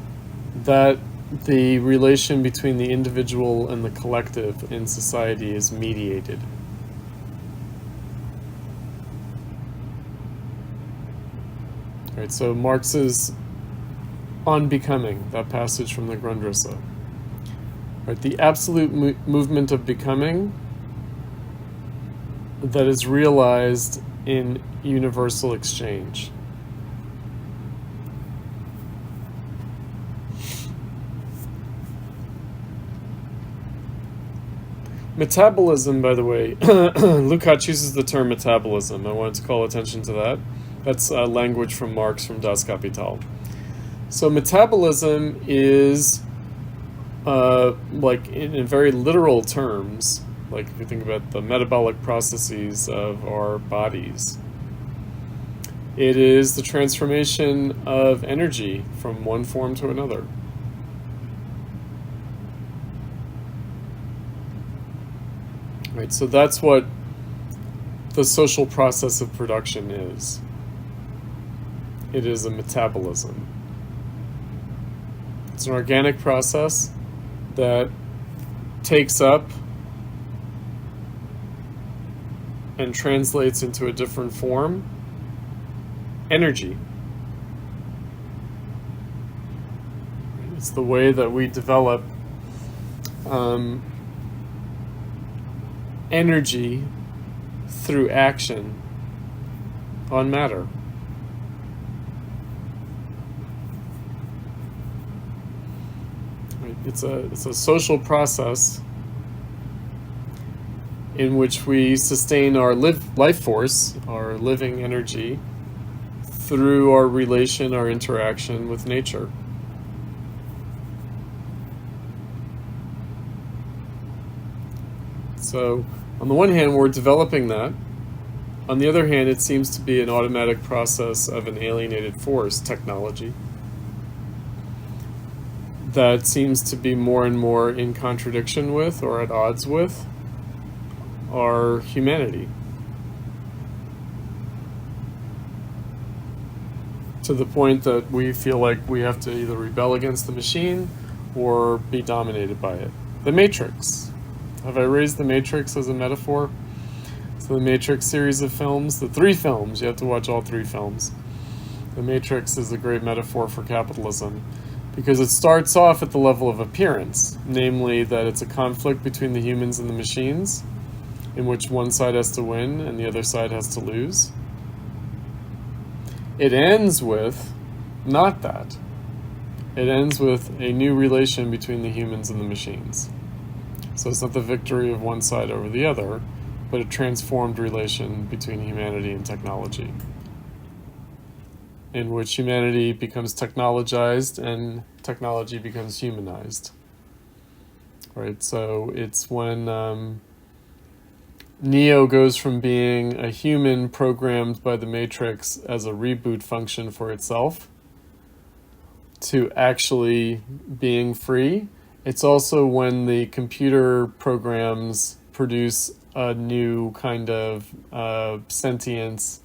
that the relation between the individual and the collective in society is mediated. Right, so Marx's On Becoming, that passage from the Grundrisse. Right, the absolute movement of becoming that is realized in universal exchange. Metabolism, by the way, Lukacs uses the term metabolism. I wanted to call attention to that. That's language from Marx from Das Kapital. So metabolism is, like in very literal terms, like if you think about the metabolic processes of our bodies, it is the transformation of energy from one form to another. Right, so that's what the social process of production is. It is a metabolism. It's an organic process that takes up and translates into a different form energy. It's the way that we develop energy through action on matter. It's a social process in which we sustain our life force, our living energy, through our relation, our interaction with nature. So, on the one hand, we're developing that. On the other hand, it seems to be an automatic process of an alienated force, technology, that seems to be more and more in contradiction with or at odds with our humanity. To the point that we feel like we have to either rebel against the machine or be dominated by it. The Matrix. Have I raised the Matrix as a metaphor? So the Matrix series of films, the 3 films, you have to watch all 3 films. The Matrix is a great metaphor for capitalism, because it starts off at the level of appearance, namely that it's a conflict between the humans and the machines, in which one side has to win and the other side has to lose. It ends with not that. It ends with a new relation between the humans and the machines. So it's not the victory of one side over the other, but a transformed relation between humanity and technology. in which humanity becomes technologized and technology becomes humanized. Right, so it's when Neo goes from being a human programmed by the Matrix as a reboot function for itself to actually being free. It's also when the computer programs produce a new kind of sentience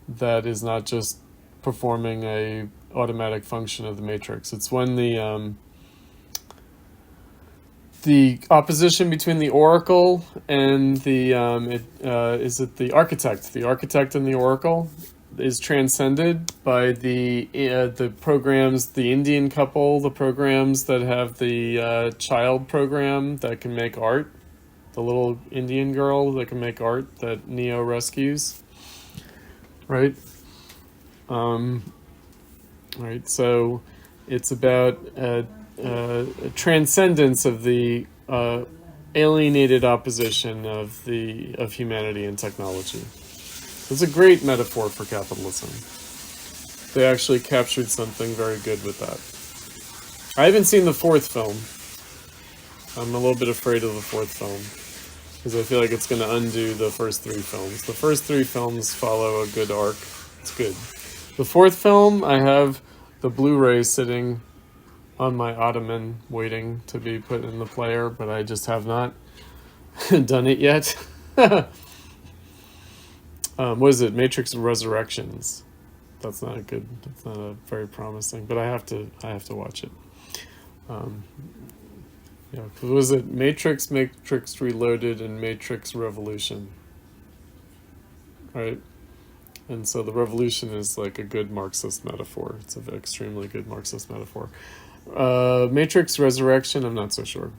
that is not just performing a automatic function of the Matrix. It's when the opposition between the Oracle and the the architect? The architect and the Oracle is transcended by the programs, the Indian couple, the programs that have the child program that can make art, the little Indian girl that can make art that Neo rescues, right? Right. So it's about transcendence of the alienated opposition of humanity and technology. It's a great metaphor for capitalism. They actually captured something very good with that. I haven't seen the fourth film. I'm a little bit afraid of the fourth film because I feel like it's going to undo the first three films. The first three films follow a good arc. It's good. The fourth film, I have the Blu-ray sitting on my ottoman waiting to be put in the player, but I just have not done it yet. What is it? Matrix Resurrections. That's not good. That's not a very promising, but I have to watch it. Yeah, what was it? Matrix Reloaded, and Matrix Revolution. Right? And so the revolution is like a good Marxist metaphor. It's an extremely good Marxist metaphor. Matrix Resurrection, I'm not so sure.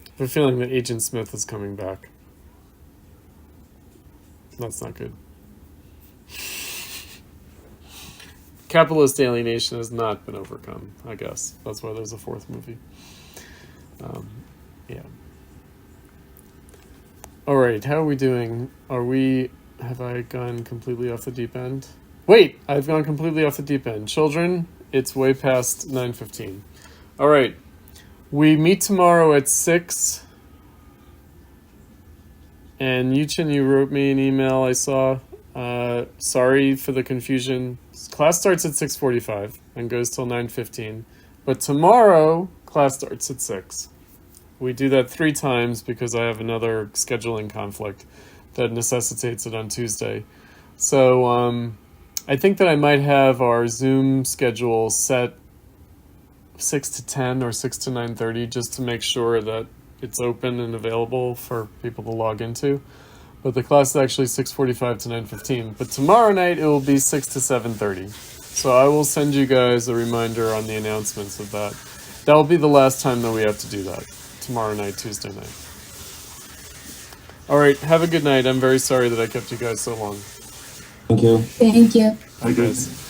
I have a feeling that Agent Smith is coming back. That's not good. Capitalist alienation has not been overcome, I guess. That's why there's a fourth movie. Yeah. All right, how are we doing? Have I gone completely off the deep end? Wait, I've gone completely off the deep end. Children, it's way past 9:15. All right, we meet tomorrow at 6. And Yuchin, you wrote me an email I saw. Sorry for the confusion. Class starts at 6:45 and goes till 9:15. But tomorrow, class starts at 6. We do that 3 times because I have another scheduling conflict that necessitates it on Tuesday. So I think that I might have our Zoom schedule set 6 to 10 or 6 to 9:30 just to make sure that it's open and available for people to log into. But the class is actually 6:45 to 9:15. But tomorrow night it will be 6 to 7:30. So I will send you guys a reminder on the announcements of that. That will be the last time that we have to do that. Tomorrow night, Tuesday night. All right, have a good night. I'm very sorry that I kept you guys so long. Thank you. Thank you. Bye, guys.